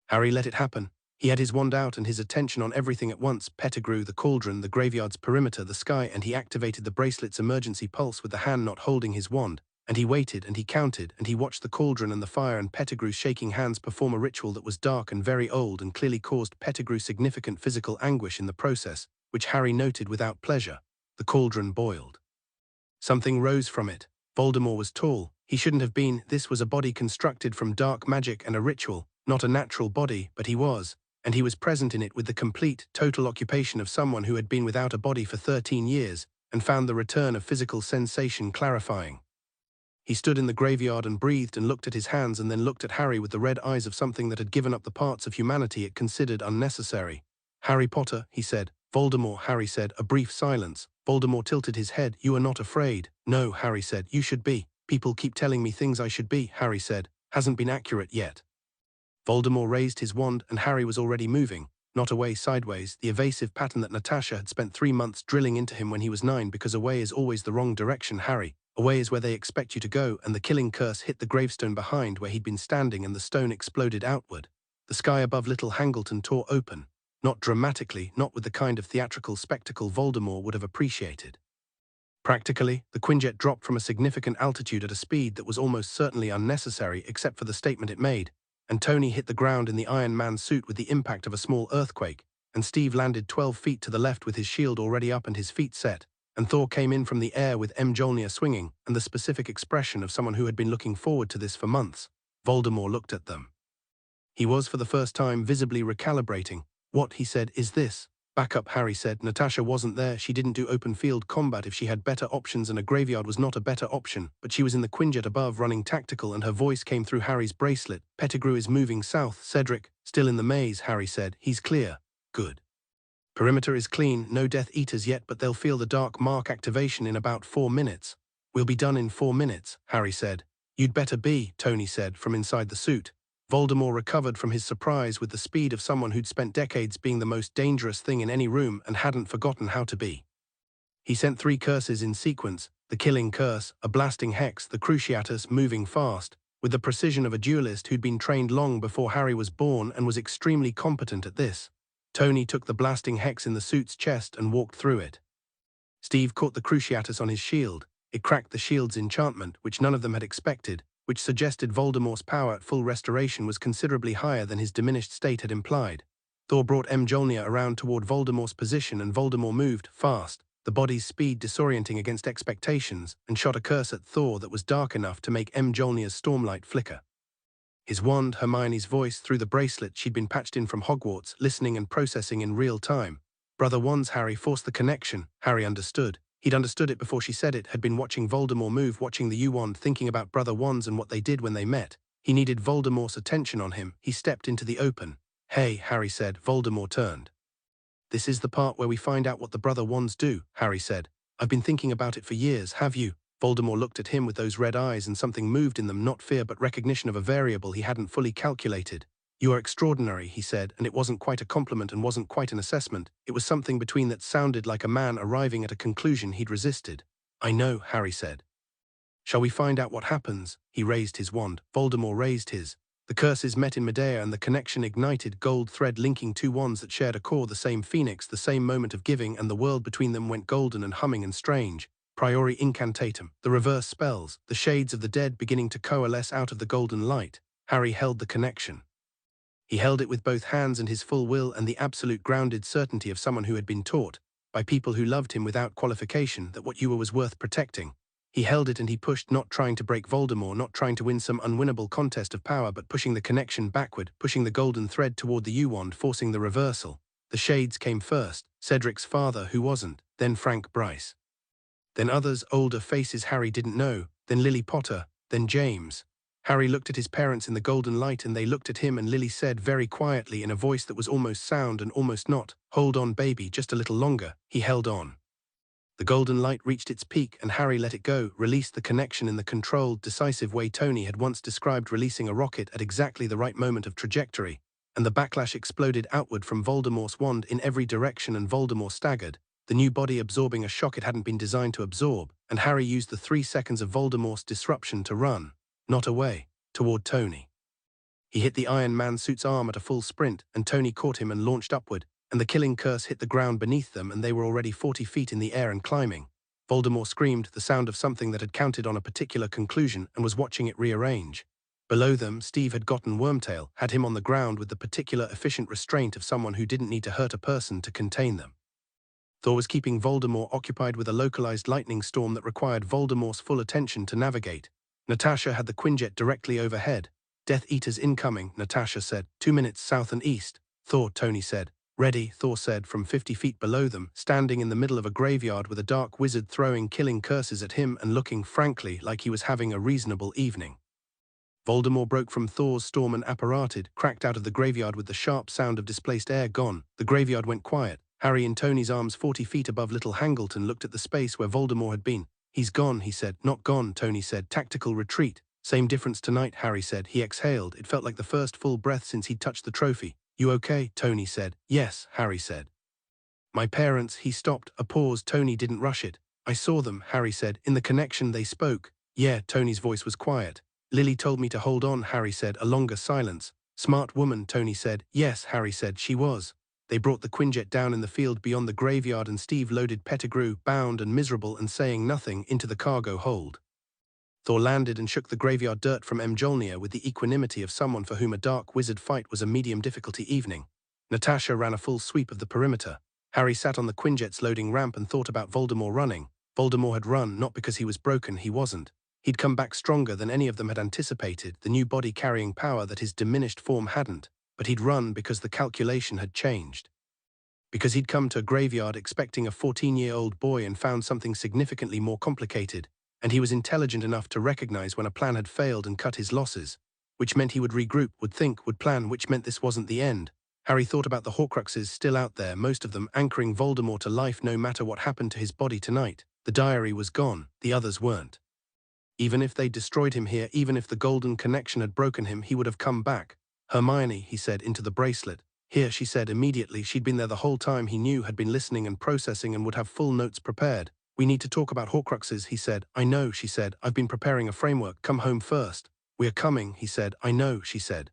Harry let it happen. He had his wand out and his attention on everything at once: Pettigrew, the cauldron, the graveyard's perimeter, the sky, and he activated the bracelet's emergency pulse with the hand not holding his wand, and he waited and he counted and he watched the cauldron and the fire and Pettigrew's shaking hands perform a ritual that was dark and very old and clearly caused Pettigrew significant physical anguish in the process, which Harry noted without pleasure. The cauldron boiled. Something rose from it. Voldemort was tall. He shouldn't have been. This was a body constructed from dark magic and a ritual, not a natural body, but he was. And he was present in it with the complete, total occupation of someone who had been without a body for 13 years and found the return of physical sensation clarifying. He stood in the graveyard and breathed and looked at his hands and then looked at Harry with the red eyes of something that had given up the parts of humanity it considered unnecessary. "Harry Potter," he said. "Voldemort," Harry said. A brief silence. Voldemort tilted his head. "You are not afraid." "No," Harry said. "You should be." "People keep telling me things I should be," Harry said. "Hasn't been accurate yet." Voldemort raised his wand and Harry was already moving, not away, sideways, the evasive pattern that Natasha had spent 3 months drilling into him when he was 9, because away is always the wrong direction, Harry. Away is where they expect you to go, and the killing curse hit the gravestone behind where he'd been standing and the stone exploded outward. The sky above Little Hangleton tore open, not dramatically, not with the kind of theatrical spectacle Voldemort would have appreciated. Practically, the Quinjet dropped from a significant altitude at a speed that was almost certainly unnecessary except for the statement it made, and Tony hit the ground in the Iron Man suit with the impact of a small earthquake, and Steve landed 12 feet to the left with his shield already up and his feet set, and Thor came in from the air with Mjolnir swinging, and the specific expression of someone who had been looking forward to this for months. Voldemort looked at them. He was for the first time visibly recalibrating. "What," he said, "is this?" "Back up," Harry said. "Natasha wasn't there. She didn't do open field combat if she had better options, and a graveyard was not a better option, but she was in the Quinjet above running tactical," and her voice came through Harry's bracelet. "Pettigrew is moving south." "Cedric, still in the maze," Harry said. "He's clear." "Good. Perimeter is clean. No Death Eaters yet, but they'll feel the dark mark activation in about 4 minutes. We'll be done in 4 minutes," Harry said. "You'd better be," Tony said from inside the suit. Voldemort recovered from his surprise with the speed of someone who'd spent decades being the most dangerous thing in any room and hadn't forgotten how to be. He sent 3 curses in sequence: the killing curse, a blasting hex, the cruciatus, moving fast, with the precision of a duelist who'd been trained long before Harry was born and was extremely competent at this. Tony took the blasting hex in the suit's chest and walked through it. Steve caught the cruciatus on his shield. It cracked the shield's enchantment, which none of them had expected, which suggested Voldemort's power at full restoration was considerably higher than his diminished state had implied. Thor brought Mjolnir around toward Voldemort's position and Voldemort moved fast, the body's speed disorienting against expectations, and shot a curse at Thor that was dark enough to make Mjolnir's stormlight flicker. His wand, Hermione's voice through the bracelet she'd been patched in from Hogwarts, listening and processing in real time. "Brother Wands," Harry forced the connection. Harry understood. He'd understood it before she said it, had been watching Voldemort move, watching the U-Wand, thinking about Brother Wands and what they did when they met. He needed Voldemort's attention on him. He stepped into the open. "Hey," Harry said. Voldemort turned. "This is the part where we find out what the Brother Wands do," Harry said. "I've been thinking about it for years, have you?" Voldemort looked at him with those red eyes, and something moved in them, not fear but recognition of a variable he hadn't fully calculated. "You are extraordinary," he said, and it wasn't quite a compliment and wasn't quite an assessment. It was something between that sounded like a man arriving at a conclusion he'd resisted. "I know," Harry said. "Shall we find out what happens?" He raised his wand. Voldemort raised his. The curses met in midair, and the connection ignited, gold thread linking two wands that shared a core, the same phoenix, the same moment of giving, and the world between them went golden and humming and strange. Priori incantatem, the reverse spells, the shades of the dead beginning to coalesce out of the golden light. Harry held the connection. He held it with both hands, and his full will and the absolute grounded certainty of someone who had been taught, by people who loved him without qualification, that what you were was worth protecting. He held it and he pushed, not trying to break Voldemort, not trying to win some unwinnable contest of power, but pushing the connection backward, pushing the golden thread toward the U-wand, forcing the reversal. The shades came first, Cedric's father, who wasn't, then Frank Bryce. Then others, older faces Harry didn't know, then Lily Potter, then James. Harry looked at his parents in the golden light, and they looked at him, and Lily said very quietly in a voice that was almost sound and almost not, "Hold on, baby, just a little longer." He held on. The golden light reached its peak, and Harry let it go, released the connection in the controlled, decisive way Tony had once described releasing a rocket at exactly the right moment of trajectory, and the backlash exploded outward from Voldemort's wand in every direction, and Voldemort staggered, the new body absorbing a shock it hadn't been designed to absorb, and Harry used the 3 seconds of Voldemort's disruption to run, not away, toward Tony. He hit the Iron Man suit's arm at a full sprint, and Tony caught him and launched upward, and the killing curse hit the ground beneath them, and they were already 40 feet in the air and climbing. Voldemort screamed, the sound of something that had counted on a particular conclusion and was watching it rearrange. Below them, Steve had gotten Wormtail, had him on the ground with the particular efficient restraint of someone who didn't need to hurt a person to contain them. Thor was keeping Voldemort occupied with a localized lightning storm that required Voldemort's full attention to navigate. Natasha had the Quinjet directly overhead. "Death Eaters incoming," Natasha said. 2 minutes south and east. "Thor," Tony said. "Ready," Thor said, from 50 feet below them, standing in the middle of a graveyard with a dark wizard throwing killing curses at him and looking, frankly, like he was having a reasonable evening. Voldemort broke from Thor's storm and apparated, cracked out of the graveyard with the sharp sound of displaced air gone. The graveyard went quiet. Harry, in Tony's arms 40 feet above Little Hangleton, looked at the space where Voldemort had been. "He's gone," he said. "Not gone," Tony said. "Tactical retreat." "Same difference tonight," Harry said. He exhaled. It felt like the first full breath since he'd touched the trophy. "You okay?" Tony said. "Yes," Harry said. "My parents," he stopped. A pause. Tony didn't rush it. "I saw them," Harry said. "In the connection they spoke." "Yeah," Tony's voice was quiet. "Lily told me to hold on," Harry said. A longer silence. "Smart woman," Tony said. "Yes," Harry said. "She was." They brought the Quinjet down in the field beyond the graveyard, and Steve loaded Pettigrew, bound and miserable and saying nothing, into the cargo hold. Thor landed and shook the graveyard dirt from Mjolnir with the equanimity of someone for whom a dark wizard fight was a medium difficulty evening. Natasha ran a full sweep of the perimeter. Harry sat on the Quinjet's loading ramp and thought about Voldemort running. Voldemort had run, not because he was broken, he wasn't. He'd come back stronger than any of them had anticipated, the new body carrying power that his diminished form hadn't, but he'd run because the calculation had changed. Because he'd come to a graveyard expecting a 14-year-old boy and found something significantly more complicated, and he was intelligent enough to recognize when a plan had failed and cut his losses, which meant he would regroup, would think, would plan, which meant this wasn't the end. Harry thought about the Horcruxes still out there, most of them anchoring Voldemort to life no matter what happened to his body tonight. The diary was gone, the others weren't. Even if they destroyed him here, even if the golden connection had broken him, he would have come back. "Hermione," he said, into the bracelet. "Here," she said immediately. She'd been there the whole time, he knew, had been listening and processing and would have full notes prepared. "We need to talk about Horcruxes," he said. "I know," she said. "I've been preparing a framework. Come home first." "We're coming," he said. "I know," she said.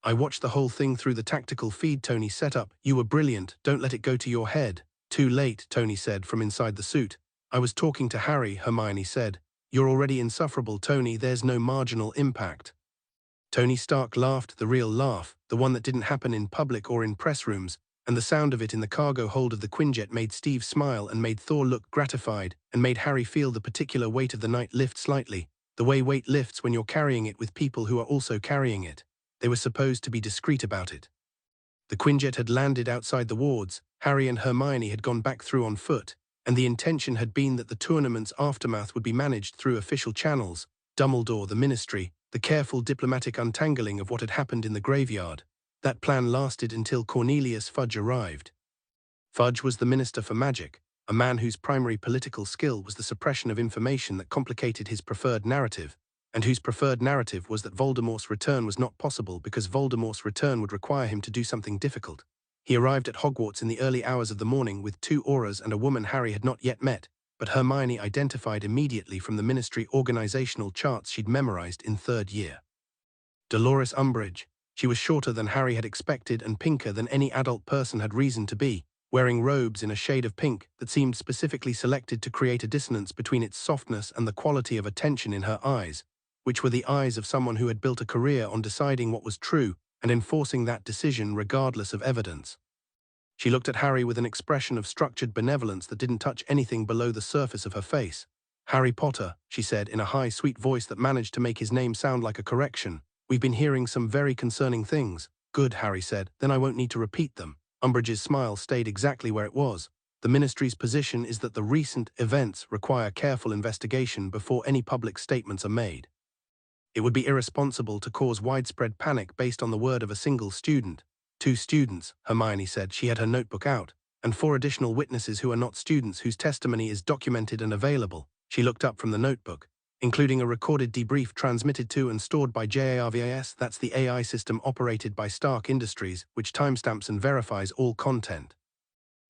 "I watched the whole thing through the tactical feed Tony set up. You were brilliant. Don't let it go to your head." "Too late," Tony said from inside the suit. "I was talking to Harry," Hermione said. "You're already insufferable, Tony. There's no marginal impact." Tony Stark laughed, the real laugh, the one that didn't happen in public or in press rooms, and the sound of it in the cargo hold of the Quinjet made Steve smile and made Thor look gratified and made Harry feel the particular weight of the night lift slightly, the way weight lifts when you're carrying it with people who are also carrying it. They were supposed to be discreet about it. The Quinjet had landed outside the wards, Harry and Hermione had gone back through on foot, and the intention had been that the tournament's aftermath would be managed through official channels, Dumbledore, the Ministry, the careful diplomatic untangling of what had happened in the graveyard. That plan lasted until Cornelius Fudge arrived. Fudge was the Minister for Magic. a man whose primary political skill was the suppression of information that complicated his preferred narrative, and whose preferred narrative was that Voldemort's return was not possible because Voldemort's return would require him to do something difficult. He arrived at Hogwarts in the early hours of the morning with 2 auras and a woman Harry had not yet met, but Hermione identified immediately from the Ministry organizational charts she'd memorized in 3rd year. Dolores Umbridge. She was shorter than Harry had expected and pinker than any adult person had reason to be, wearing robes in a shade of pink that seemed specifically selected to create a dissonance between its softness and the quality of attention in her eyes, which were the eyes of someone who had built a career on deciding what was true and enforcing that decision regardless of evidence. She looked at Harry with an expression of structured benevolence that didn't touch anything below the surface of her face. "Harry Potter," she said in a high, sweet voice that managed to make his name sound like a correction. "We've been hearing some very concerning things." "Good," Harry said, "then I won't need to repeat them." Umbridge's smile stayed exactly where it was. "The Ministry's position is that the recent events require careful investigation before any public statements are made. It would be irresponsible to cause widespread panic based on the word of a single student." 2 students, Hermione said. She had her notebook out. "And 4 additional witnesses who are not students whose testimony is documented and available." She looked up from the notebook. "Including a recorded debrief transmitted to and stored by JARVIS, that's the AI system operated by Stark Industries, which timestamps and verifies all content.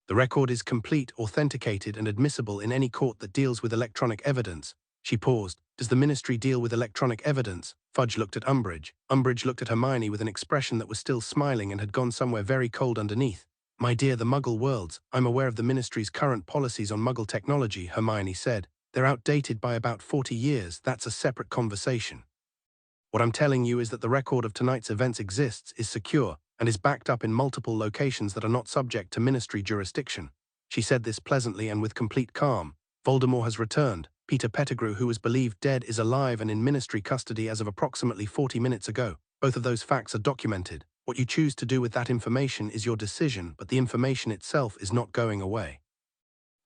The record is complete, authenticated, and admissible in any court that deals with electronic evidence." She paused. "Does the Ministry deal with electronic evidence?" Fudge looked at Umbridge. Umbridge looked at Hermione with an expression that was still smiling and had gone somewhere very cold underneath. "My dear, the Muggle worlds. I'm aware of the Ministry's current policies on Muggle technology," Hermione said. "They're outdated by about 40 years. That's a separate conversation. What I'm telling you is that the record of tonight's events exists, is secure, and is backed up in multiple locations that are not subject to Ministry jurisdiction." She said this pleasantly and with complete calm. "Voldemort has returned. Peter Pettigrew, who was believed dead, is alive and in Ministry custody as of approximately 40 minutes ago. Both of those facts are documented. What you choose to do with that information is your decision, but the information itself is not going away."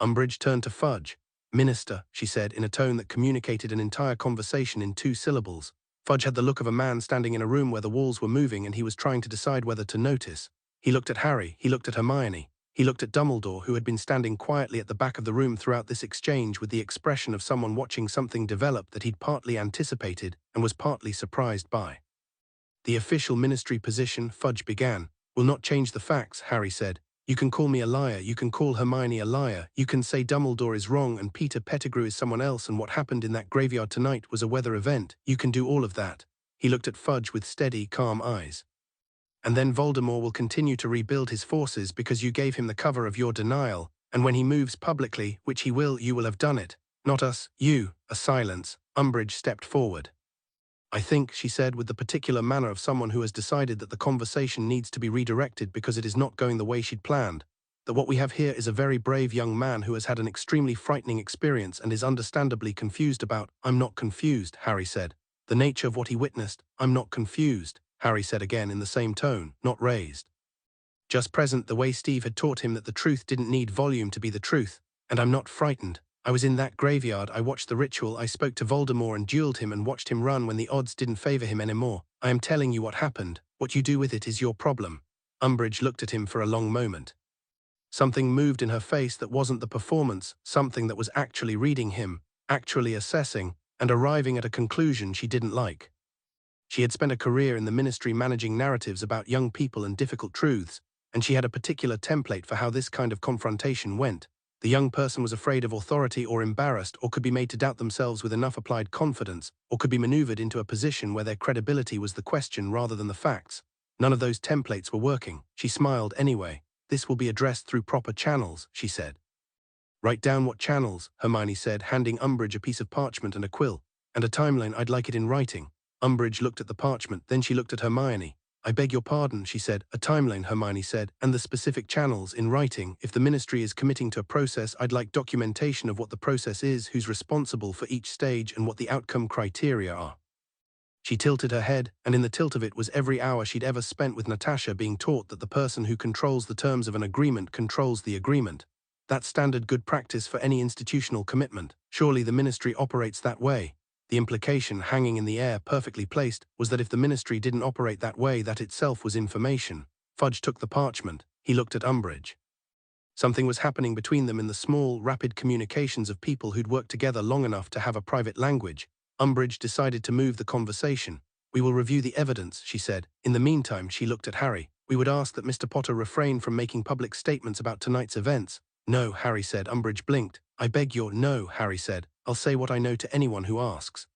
Umbridge turned to Fudge. "Minister," she said in a tone that communicated an entire conversation in 2 syllables. Fudge had the look of a man standing in a room where the walls were moving and he was trying to decide whether to notice. He looked at Harry, he looked at Hermione. He looked at Dumbledore, who had been standing quietly at the back of the room throughout this exchange with the expression of someone watching something develop that he'd partly anticipated and was partly surprised by. "The official Ministry position," Fudge began, "will not change the facts," Harry said. "You can call me a liar, you can call Hermione a liar, you can say Dumbledore is wrong and Peter Pettigrew is someone else and what happened in that graveyard tonight was a weather event. You can do all of that." He looked at Fudge with steady, calm eyes. "And then Voldemort will continue to rebuild his forces because you gave him the cover of your denial, and when he moves publicly, which he will, you will have done it. Not us, you." A silence. Umbridge stepped forward. "I think," she said with the particular manner of someone who has decided that the conversation needs to be redirected because it is not going the way she'd planned, "that what we have here is a very brave young man who has had an extremely frightening experience and is understandably confused about—" "I'm not confused," Harry said. "The nature of what he witnessed, I'm not confused," Harry said again in the same tone, not raised. "Just present the way Steve had taught him that the truth didn't need volume to be the truth. And I'm not frightened. I was in that graveyard, I watched the ritual, I spoke to Voldemort and dueled him and watched him run when the odds didn't favor him anymore. I am telling you what happened. What you do with it is your problem." Umbridge looked at him for a long moment. Something moved in her face that wasn't the performance, something that was actually reading him, actually assessing, and arriving at a conclusion she didn't like. She had spent a career in the Ministry managing narratives about young people and difficult truths, and she had a particular template for how this kind of confrontation went. The young person was afraid of authority or embarrassed or could be made to doubt themselves with enough applied confidence or could be maneuvered into a position where their credibility was the question rather than the facts. None of those templates were working. She smiled anyway. "This will be addressed through proper channels," she said. "Write down what channels," Hermione said, handing Umbridge a piece of parchment and a quill. "And a timeline, I'd like it in writing." Umbridge looked at the parchment, then she looked at Hermione. "I beg your pardon," she said. "A timeline," Hermione said, "and the specific channels in writing. If the Ministry is committing to a process, I'd like documentation of what the process is, who's responsible for each stage, and what the outcome criteria are." She tilted her head, and in the tilt of it was every hour she'd ever spent with Natasha being taught that the person who controls the terms of an agreement controls the agreement. That's standard good practice for any institutional commitment. Surely the Ministry operates that way. The implication, hanging in the air, perfectly placed, was that if the Ministry didn't operate that way, that itself was information. Fudge took the parchment. He looked at Umbridge. Something was happening between them in the small, rapid communications of people who'd worked together long enough to have a private language. Umbridge decided to move the conversation. "We will review the evidence," she said. In the meantime, she looked at Harry. "We would ask that Mr. Potter refrain from making public statements about tonight's events." "No," Harry said. Umbridge blinked. "I beg your—" "No," Harry said. "I'll say what I know to anyone who asks.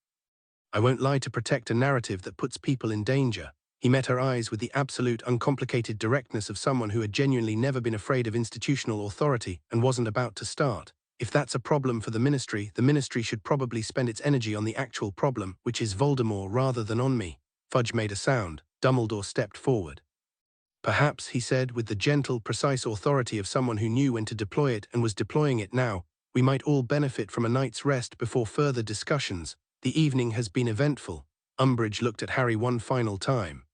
I won't lie to protect a narrative that puts people in danger." He met her eyes with the absolute, uncomplicated directness of someone who had genuinely never been afraid of institutional authority and wasn't about to start. "If that's a problem for the Ministry should probably spend its energy on the actual problem, which is Voldemort, rather than on me." Fudge made a sound. Dumbledore stepped forward. "Perhaps," he said, with the gentle, precise authority of someone who knew when to deploy it and was deploying it now, "we might all benefit from a night's rest before further discussions. The evening has been eventful." Umbridge looked at Harry one final time.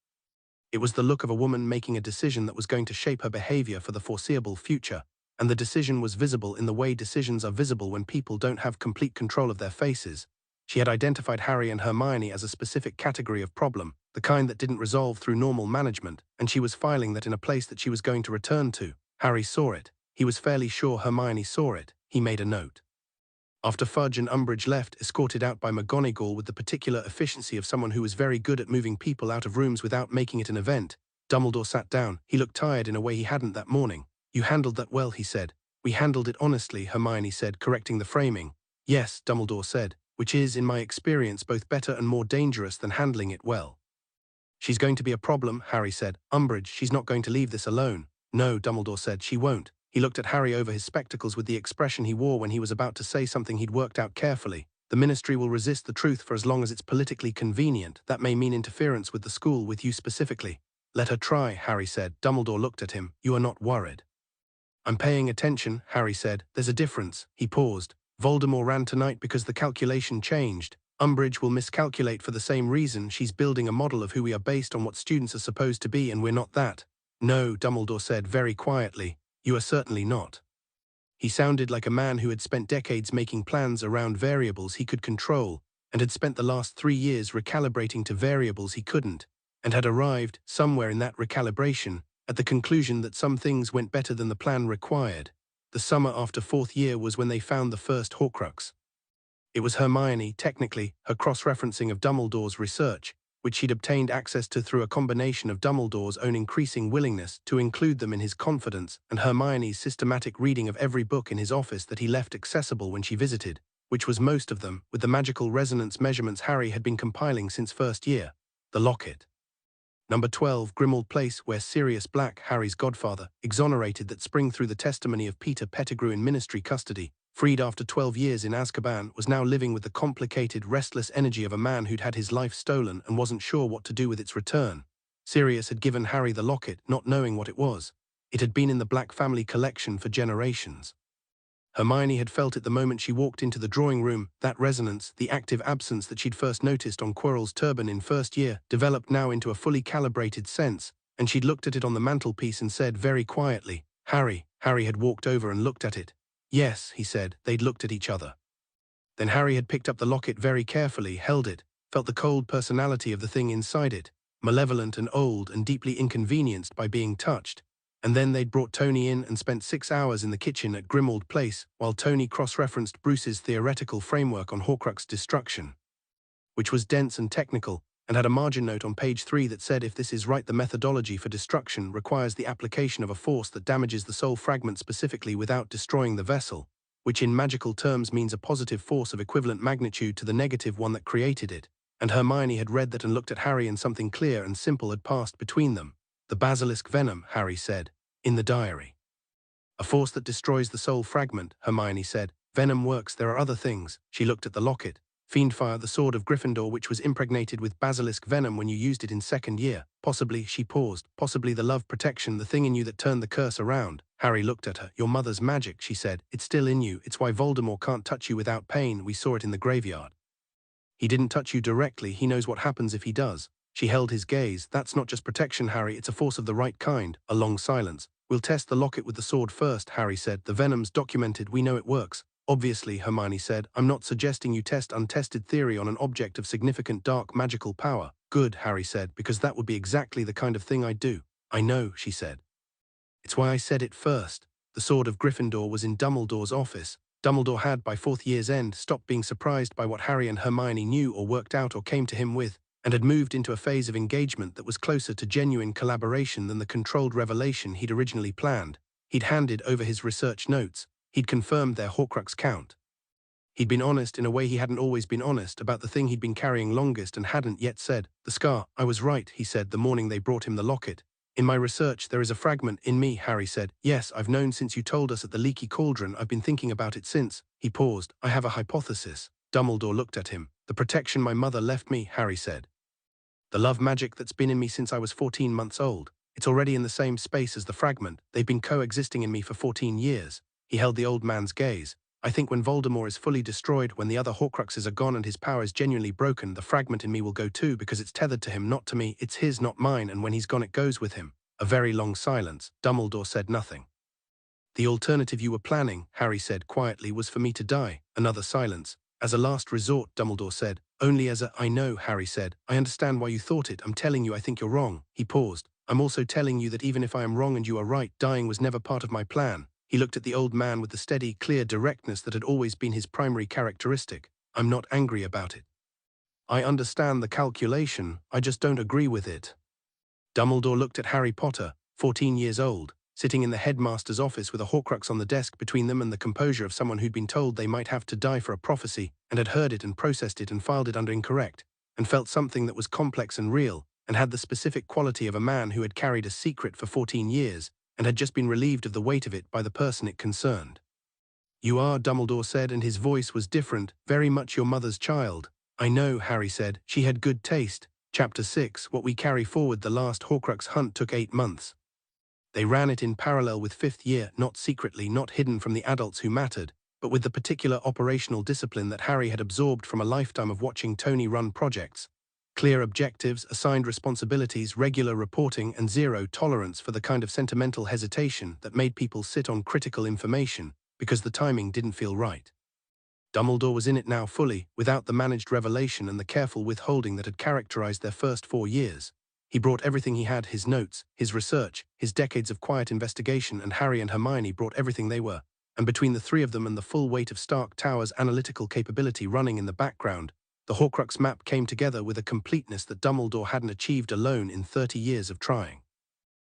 It was the look of a woman making a decision that was going to shape her behavior for the foreseeable future, and the decision was visible in the way decisions are visible when people don't have complete control of their faces. She had identified Harry and Hermione as a specific category of problem, the kind that didn't resolve through normal management, and she was filing that in a place that she was going to return to. Harry saw it. He was fairly sure Hermione saw it. He made a note. After Fudge and Umbridge left, escorted out by McGonagall with the particular efficiency of someone who was very good at moving people out of rooms without making it an event, Dumbledore sat down. He looked tired in a way he hadn't that morning. "You handled that well," he said. "We handled it honestly," Hermione said, correcting the framing. "Yes," Dumbledore said, "which is, in my experience, both better and more dangerous than handling it well." "She's going to be a problem," Harry said. "Umbridge, she's not going to leave this alone." "No," Dumbledore said, "she won't." He looked at Harry over his spectacles with the expression he wore when he was about to say something he'd worked out carefully. "The Ministry will resist the truth for as long as it's politically convenient. That may mean interference with the school, with you specifically." "Let her try," Harry said. Dumbledore looked at him. "You are not worried?" "I'm paying attention," Harry said. "There's a difference." He paused. "Voldemort ran tonight because the calculation changed. Umbridge will miscalculate for the same reason. She's building a model of who we are based on what students are supposed to be, and we're not that." "No," Dumbledore said very quietly. "You are certainly not." He sounded like a man who had spent decades making plans around variables he could control, and had spent the last 3 years recalibrating to variables he couldn't, and had arrived, somewhere in that recalibration, at the conclusion that some things went better than the plan required. The summer after 4th year was when they found the first Horcrux. It was Hermione, technically, her cross-referencing of Dumbledore's research, which she'd obtained access to through a combination of Dumbledore's own increasing willingness to include them in his confidence and Hermione's systematic reading of every book in his office that he left accessible when she visited, which was most of them, with the magical resonance measurements Harry had been compiling since 1st year. The locket. Number 12, Grimmauld Place, where Sirius Black, Harry's godfather, exonerated that spring through the testimony of Peter Pettigrew in Ministry custody, freed after 12 years in Azkaban, was now living with the complicated, restless energy of a man who'd had his life stolen and wasn't sure what to do with its return. Sirius had given Harry the locket, not knowing what it was. It had been in the Black family collection for generations. Hermione had felt it the moment she walked into the drawing room. That resonance, the active absence that she'd first noticed on Quirrell's turban in 1st year, developed now into a fully calibrated sense, and she'd looked at it on the mantelpiece and said very quietly, "Harry." Harry had walked over and looked at it. "Yes," he said. They'd looked at each other. Then Harry had picked up the locket very carefully, held it, felt the cold personality of the thing inside it, malevolent and old and deeply inconvenienced by being touched. And then they'd brought Tony in and spent 6 hours in the kitchen at Grimmauld Place while Tony cross-referenced Bruce's theoretical framework on Horcrux destruction, which was dense and technical, and had a margin note on page 3 that said, "If this is right, the methodology for destruction requires the application of a force that damages the soul fragment specifically without destroying the vessel, which in magical terms means a positive force of equivalent magnitude to the negative one that created it." And Hermione had read that and looked at Harry, and something clear and simple had passed between them. "The basilisk venom," Harry said. "In the diary." "A force that destroys the soul fragment," Hermione said. "Venom works. There are other things." She looked at the locket. "Fiendfire, the sword of Gryffindor, which was impregnated with basilisk venom when you used it in 2nd year. Possibly," she paused, "possibly the love protection, the thing in you that turned the curse around." Harry looked at her. "Your mother's magic," she said. "It's still in you. It's why Voldemort can't touch you without pain. We saw it in the graveyard. He didn't touch you directly. He knows what happens if he does." She held his gaze. "That's not just protection, Harry. It's a force of the right kind." A long silence. "We'll test the locket with the sword first," Harry said. "The venom's documented. We know it works." "Obviously," Hermione said. "I'm not suggesting you test untested theory on an object of significant dark magical power." "Good," Harry said, "because that would be exactly the kind of thing I'd do." "I know," she said. "It's why I said it first. The sword of Gryffindor was in Dumbledore's office. Dumbledore had, by fourth year's end, stopped being surprised by what Harry and Hermione knew or worked out or came to him with, and had moved into a phase of engagement that was closer to genuine collaboration than the controlled revelation he'd originally planned. He'd handed over his research notes. He'd confirmed their Horcrux count. He'd been honest in a way he hadn't always been honest about the thing he'd been carrying longest and hadn't yet said. "The scar, I was right," he said the morning they brought him the locket. "In my research, there is a fragment in me," Harry said. "Yes, I've known since you told us at the Leaky Cauldron. I've been thinking about it since." He paused. "I have a hypothesis." Dumbledore looked at him. "The protection my mother left me," Harry said. "The love magic that's been in me since I was 14 months old. It's already in the same space as the fragment. They've been coexisting in me for 14 years. He held the old man's gaze. "I think when Voldemort is fully destroyed, when the other Horcruxes are gone and his power is genuinely broken, the fragment in me will go too, because it's tethered to him, not to me. It's his, not mine, and when he's gone it goes with him." A very long silence. Dumbledore said nothing. "The alternative you were planning," Harry said quietly, "was for me to die." Another silence. "As a last resort," Dumbledore said. "Only as a—" "I know," Harry said. "I understand why you thought it. I'm telling you I think you're wrong." He paused. "I'm also telling you that even if I am wrong and you are right, dying was never part of my plan." He looked at the old man with the steady, clear directness that had always been his primary characteristic. "I'm not angry about it. I understand the calculation, I just don't agree with it." Dumbledore looked at Harry Potter, 14 years old, sitting in the headmaster's office with a Horcrux on the desk between them and the composure of someone who'd been told they might have to die for a prophecy, and had heard it and processed it and filed it under incorrect, and felt something that was complex and real, and had the specific quality of a man who had carried a secret for 14 years, and had just been relieved of the weight of it by the person it concerned. "You are," Dumbledore said, and his voice was different, "very much your mother's child." "I know," Harry said. "She had good taste." Chapter 6, What We Carry Forward. The last Horcrux hunt took 8 months. They ran it in parallel with fifth year, not secretly, not hidden from the adults who mattered, but with the particular operational discipline that Harry had absorbed from a lifetime of watching Tony run projects. Clear objectives, assigned responsibilities, regular reporting, and zero tolerance for the kind of sentimental hesitation that made people sit on critical information because the timing didn't feel right. Dumbledore was in it now fully, without the managed revelation and the careful withholding that had characterized their first 4 years. He brought everything he had, his notes, his research, his decades of quiet investigation, and Harry and Hermione brought everything they were, and between the three of them and the full weight of Stark Tower's analytical capability running in the background, the Horcrux map came together with a completeness that Dumbledore hadn't achieved alone in 30 years of trying.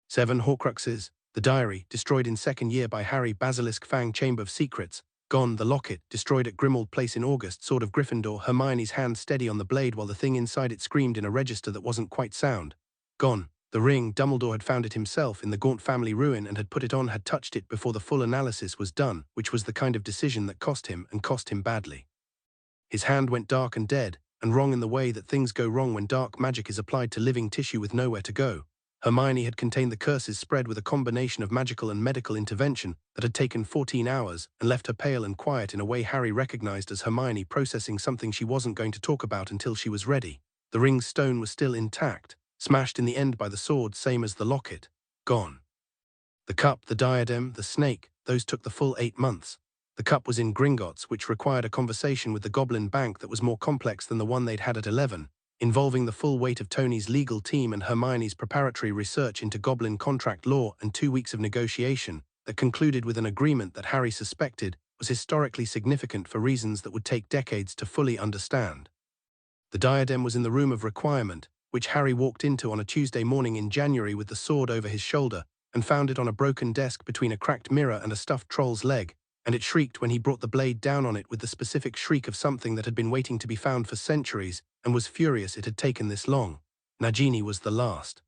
7 Horcruxes, the diary, destroyed in second year by Harry, Basilisk Fang, Chamber of Secrets, gone, the locket, destroyed at Grimmauld Place in August, Sword of Gryffindor, Hermione's hand steady on the blade while the thing inside it screamed in a register that wasn't quite sound. Gone. The ring, Dumbledore had found it himself in the Gaunt family ruin and had put it on, had touched it before the full analysis was done, which was the kind of decision that cost him, and cost him badly. His hand went dark and dead, and wrong in the way that things go wrong when dark magic is applied to living tissue with nowhere to go. Hermione had contained the curses spread with a combination of magical and medical intervention that had taken 14 hours and left her pale and quiet in a way Harry recognized as Hermione processing something she wasn't going to talk about until she was ready. The ring's stone was still intact, smashed in the end by the sword, same as the locket. Gone. The cup, the diadem, the snake, those took the full 8 months. The cup was in Gringotts, which required a conversation with the Goblin Bank that was more complex than the one they'd had at 11, involving the full weight of Tony's legal team and Hermione's preparatory research into Goblin contract law and 2 weeks of negotiation that concluded with an agreement that Harry suspected was historically significant for reasons that would take decades to fully understand. The diadem was in the room of requirement, which Harry walked into on a Tuesday morning in January with the sword over his shoulder, and found it on a broken desk between a cracked mirror and a stuffed troll's leg, and it shrieked when he brought the blade down on it with the specific shriek of something that had been waiting to be found for centuries, and was furious it had taken this long. Nagini was the last.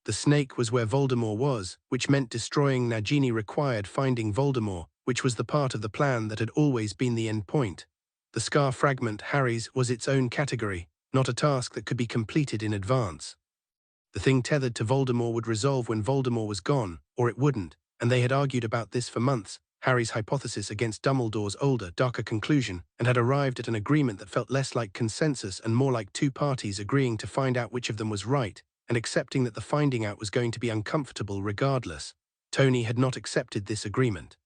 The snake was where Voldemort was, which meant destroying Nagini required finding Voldemort, which was the part of the plan that had always been the end point. The scar fragment, Harry's, was its own category, not a task that could be completed in advance. The thing tethered to Voldemort would resolve when Voldemort was gone, or it wouldn't, and they had argued about this for months, Harry's hypothesis against Dumbledore's older, darker conclusion, and had arrived at an agreement that felt less like consensus and more like two parties agreeing to find out which of them was right, and accepting that the finding out was going to be uncomfortable regardless. Tony had not accepted this agreement.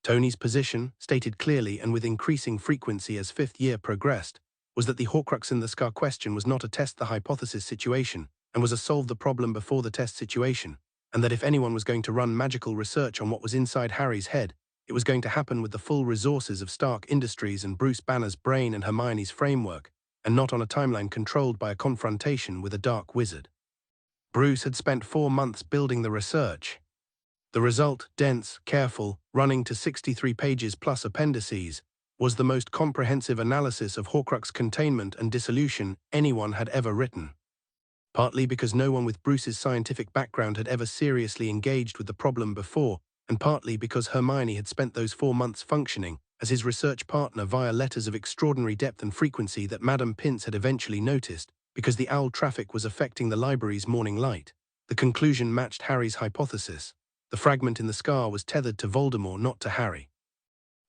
Tony's position, stated clearly and with increasing frequency as fifth year progressed, was that the Horcrux in the Scar question was not a test the hypothesis situation, and was a solve the problem before the test situation. and that if anyone was going to run magical research on what was inside Harry's head, it was going to happen with the full resources of Stark Industries and Bruce Banner's brain and Hermione's framework, and not on a timeline controlled by a confrontation with a dark wizard. Bruce had spent 4 months building the research. The result, dense, careful, running to 63 pages plus appendices, was the most comprehensive analysis of Horcrux containment and dissolution anyone had ever written. Partly because no one with Bruce's scientific background had ever seriously engaged with the problem before, and partly because Hermione had spent those 4 months functioning as his research partner via letters of extraordinary depth and frequency that Madame Pince had eventually noticed, because the owl traffic was affecting the library's morning light. The conclusion matched Harry's hypothesis. The fragment in the scar was tethered to Voldemort, not to Harry.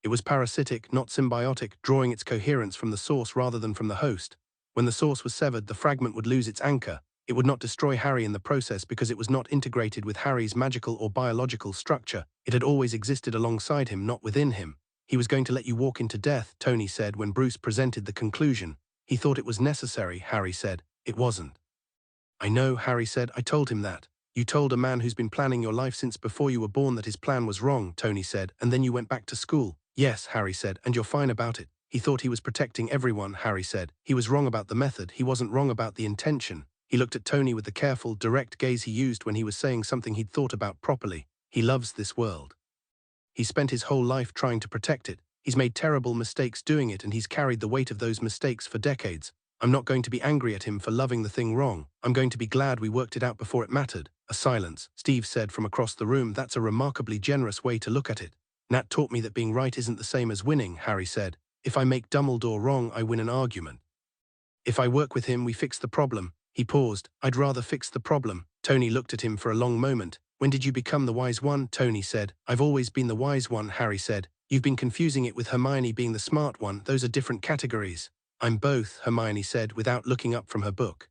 It was parasitic, not symbiotic, drawing its coherence from the source rather than from the host. When the source was severed, the fragment would lose its anchor. It would not destroy Harry in the process because it was not integrated with Harry's magical or biological structure. It had always existed alongside him, not within him. He was going to let you walk into death, Tony said when Bruce presented the conclusion. He thought it was necessary, Harry said. It wasn't. I know, Harry said. I told him that. You told a man who's been planning your life since before you were born that his plan was wrong, Tony said, and then you went back to school. Yes, Harry said, and you're fine about it. He thought he was protecting everyone, Harry said. He was wrong about the method. He wasn't wrong about the intention. He looked at Tony with the careful, direct gaze he used when he was saying something he'd thought about properly. He loves this world. He spent his whole life trying to protect it. He's made terrible mistakes doing it, and he's carried the weight of those mistakes for decades. I'm not going to be angry at him for loving the thing wrong. I'm going to be glad we worked it out before it mattered. A silence. Steve said from across the room, that's a remarkably generous way to look at it. Nat taught me that being right isn't the same as winning, Harry said. If I make Dumbledore wrong, I win an argument. If I work with him, we fix the problem. He paused. I'd rather fix the problem. Tony looked at him for a long moment. When did you become the wise one? Tony said. I've always been the wise one, Harry said. You've been confusing it with Hermione being the smart one. Those are different categories. I'm both, Hermione said without looking up from her book.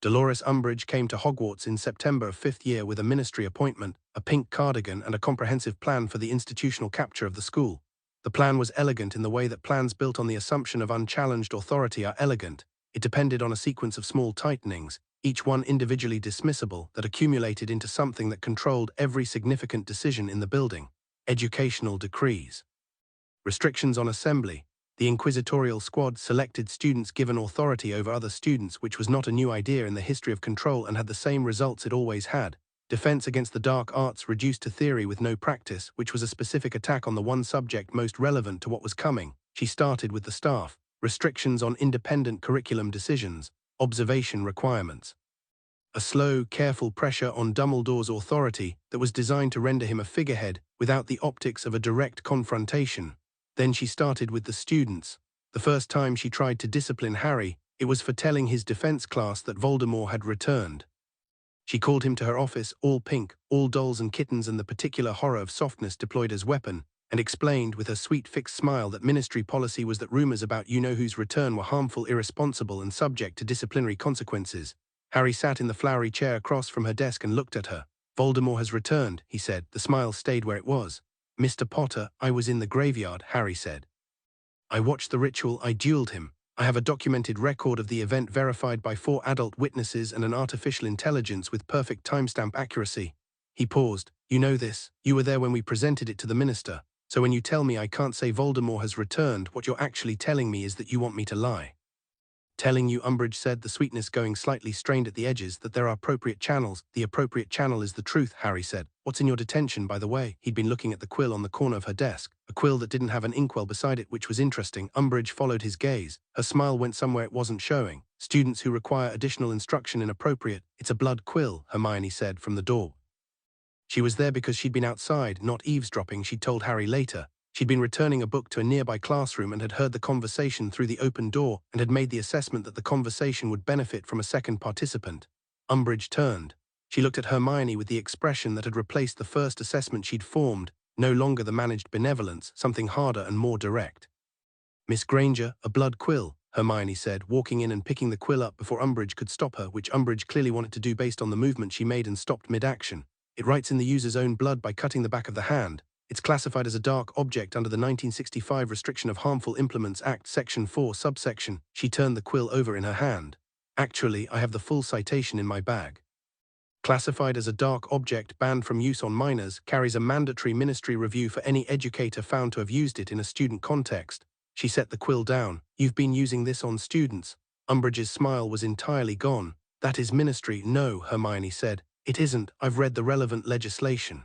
Dolores Umbridge came to Hogwarts in September of 5th year with a ministry appointment, a pink cardigan and a comprehensive plan for the institutional capture of the school. The plan was elegant in the way that plans built on the assumption of unchallenged authority are elegant. It depended on a sequence of small tightenings, each one individually dismissible, that accumulated into something that controlled every significant decision in the building. Educational decrees. Restrictions on assembly. The inquisitorial squad selected students given authority over other students, which was not a new idea in the history of control and had the same results it always had. Defense against the dark arts reduced to theory with no practice, which was a specific attack on the one subject most relevant to what was coming. She started with the staff. Restrictions on independent curriculum decisions. Observation requirements. A slow, careful pressure on Dumbledore's authority that was designed to render him a figurehead without the optics of a direct confrontation. Then she started with the students. The first time she tried to discipline Harry, it was for telling his defense class that Voldemort had returned. She called him to her office, all pink, all dolls and kittens and the particular horror of softness deployed as weapon, and explained with her sweet fixed smile that ministry policy was that rumors about you-know-who's return were harmful, irresponsible and subject to disciplinary consequences. Harry sat in the flowery chair across from her desk and looked at her. Voldemort has returned, he said. The smile stayed where it was. Mr. Potter, I was in the graveyard, Harry said. I watched the ritual, I dueled him. I have a documented record of the event verified by 4 adult witnesses and an artificial intelligence with perfect timestamp accuracy. He paused. You know this. You were there when we presented it to the minister. So when you tell me I can't say Voldemort has returned, what you're actually telling me is that you want me to lie. Telling you, Umbridge said, the sweetness going slightly strained at the edges, that there are appropriate channels. The appropriate channel is the truth, Harry said. What's in your detention, by the way? He'd been looking at the quill on the corner of her desk, a quill that didn't have an inkwell beside it, which was interesting. Umbridge followed his gaze. Her smile went somewhere it wasn't showing. Students who require additional instruction inappropriate. It's a blood quill, Hermione said from the door. She was there because she'd been outside, not eavesdropping, she told Harry later. She'd been returning a book to a nearby classroom and had heard the conversation through the open door and had made the assessment that the conversation would benefit from a second participant. Umbridge turned. She looked at Hermione with the expression that had replaced the first assessment she'd formed, no longer the managed benevolence, something harder and more direct. Miss Granger, a blood quill, Hermione said, walking in and picking the quill up before Umbridge could stop her, which Umbridge clearly wanted to do based on the movement she made and stopped mid-action. It writes in the user's own blood by cutting the back of the hand. It's classified as a dark object under the 1965 Restriction of Harmful Implements Act, Section 4, subsection. She turned the quill over in her hand. Actually, I have the full citation in my bag. Classified as a dark object banned from use on minors, carries a mandatory ministry review for any educator found to have used it in a student context. She set the quill down. You've been using this on students. Umbridge's smile was entirely gone. That is ministry. No, Hermione said. It isn't. I've read the relevant legislation.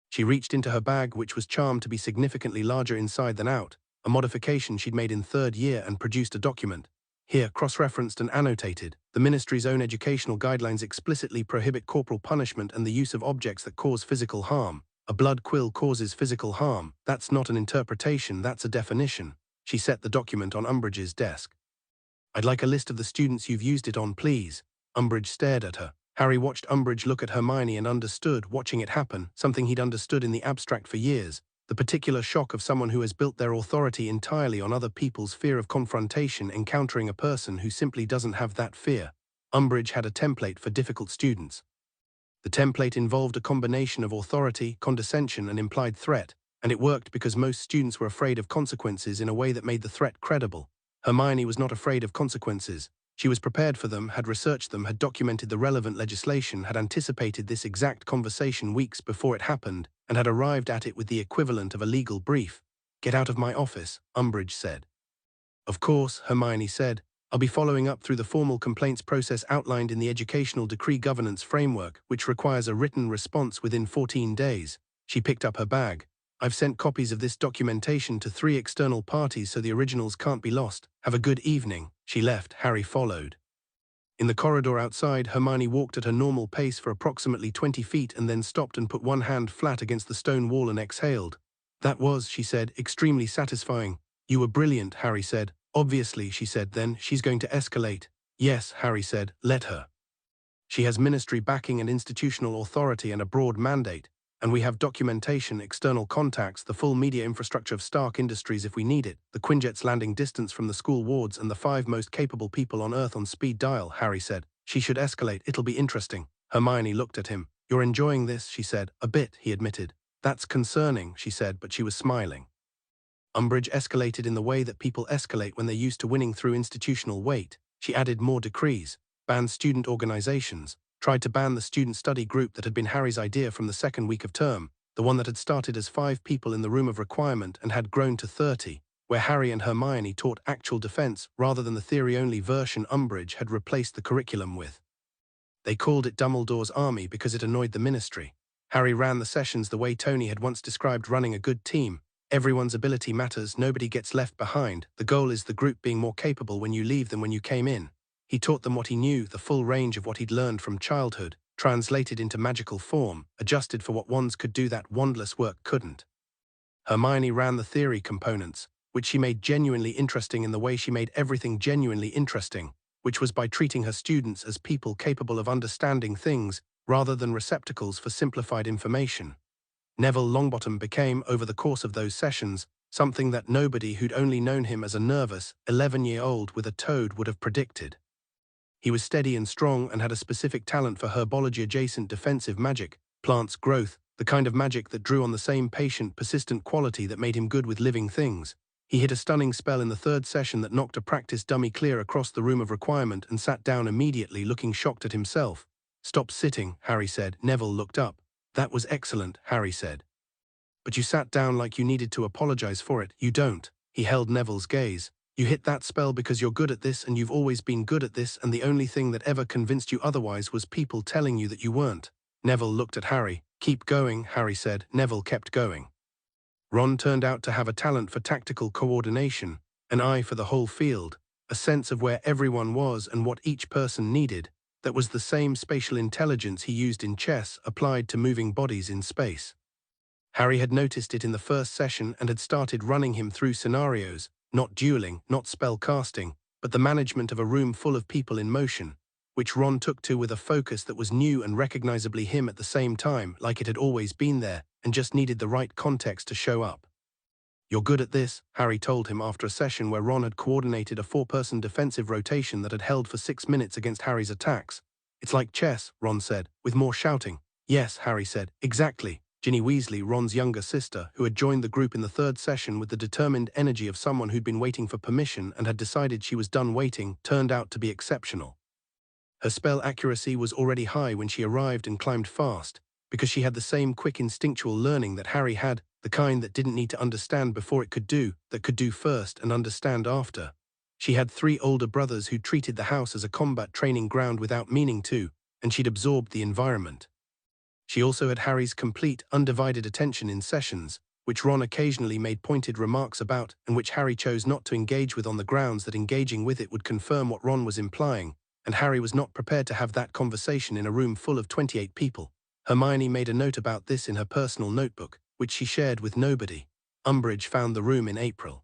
She reached into her bag, which was charmed to be significantly larger inside than out, a modification she'd made in third year, and produced a document. Here, cross-referenced and annotated, the ministry's own educational guidelines explicitly prohibit corporal punishment and the use of objects that cause physical harm. A blood quill causes physical harm. That's not an interpretation, that's a definition. She set the document on Umbridge's desk. I'd like a list of the students you've used it on, please. Umbridge stared at her. Harry watched Umbridge look at Hermione and understood, watching it happen, something he'd understood in the abstract for years. The particular shock of someone who has built their authority entirely on other people's fear of confrontation encountering a person who simply doesn't have that fear. Umbridge had a template for difficult students. The template involved a combination of authority, condescension, and implied threat, and it worked because most students were afraid of consequences in a way that made the threat credible. Hermione was not afraid of consequences. She was prepared for them, had researched them, had documented the relevant legislation, had anticipated this exact conversation weeks before it happened, and had arrived at it with the equivalent of a legal brief. "Get out of my office," Umbridge said. "Of course," Hermione said. "I'll be following up through the formal complaints process outlined in the Educational Decree Governance Framework, which requires a written response within 14 days. She picked up her bag. "I've sent copies of this documentation to 3 external parties so the originals can't be lost. Have a good evening." She left. Harry followed. In the corridor outside, Hermione walked at her normal pace for approximately 20 feet and then stopped and put one hand flat against the stone wall and exhaled. "That was," she said, "extremely satisfying." "You were brilliant," Harry said. "Obviously," she said then, "she's going to escalate." "Yes," Harry said, "let her. She has ministry backing and institutional authority and a broad mandate. And we have documentation, external contacts, the full media infrastructure of Stark Industries if we need it, the Quinjet's landing distance from the school wards, and the 5 most capable people on Earth on speed dial," Harry said. "She should escalate. It'll be interesting." Hermione looked at him. "You're enjoying this," she said. "A bit," he admitted. "That's concerning," she said, but she was smiling. Umbridge escalated in the way that people escalate when they're used to winning through institutional weight. She added more decrees, banned student organizations, tried to ban the student study group that had been Harry's idea from the second week of term, the one that had started as 5 people in the room of requirement and had grown to 30, where Harry and Hermione taught actual defense rather than the theory-only version Umbridge had replaced the curriculum with. They called it Dumbledore's Army because it annoyed the ministry. Harry ran the sessions the way Tony had once described running a good team. Everyone's ability matters, nobody gets left behind. The goal is the group being more capable when you leave than when you came in. He taught them what he knew, the full range of what he'd learned from childhood, translated into magical form, adjusted for what wands could do that wandless work couldn't. Hermione ran the theory components, which she made genuinely interesting in the way she made everything genuinely interesting, which was by treating her students as people capable of understanding things rather than receptacles for simplified information. Neville Longbottom became, over the course of those sessions, something that nobody who'd only known him as a nervous, 11-year-old with a toad would have predicted. He was steady and strong and had a specific talent for herbology-adjacent defensive magic, plants growth, the kind of magic that drew on the same patient, persistent quality that made him good with living things. He hit a stunning spell in the 3rd session that knocked a practice dummy clear across the room of requirement and sat down immediately, looking shocked at himself. "Stop sitting," Harry said. Neville looked up. "That was excellent," Harry said. "But you sat down like you needed to apologize for it." "You don't." He held Neville's gaze. "You hit that spell because you're good at this and you've always been good at this, and the only thing that ever convinced you otherwise was people telling you that you weren't." Neville looked at Harry. "Keep going," Harry said. Neville kept going. Ron turned out to have a talent for tactical coordination, an eye for the whole field, a sense of where everyone was and what each person needed. That was the same spatial intelligence he used in chess applied to moving bodies in space. Harry had noticed it in the 1st session and had started running him through scenarios, not dueling, not spell casting, but the management of a room full of people in motion, which Ron took to with a focus that was new and recognizably him at the same time, like it had always been there, and just needed the right context to show up. "You're good at this," Harry told him after a session where Ron had coordinated a 4-person defensive rotation that had held for 6 minutes against Harry's attacks. "It's like chess," Ron said, with more shouting. "Yes," Harry said, "exactly." Ginny Weasley, Ron's younger sister, who had joined the group in the 3rd session with the determined energy of someone who'd been waiting for permission and had decided she was done waiting, turned out to be exceptional. Her spell accuracy was already high when she arrived and climbed fast, because she had the same quick instinctual learning that Harry had, the kind that didn't need to understand before it could do, that could do first and understand after. She had 3 older brothers who treated the house as a combat training ground without meaning to, and she'd absorbed the environment. She also had Harry's complete, undivided attention in sessions, which Ron occasionally made pointed remarks about and which Harry chose not to engage with on the grounds that engaging with it would confirm what Ron was implying, and Harry was not prepared to have that conversation in a room full of 28 people. Hermione made a note about this in her personal notebook, which she shared with nobody. Umbridge found the room in April.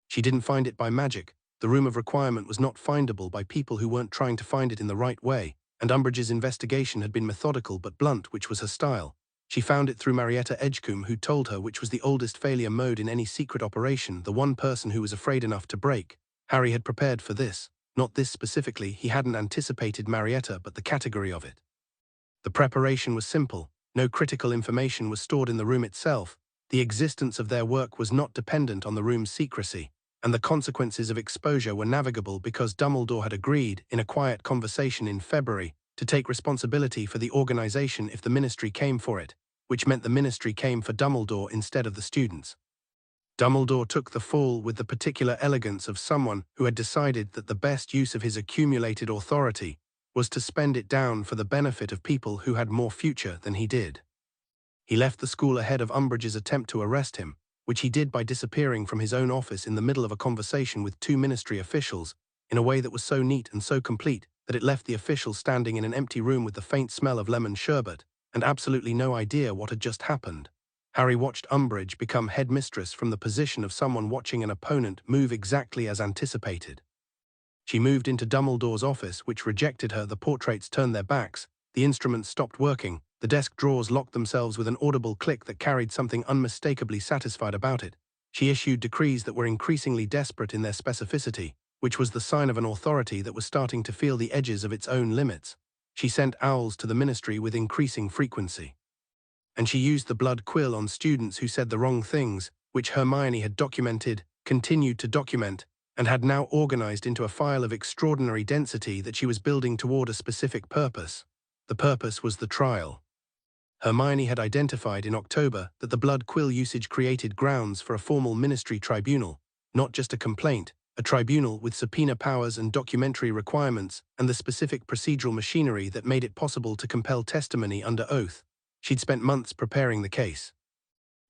She didn't find it by magic. The room of requirement was not findable by people who weren't trying to find it in the right way, and Umbridge's investigation had been methodical but blunt, which was her style. She found it through Marietta Edgecombe, who told her which was the oldest failure mode in any secret operation, the one person who was afraid enough to break. Harry had prepared for this. Not this specifically, he hadn't anticipated Marietta, but the category of it. The preparation was simple. No critical information was stored in the room itself. The existence of their work was not dependent on the room's secrecy, and the consequences of exposure were navigable because Dumbledore had agreed, in a quiet conversation in February, to take responsibility for the organization if the Ministry came for it, which meant the Ministry came for Dumbledore instead of the students. Dumbledore took the fall with the particular elegance of someone who had decided that the best use of his accumulated authority was to spend it down for the benefit of people who had more future than he did. He left the school ahead of Umbridge's attempt to arrest him, which he did by disappearing from his own office in the middle of a conversation with 2 Ministry officials, in a way that was so neat and so complete that it left the officials standing in an empty room with the faint smell of lemon sherbet, and absolutely no idea what had just happened. Harry watched Umbridge become headmistress from the position of someone watching an opponent move exactly as anticipated. She moved into Dumbledore's office, which rejected her. The portraits turned their backs, the instruments stopped working, the desk drawers locked themselves with an audible click that carried something unmistakably satisfied about it. She issued decrees that were increasingly desperate in their specificity, which was the sign of an authority that was starting to feel the edges of its own limits. She sent owls to the Ministry with increasing frequency. And she used the blood quill on students who said the wrong things, which Hermione had documented, continued to document, and had now organized into a file of extraordinary density that she was building toward a specific purpose. The purpose was the trial. Hermione had identified in October that the blood quill usage created grounds for a formal Ministry tribunal, not just a complaint, a tribunal with subpoena powers and documentary requirements and the specific procedural machinery that made it possible to compel testimony under oath. She'd spent months preparing the case.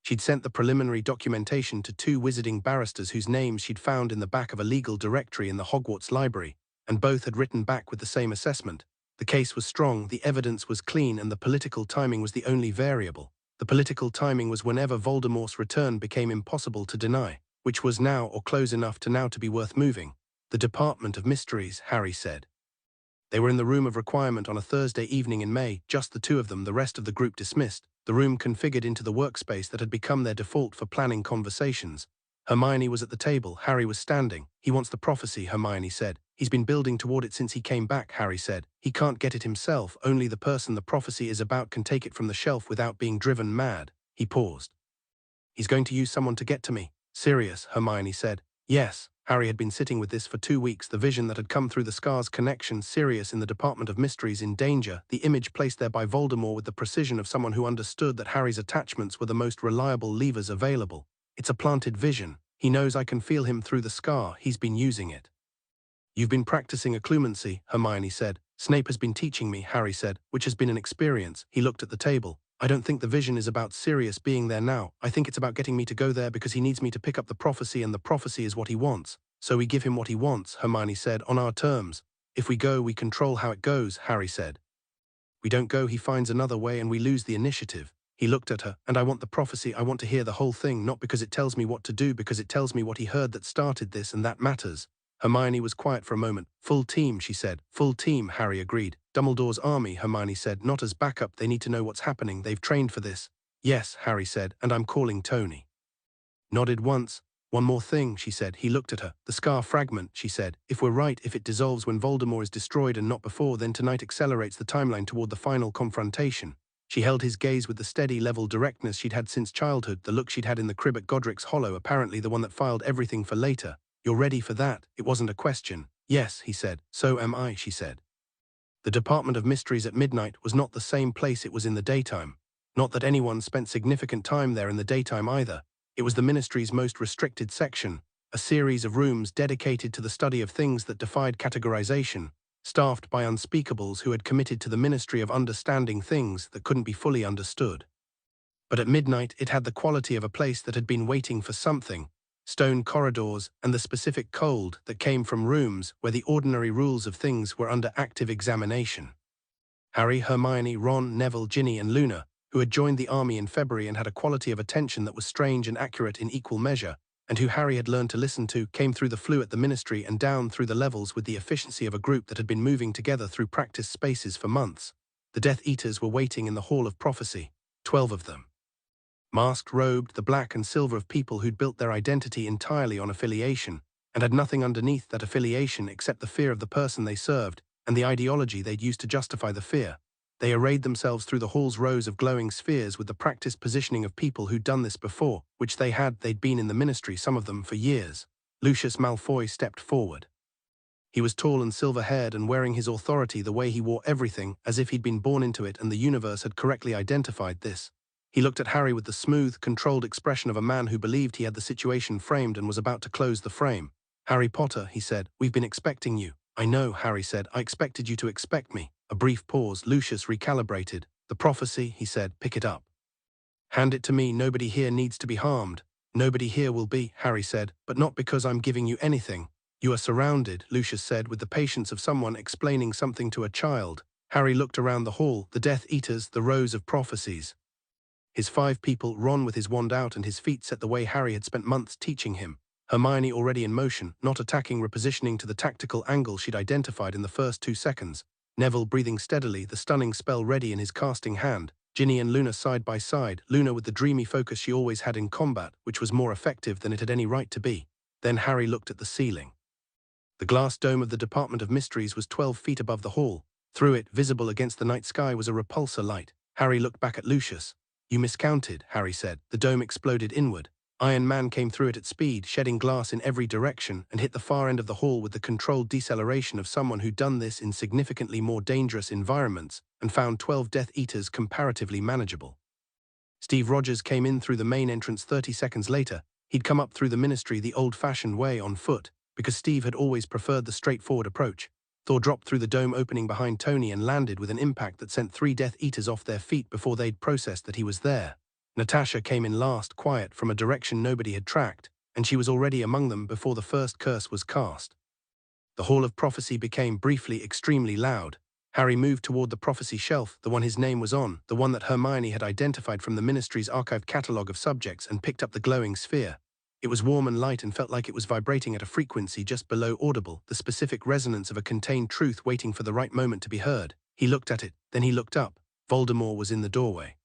She'd sent the preliminary documentation to 2 wizarding barristers whose names she'd found in the back of a legal directory in the Hogwarts library, and both had written back with the same assessment. The case was strong, the evidence was clean, and the political timing was the only variable. The political timing was whenever Voldemort's return became impossible to deny, which was now or close enough to now to be worth moving. The Department of Mysteries, Harry said. They were in the room of requirement on a Thursday evening in May, just the 2 of them, the rest of the group dismissed, the room configured into the workspace that had become their default for planning conversations. Hermione was at the table, Harry was standing. He wants the prophecy, Hermione said. He's been building toward it since he came back, Harry said. He can't get it himself, only the person the prophecy is about can take it from the shelf without being driven mad. He paused. He's going to use someone to get to me. Sirius, Hermione said. Yes. Harry had been sitting with this for 2 weeks, the vision that had come through the scars connection, Sirius in the Department of Mysteries in danger, the image placed there by Voldemort with the precision of someone who understood that Harry's attachments were the most reliable levers available. It's a planted vision. He knows I can feel him through the scar, he's been using it. You've been practicing occlumency, Hermione said. Snape has been teaching me, Harry said, which has been an experience. He looked at the table. I don't think the vision is about Sirius being there now. I think it's about getting me to go there because he needs me to pick up the prophecy, and the prophecy is what he wants. So we give him what he wants, Hermione said, on our terms. If we go, we control how it goes, Harry said. We don't go, he finds another way and we lose the initiative. He looked at her. And I want the prophecy, I want to hear the whole thing, not because it tells me what to do, because it tells me what he heard that started this, and that matters. Hermione was quiet for a moment. Full team, she said. Full team, Harry agreed. Dumbledore's army, Hermione said. Not as backup, they need to know what's happening, they've trained for this. Yes, Harry said, and I'm calling Tony. Nodded once. One more thing, she said. He looked at her. The scar fragment, she said. If we're right, if it dissolves when Voldemort is destroyed and not before, then tonight accelerates the timeline toward the final confrontation. She held his gaze with the steady, level directness she'd had since childhood, the look she'd had in the crib at Godric's Hollow, apparently the one that filed everything for later. You're ready for that? It wasn't a question. Yes, he said. So am I, she said. The Department of Mysteries at midnight was not the same place it was in the daytime. Not that anyone spent significant time there in the daytime either. It was the Ministry's most restricted section, a series of rooms dedicated to the study of things that defied categorization, staffed by unspeakables who had committed to the Ministry of understanding things that couldn't be fully understood. But at midnight it had the quality of a place that had been waiting for something, stone corridors and the specific cold that came from rooms where the ordinary rules of things were under active examination. Harry, Hermione, Ron, Neville, Ginny and Luna, who had joined the army in February and had a quality of attention that was strange and accurate in equal measure, and who Harry had learned to listen to, came through the flue at the Ministry and down through the levels with the efficiency of a group that had been moving together through practice spaces for months. The Death Eaters were waiting in the Hall of Prophecy, 12 of them. Masked, robed, the black and silver of people who'd built their identity entirely on affiliation, and had nothing underneath that affiliation except the fear of the person they served, and the ideology they'd used to justify the fear. They arrayed themselves through the hall's rows of glowing spheres with the practiced positioning of people who'd done this before, which they'd been in the Ministry, some of them, for years. Lucius Malfoy stepped forward. He was tall and silver-haired and wearing his authority the way he wore everything, as if he'd been born into it and the universe had correctly identified this. He looked at Harry with the smooth, controlled expression of a man who believed he had the situation framed and was about to close the frame. "Harry Potter," he said, "we've been expecting you." "I know," Harry said, "I expected you to expect me." A brief pause. Lucius recalibrated. "The prophecy," he said, "pick it up. Hand it to me. Nobody here needs to be harmed." "Nobody here will be," Harry said, "but not because I'm giving you anything." "You are surrounded," Lucius said with the patience of someone explaining something to a child. Harry looked around the hall, the Death Eaters, the rows of prophecies. His 5 people, Ron with his wand out and his feet set the way Harry had spent months teaching him. Hermione already in motion, not attacking, repositioning to the tactical angle she'd identified in the first 2 seconds. Neville breathing steadily, the stunning spell ready in his casting hand. Ginny and Luna side by side, Luna with the dreamy focus she always had in combat, which was more effective than it had any right to be. Then Harry looked at the ceiling. The glass dome of the Department of Mysteries was 12 feet above the hall. Through it, visible against the night sky, was a repulsor light. Harry looked back at Lucius. "You miscounted," Harry said. The dome exploded inward. Iron Man came through it at speed, shedding glass in every direction, and hit the far end of the hall with the controlled deceleration of someone who'd done this in significantly more dangerous environments and found 12 Death Eaters comparatively manageable. Steve Rogers came in through the main entrance 30 seconds later. He'd come up through the Ministry the old-fashioned way, on foot, because Steve had always preferred the straightforward approach. Thor dropped through the dome opening behind Tony and landed with an impact that sent 3 Death Eaters off their feet before they'd processed that he was there. Natasha came in last, quiet, from a direction nobody had tracked, and she was already among them before the first curse was cast. The Hall of Prophecy became briefly extremely loud. Harry moved toward the prophecy shelf, the one his name was on, the one that Hermione had identified from the Ministry's archived catalogue of subjects, and picked up the glowing sphere. It was warm and light and felt like it was vibrating at a frequency just below audible, the specific resonance of a contained truth waiting for the right moment to be heard. He looked at it, then he looked up. Voldemort was in the doorway.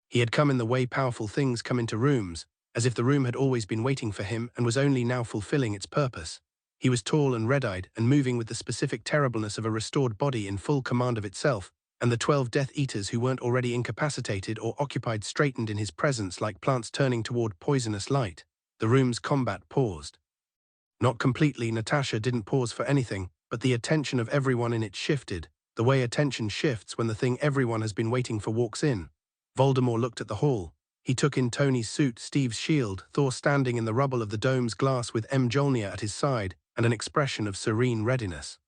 He had come in the way powerful things come into rooms, as if the room had always been waiting for him and was only now fulfilling its purpose. He was tall and red-eyed and moving with the specific terribleness of a restored body in full command of itself, and the 12 Death Eaters who weren't already incapacitated or occupied straightened in his presence like plants turning toward poisonous light. The room's combat paused. Not completely. Natasha didn't pause for anything, but the attention of everyone in it shifted, the way attention shifts when the thing everyone has been waiting for walks in. Voldemort looked at the hall. He took in Tony's suit, Steve's shield, Thor standing in the rubble of the dome's glass with Mjolnir at his side, and an expression of serene readiness.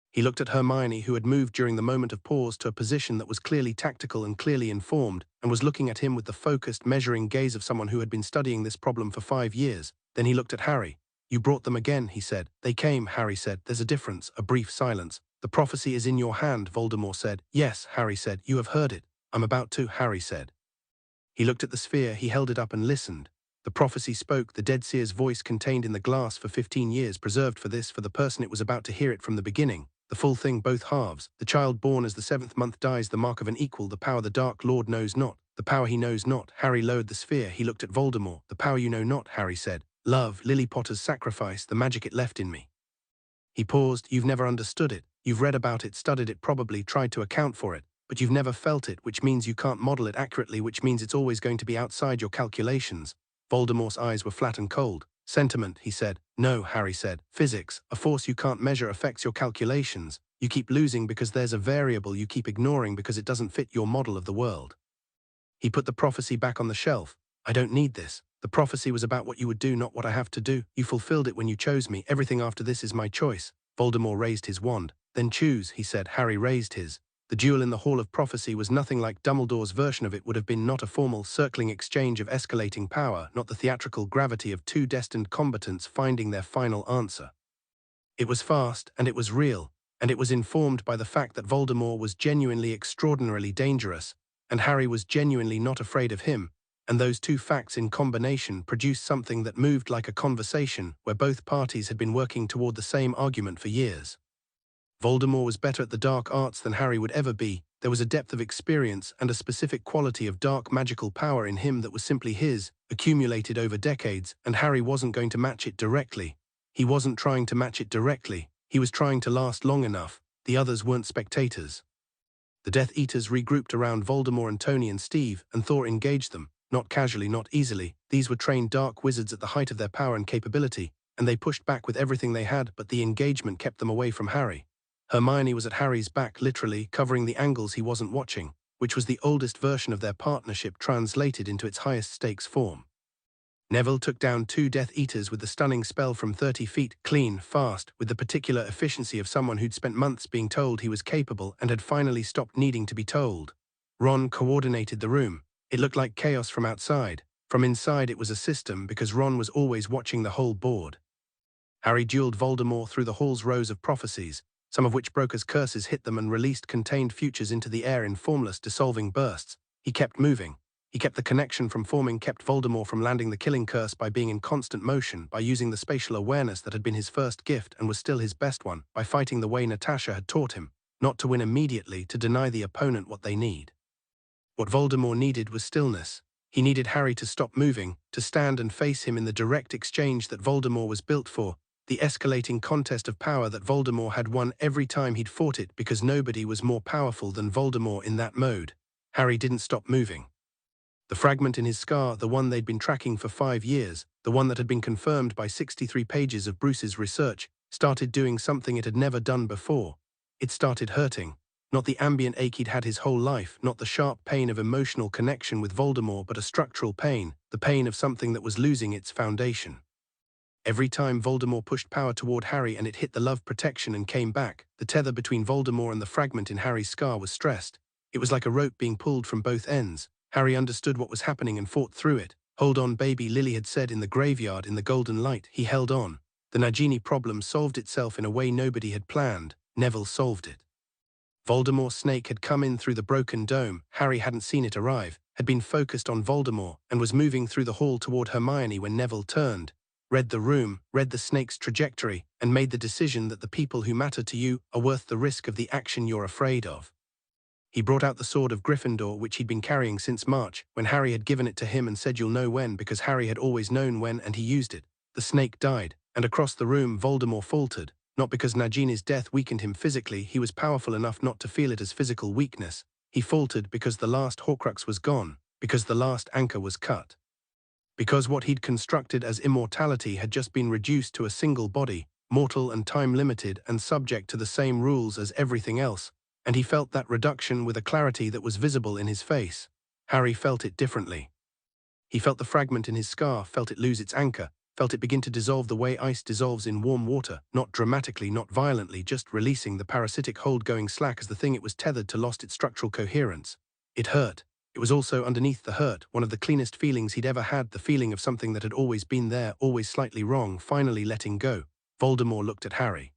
He looked at Hermione, who had moved during the moment of pause to a position that was clearly tactical and clearly informed, and was looking at him with the focused, measuring gaze of someone who had been studying this problem for 5 years. Then he looked at Harry. "You brought them again," he said. "They came," Harry said. "There's a difference." A brief silence. "The prophecy is in your hand," Voldemort said. "Yes," Harry said. "You have heard it." "I'm about to," Harry said. He looked at the sphere, he held it up and listened. The prophecy spoke, the dead seer's voice contained in the glass for 15 years, preserved for the person it was about to hear it from the beginning. The full thing, both halves. The child born as the 7th month dies, the mark of an equal, the power the Dark Lord knows not, the power he knows not. Harry lowered the sphere, he looked at Voldemort. "The power you know not," Harry said. "Love, Lily Potter's sacrifice, the magic it left in me." He paused. "You've never understood it. You've read about it, studied it, probably tried to account for it, but you've never felt it, which means you can't model it accurately, which means it's always going to be outside your calculations." Voldemort's eyes were flat and cold. "Sentiment," he said. "No," Harry said. "Physics. A force you can't measure affects your calculations. You keep losing because there's a variable you keep ignoring because it doesn't fit your model of the world. He put the prophecy back on the shelf. I don't need this. The prophecy was about what you would do, not what I have to do. You fulfilled it when you chose me. Everything after this is my choice. Voldemort raised his wand. Then choose, he said. Harry raised his. The duel in the Hall of Prophecy was nothing like Dumbledore's version of it would have been, not a formal, circling exchange of escalating power, not the theatrical gravity of two destined combatants finding their final answer. It was fast, and it was real, and it was informed by the fact that Voldemort was genuinely extraordinarily dangerous, and Harry was genuinely not afraid of him, and those two facts in combination produced something that moved like a conversation where both parties had been working toward the same argument for years. Voldemort was better at the dark arts than Harry would ever be. There was a depth of experience and a specific quality of dark magical power in him that was simply his, accumulated over decades, and Harry wasn't going to match it directly. He wasn't trying to match it directly. He was trying to last long enough. The others weren't spectators. The Death Eaters regrouped around Voldemort and Tony and Steve, and Thor engaged them. Not casually, not easily. These were trained dark wizards at the height of their power and capability, and they pushed back with everything they had, but the engagement kept them away from Harry. Hermione was at Harry's back, literally, covering the angles he wasn't watching, which was the oldest version of their partnership translated into its highest stakes form. Neville took down two Death Eaters with the stunning spell from 30 feet, clean, fast, with the particular efficiency of someone who'd spent months being told he was capable and had finally stopped needing to be told. Ron coordinated the room. It looked like chaos from outside. From inside it was a system because Ron was always watching the whole board. Harry dueled Voldemort through the hall's rows of prophecies, some of which broke as curses hit them and released contained futures into the air in formless, dissolving bursts. He kept moving. He kept the connection from forming, kept Voldemort from landing the killing curse by being in constant motion, by using the spatial awareness that had been his first gift and was still his best one, by fighting the way Natasha had taught him, not to win immediately, to deny the opponent what they need. What Voldemort needed was stillness. He needed Harry to stop moving, to stand and face him in the direct exchange that Voldemort was built for, the escalating contest of power that Voldemort had won every time he'd fought it, because nobody was more powerful than Voldemort in that mode. Harry didn't stop moving. The fragment in his scar, the one they'd been tracking for 5 years, the one that had been confirmed by 63 pages of Bruce's research, started doing something it had never done before. It started hurting. Not the ambient ache he'd had his whole life, not the sharp pain of emotional connection with Voldemort, but a structural pain, the pain of something that was losing its foundation. Every time Voldemort pushed power toward Harry and it hit the love protection and came back, the tether between Voldemort and the fragment in Harry's scar was stressed. It was like a rope being pulled from both ends. Harry understood what was happening and fought through it. Hold on, baby, Lily had said in the graveyard in the golden light. He held on. The Nagini problem solved itself in a way nobody had planned. Neville solved it. Voldemort's snake had come in through the broken dome. Harry hadn't seen it arrive, had been focused on Voldemort, and was moving through the hall toward Hermione when Neville turned, read the room, read the snake's trajectory, and made the decision that the people who matter to you are worth the risk of the action you're afraid of. He brought out the sword of Gryffindor, which he'd been carrying since March, when Harry had given it to him and said you'll know when, because Harry had always known when, and he used it. The snake died, and across the room Voldemort faltered, not because Nagini's death weakened him physically. He was powerful enough not to feel it as physical weakness. He faltered because the last Horcrux was gone, because the last anchor was cut. Because what he'd constructed as immortality had just been reduced to a single body, mortal and time-limited and subject to the same rules as everything else, and he felt that reduction with a clarity that was visible in his face. Harry felt it differently. He felt the fragment in his scar, felt it lose its anchor, felt it begin to dissolve the way ice dissolves in warm water, not dramatically, not violently, just releasing the parasitic hold, going slack as the thing it was tethered to lost its structural coherence. It hurt. It was also underneath the hurt, one of the cleanest feelings he'd ever had, the feeling of something that had always been there, always slightly wrong, finally letting go. Voldemort looked at Harry.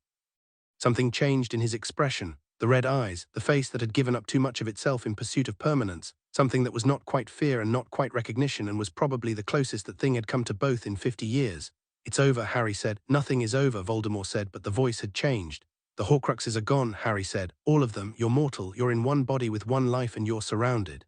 Something changed in his expression. The red eyes, the face that had given up too much of itself in pursuit of permanence, something that was not quite fear and not quite recognition and was probably the closest that thing had come to both in 50 years. It's over, Harry said. Nothing is over, Voldemort said, but the voice had changed. The Horcruxes are gone, Harry said. All of them. You're mortal, you're in one body with one life, and you're surrounded.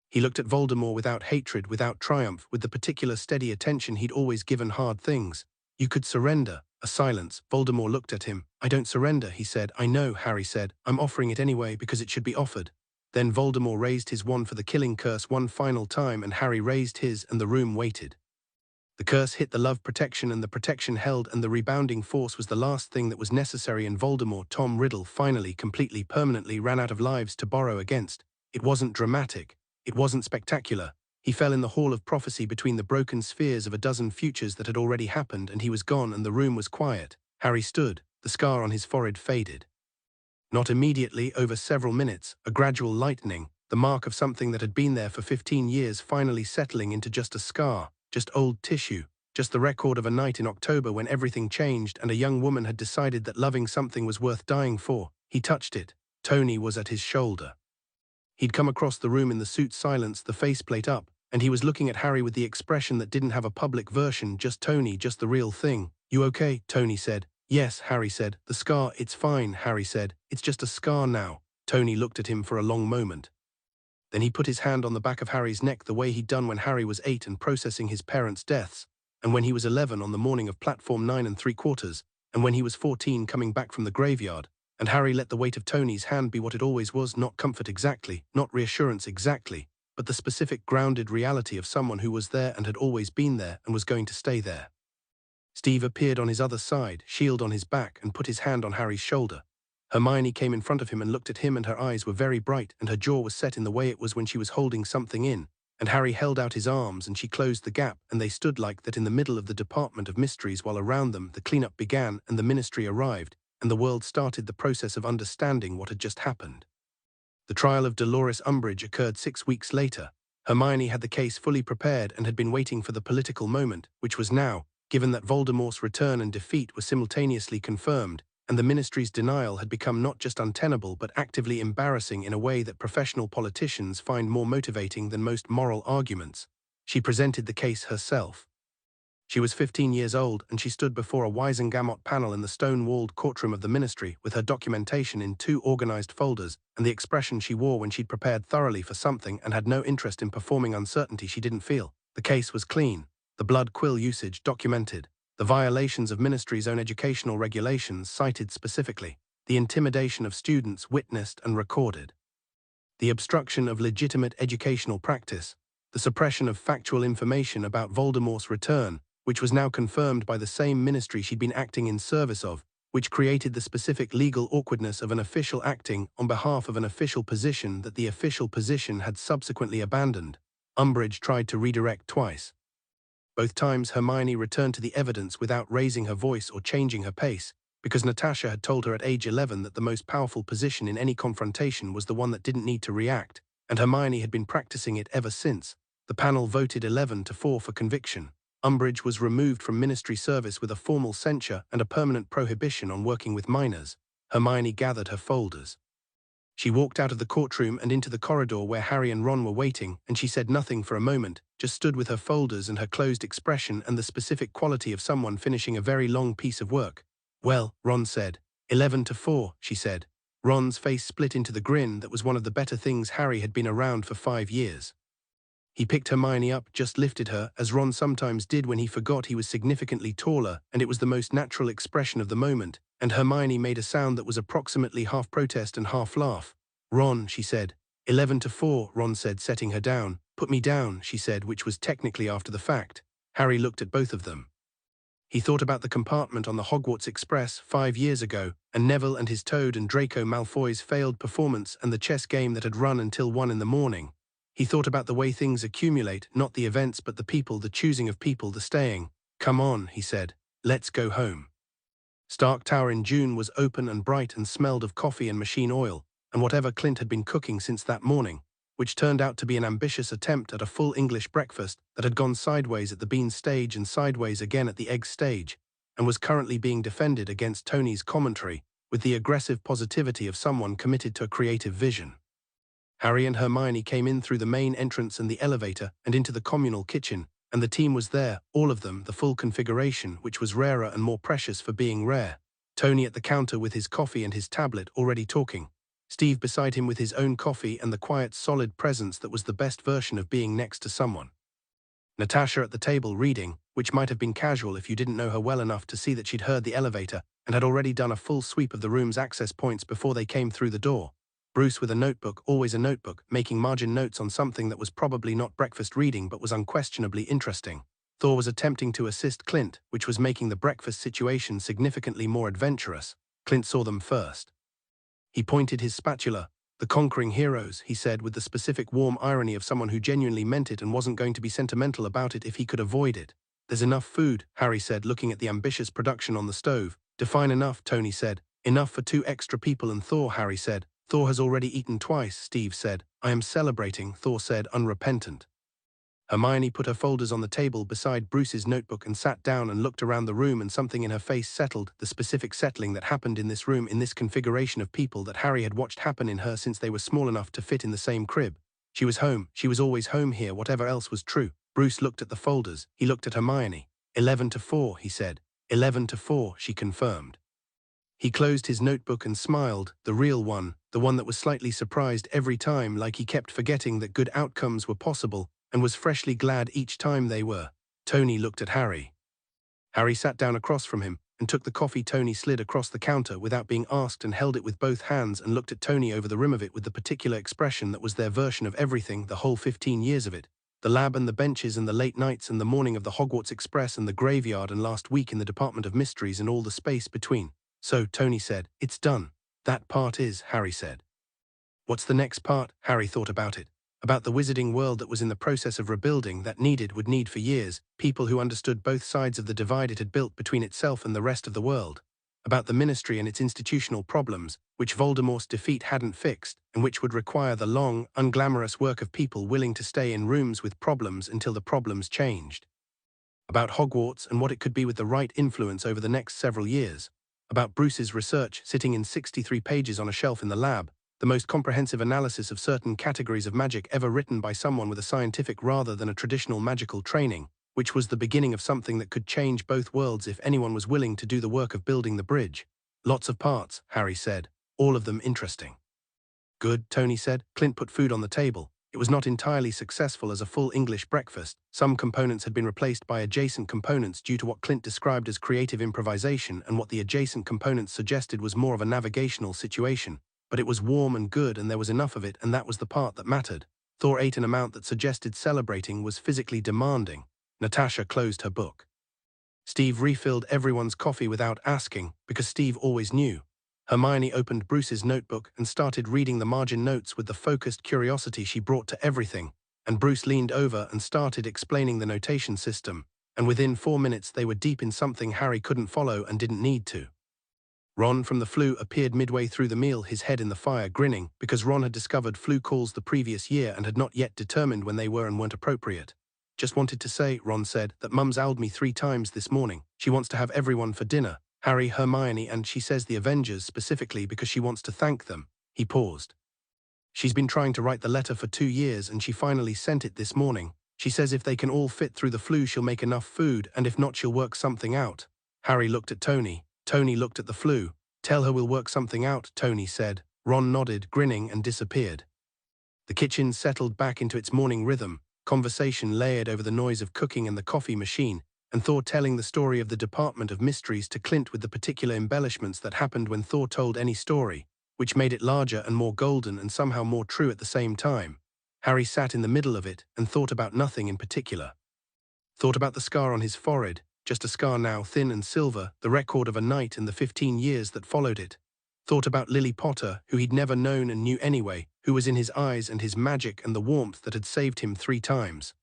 He looked at Voldemort without hatred, without triumph, with the particular steady attention he'd always given hard things. You could surrender. A silence. Voldemort looked at him. I don't surrender, he said. I know, Harry said. I'm offering it anyway because it should be offered. Then Voldemort raised his wand for the killing curse one final time, and Harry raised his, and the room waited. The curse hit the love protection and the protection held, and the rebounding force was the last thing that was necessary, and Voldemort, Tom Riddle, finally, completely, permanently ran out of lives to borrow against. It wasn't dramatic. It wasn't spectacular. He fell in the hall of prophecy between the broken spheres of a dozen futures that had already happened, and he was gone, and the room was quiet. Harry stood. The scar on his forehead faded. Not immediately, over several minutes, a gradual lightening, the mark of something that had been there for 15 years finally settling into just a scar, just old tissue, just the record of a night in October when everything changed and a young woman had decided that loving something was worth dying for. He touched it. Tony was at his shoulder. He'd come across the room in the suit silence, the faceplate up, and he was looking at Harry with the expression that didn't have a public version. Just Tony, just the real thing. "You okay?" Tony said. "Yes," Harry said. "The scar, it's fine," Harry said. "It's just a scar now." Tony looked at him for a long moment. Then he put his hand on the back of Harry's neck the way he'd done when Harry was 8 and processing his parents' deaths, and when he was 11 on the morning of platform 9 3/4, and when he was 14 coming back from the graveyard, and Harry let the weight of Tony's hand be what it always was, not comfort exactly, not reassurance exactly, but the specific grounded reality of someone who was there and had always been there and was going to stay there. Steve appeared on his other side, shield on his back, and put his hand on Harry's shoulder. Hermione came in front of him and looked at him, and her eyes were very bright, and her jaw was set in the way it was when she was holding something in, and Harry held out his arms and she closed the gap, and they stood like that in the middle of the Department of Mysteries while around them the cleanup began and the Ministry arrived, and the world started the process of understanding what had just happened. The trial of Dolores Umbridge occurred 6 weeks later. Hermione had the case fully prepared and had been waiting for the political moment, which was now, given that Voldemort's return and defeat were simultaneously confirmed, and the Ministry's denial had become not just untenable but actively embarrassing in a way that professional politicians find more motivating than most moral arguments. She presented the case herself. She was 15 years old, and she stood before a Wisengamot panel in the stone-walled courtroom of the Ministry with her documentation in 2 organized folders, and the expression she wore when she'd prepared thoroughly for something and had no interest in performing uncertainty she didn't feel. The case was clean. The blood quill usage documented. The violations of Ministry's own educational regulations cited specifically. The intimidation of students witnessed and recorded. The obstruction of legitimate educational practice. The suppression of factual information about Voldemort's return, which was now confirmed by the same Ministry she'd been acting in service of, which created the specific legal awkwardness of an official acting on behalf of an official position that the official position had subsequently abandoned. Umbridge tried to redirect twice. Both times Hermione returned to the evidence without raising her voice or changing her pace, because Natasha had told her at age 11 that the most powerful position in any confrontation was the one that didn't need to react, and Hermione had been practicing it ever since. The panel voted 11-4 for conviction. Umbridge was removed from Ministry service with a formal censure and a permanent prohibition on working with minors. Hermione gathered her folders. She walked out of the courtroom and into the corridor where Harry and Ron were waiting, and she said nothing for a moment, just stood with her folders and her closed expression and the specific quality of someone finishing a very long piece of work. "Well," Ron said. 11-4, she said. Ron's face split into the grin that was one of the better things Harry had been around for 5 years. He picked Hermione up, just lifted her, as Ron sometimes did when he forgot he was significantly taller, and it was the most natural expression of the moment, and Hermione made a sound that was approximately half protest and half laugh. "Ron," she said. 11-4, Ron said, setting her down. "Put me down," she said, which was technically after the fact. Harry looked at both of them. He thought about the compartment on the Hogwarts Express 5 years ago, and Neville and his Toad and Draco Malfoy's failed performance and the chess game that had run until 1 in the morning. He thought about the way things accumulate, not the events but the people, the choosing of people, the staying. "Come on," he said. "Let's go home." Stark Tower in June was open and bright and smelled of coffee and machine oil, and whatever Clint had been cooking since that morning, which turned out to be an ambitious attempt at a full English breakfast that had gone sideways at the bean stage and sideways again at the egg stage, and was currently being defended against Tony's commentary with the aggressive positivity of someone committed to a creative vision. Harry and Hermione came in through the main entrance and the elevator and into the communal kitchen, and the team was there, all of them, the full configuration, which was rarer and more precious for being rare. Tony at the counter with his coffee and his tablet already talking. Steve beside him with his own coffee and the quiet, solid presence that was the best version of being next to someone. Natasha at the table reading, which might have been casual if you didn't know her well enough to see that she'd heard the elevator and had already done a full sweep of the room's access points before they came through the door. Bruce with a notebook, always a notebook, making margin notes on something that was probably not breakfast reading but was unquestionably interesting. Thor was attempting to assist Clint, which was making the breakfast situation significantly more adventurous. Clint saw them first. He pointed his spatula. "The conquering heroes," he said with the specific warm irony of someone who genuinely meant it and wasn't going to be sentimental about it if he could avoid it. "There's enough food," Harry said, looking at the ambitious production on the stove. "Define enough," Tony said. "Enough for 2 extra people and Thor," Harry said. "Thor has already eaten twice," Steve said. "I am celebrating," Thor said, unrepentant. Hermione put her folders on the table beside Bruce's notebook and sat down and looked around the room, and something in her face settled, the specific settling that happened in this room, in this configuration of people that Harry had watched happen in her since they were small enough to fit in the same crib. She was home. She was always home here, whatever else was true. Bruce looked at the folders. He looked at Hermione. 11-4, he said. 11-4, she confirmed. He closed his notebook and smiled, the real one, the one that was slightly surprised every time, like he kept forgetting that good outcomes were possible, and was freshly glad each time they were. Tony looked at Harry. Harry sat down across from him and took the coffee Tony slid across the counter without being asked and held it with both hands and looked at Tony over the rim of it with the particular expression that was their version of everything, the whole 15 years of it. The lab and the benches and the late nights and the morning of the Hogwarts Express and the graveyard and last week in the Department of Mysteries and all the space between. "So," Tony said, "it's done." "That part is," Harry said. "What's the next part?" Harry thought about it. About the wizarding world that was in the process of rebuilding, that would need for years, people who understood both sides of the divide it had built between itself and the rest of the world. About the ministry and its institutional problems, which Voldemort's defeat hadn't fixed, and which would require the long, unglamorous work of people willing to stay in rooms with problems until the problems changed. About Hogwarts and what it could be with the right influence over the next several years. About Bruce's research sitting in 63 pages on a shelf in the lab, the most comprehensive analysis of certain categories of magic ever written by someone with a scientific rather than a traditional magical training, which was the beginning of something that could change both worlds if anyone was willing to do the work of building the bridge. "Lots of parts," Harry said. "All of them interesting." "Good," Tony said. Clint put food on the table. It was not entirely successful as a full English breakfast. Some components had been replaced by adjacent components due to what Clint described as creative improvisation, and what the adjacent components suggested was more of a navigational situation. But it was warm and good, and there was enough of it, and that was the part that mattered. Thor ate an amount that suggested celebrating was physically demanding. Natasha closed her book. Steve refilled everyone's coffee without asking, because Steve always knew. Hermione opened Bruce's notebook and started reading the margin notes with the focused curiosity she brought to everything, and Bruce leaned over and started explaining the notation system, and within 4 minutes they were deep in something Harry couldn't follow and didn't need to. Ron from the Floo appeared midway through the meal, his head in the fire, grinning, because Ron had discovered Floo calls the previous year and had not yet determined when they were and weren't appropriate. "Just wanted to say," Ron said, "that Mum's owled me 3 times this morning. She wants to have everyone for dinner. Harry, Hermione, and she says the Avengers specifically because she wants to thank them." He paused. "She's been trying to write the letter for 2 years and she finally sent it this morning. She says if they can all fit through the Floo she'll make enough food, and if not she'll work something out." Harry looked at Tony. Tony looked at the Floo. "Tell her we'll work something out," Tony said. Ron nodded, grinning, and disappeared. The kitchen settled back into its morning rhythm, conversation layered over the noise of cooking and the coffee machine, and Thor telling the story of the Department of Mysteries to Clint with the particular embellishments that happened when Thor told any story, which made it larger and more golden and somehow more true at the same time. Harry sat in the middle of it and thought about nothing in particular. Thought about the scar on his forehead, just a scar now, thin and silver, the record of a night and the 15 years that followed it. Thought about Lily Potter, who he'd never known and knew anyway, who was in his eyes and his magic and the warmth that had saved him 3 times.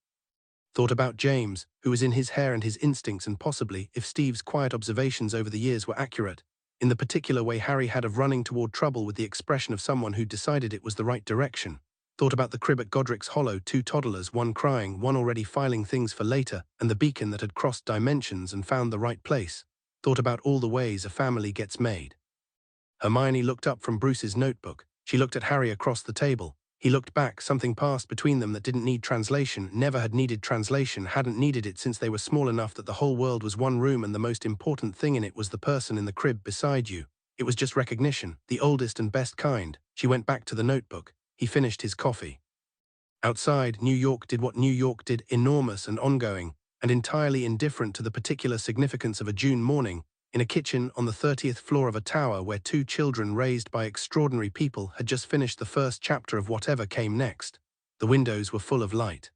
Thought about James, who was in his hair and his instincts, and possibly, if Steve's quiet observations over the years were accurate, in the particular way Harry had of running toward trouble with the expression of someone who'd decided it was the right direction. Thought about the crib at Godric's Hollow, 2 toddlers, one crying, one already filing things for later, and the beacon that had crossed dimensions and found the right place. Thought about all the ways a family gets made. Hermione looked up from Bruce's notebook. She looked at Harry across the table. He looked back. Something passed between them that didn't need translation, never had needed translation, hadn't needed it since they were small enough that the whole world was one room and the most important thing in it was the person in the crib beside you. It was just recognition, the oldest and best kind. She went back to the notebook. He finished his coffee. Outside, New York did what New York did, enormous and ongoing, and entirely indifferent to the particular significance of a June morning, in a kitchen on the 30th floor of a tower where 2 children raised by extraordinary people had just finished the first chapter of whatever came next. The windows were full of light.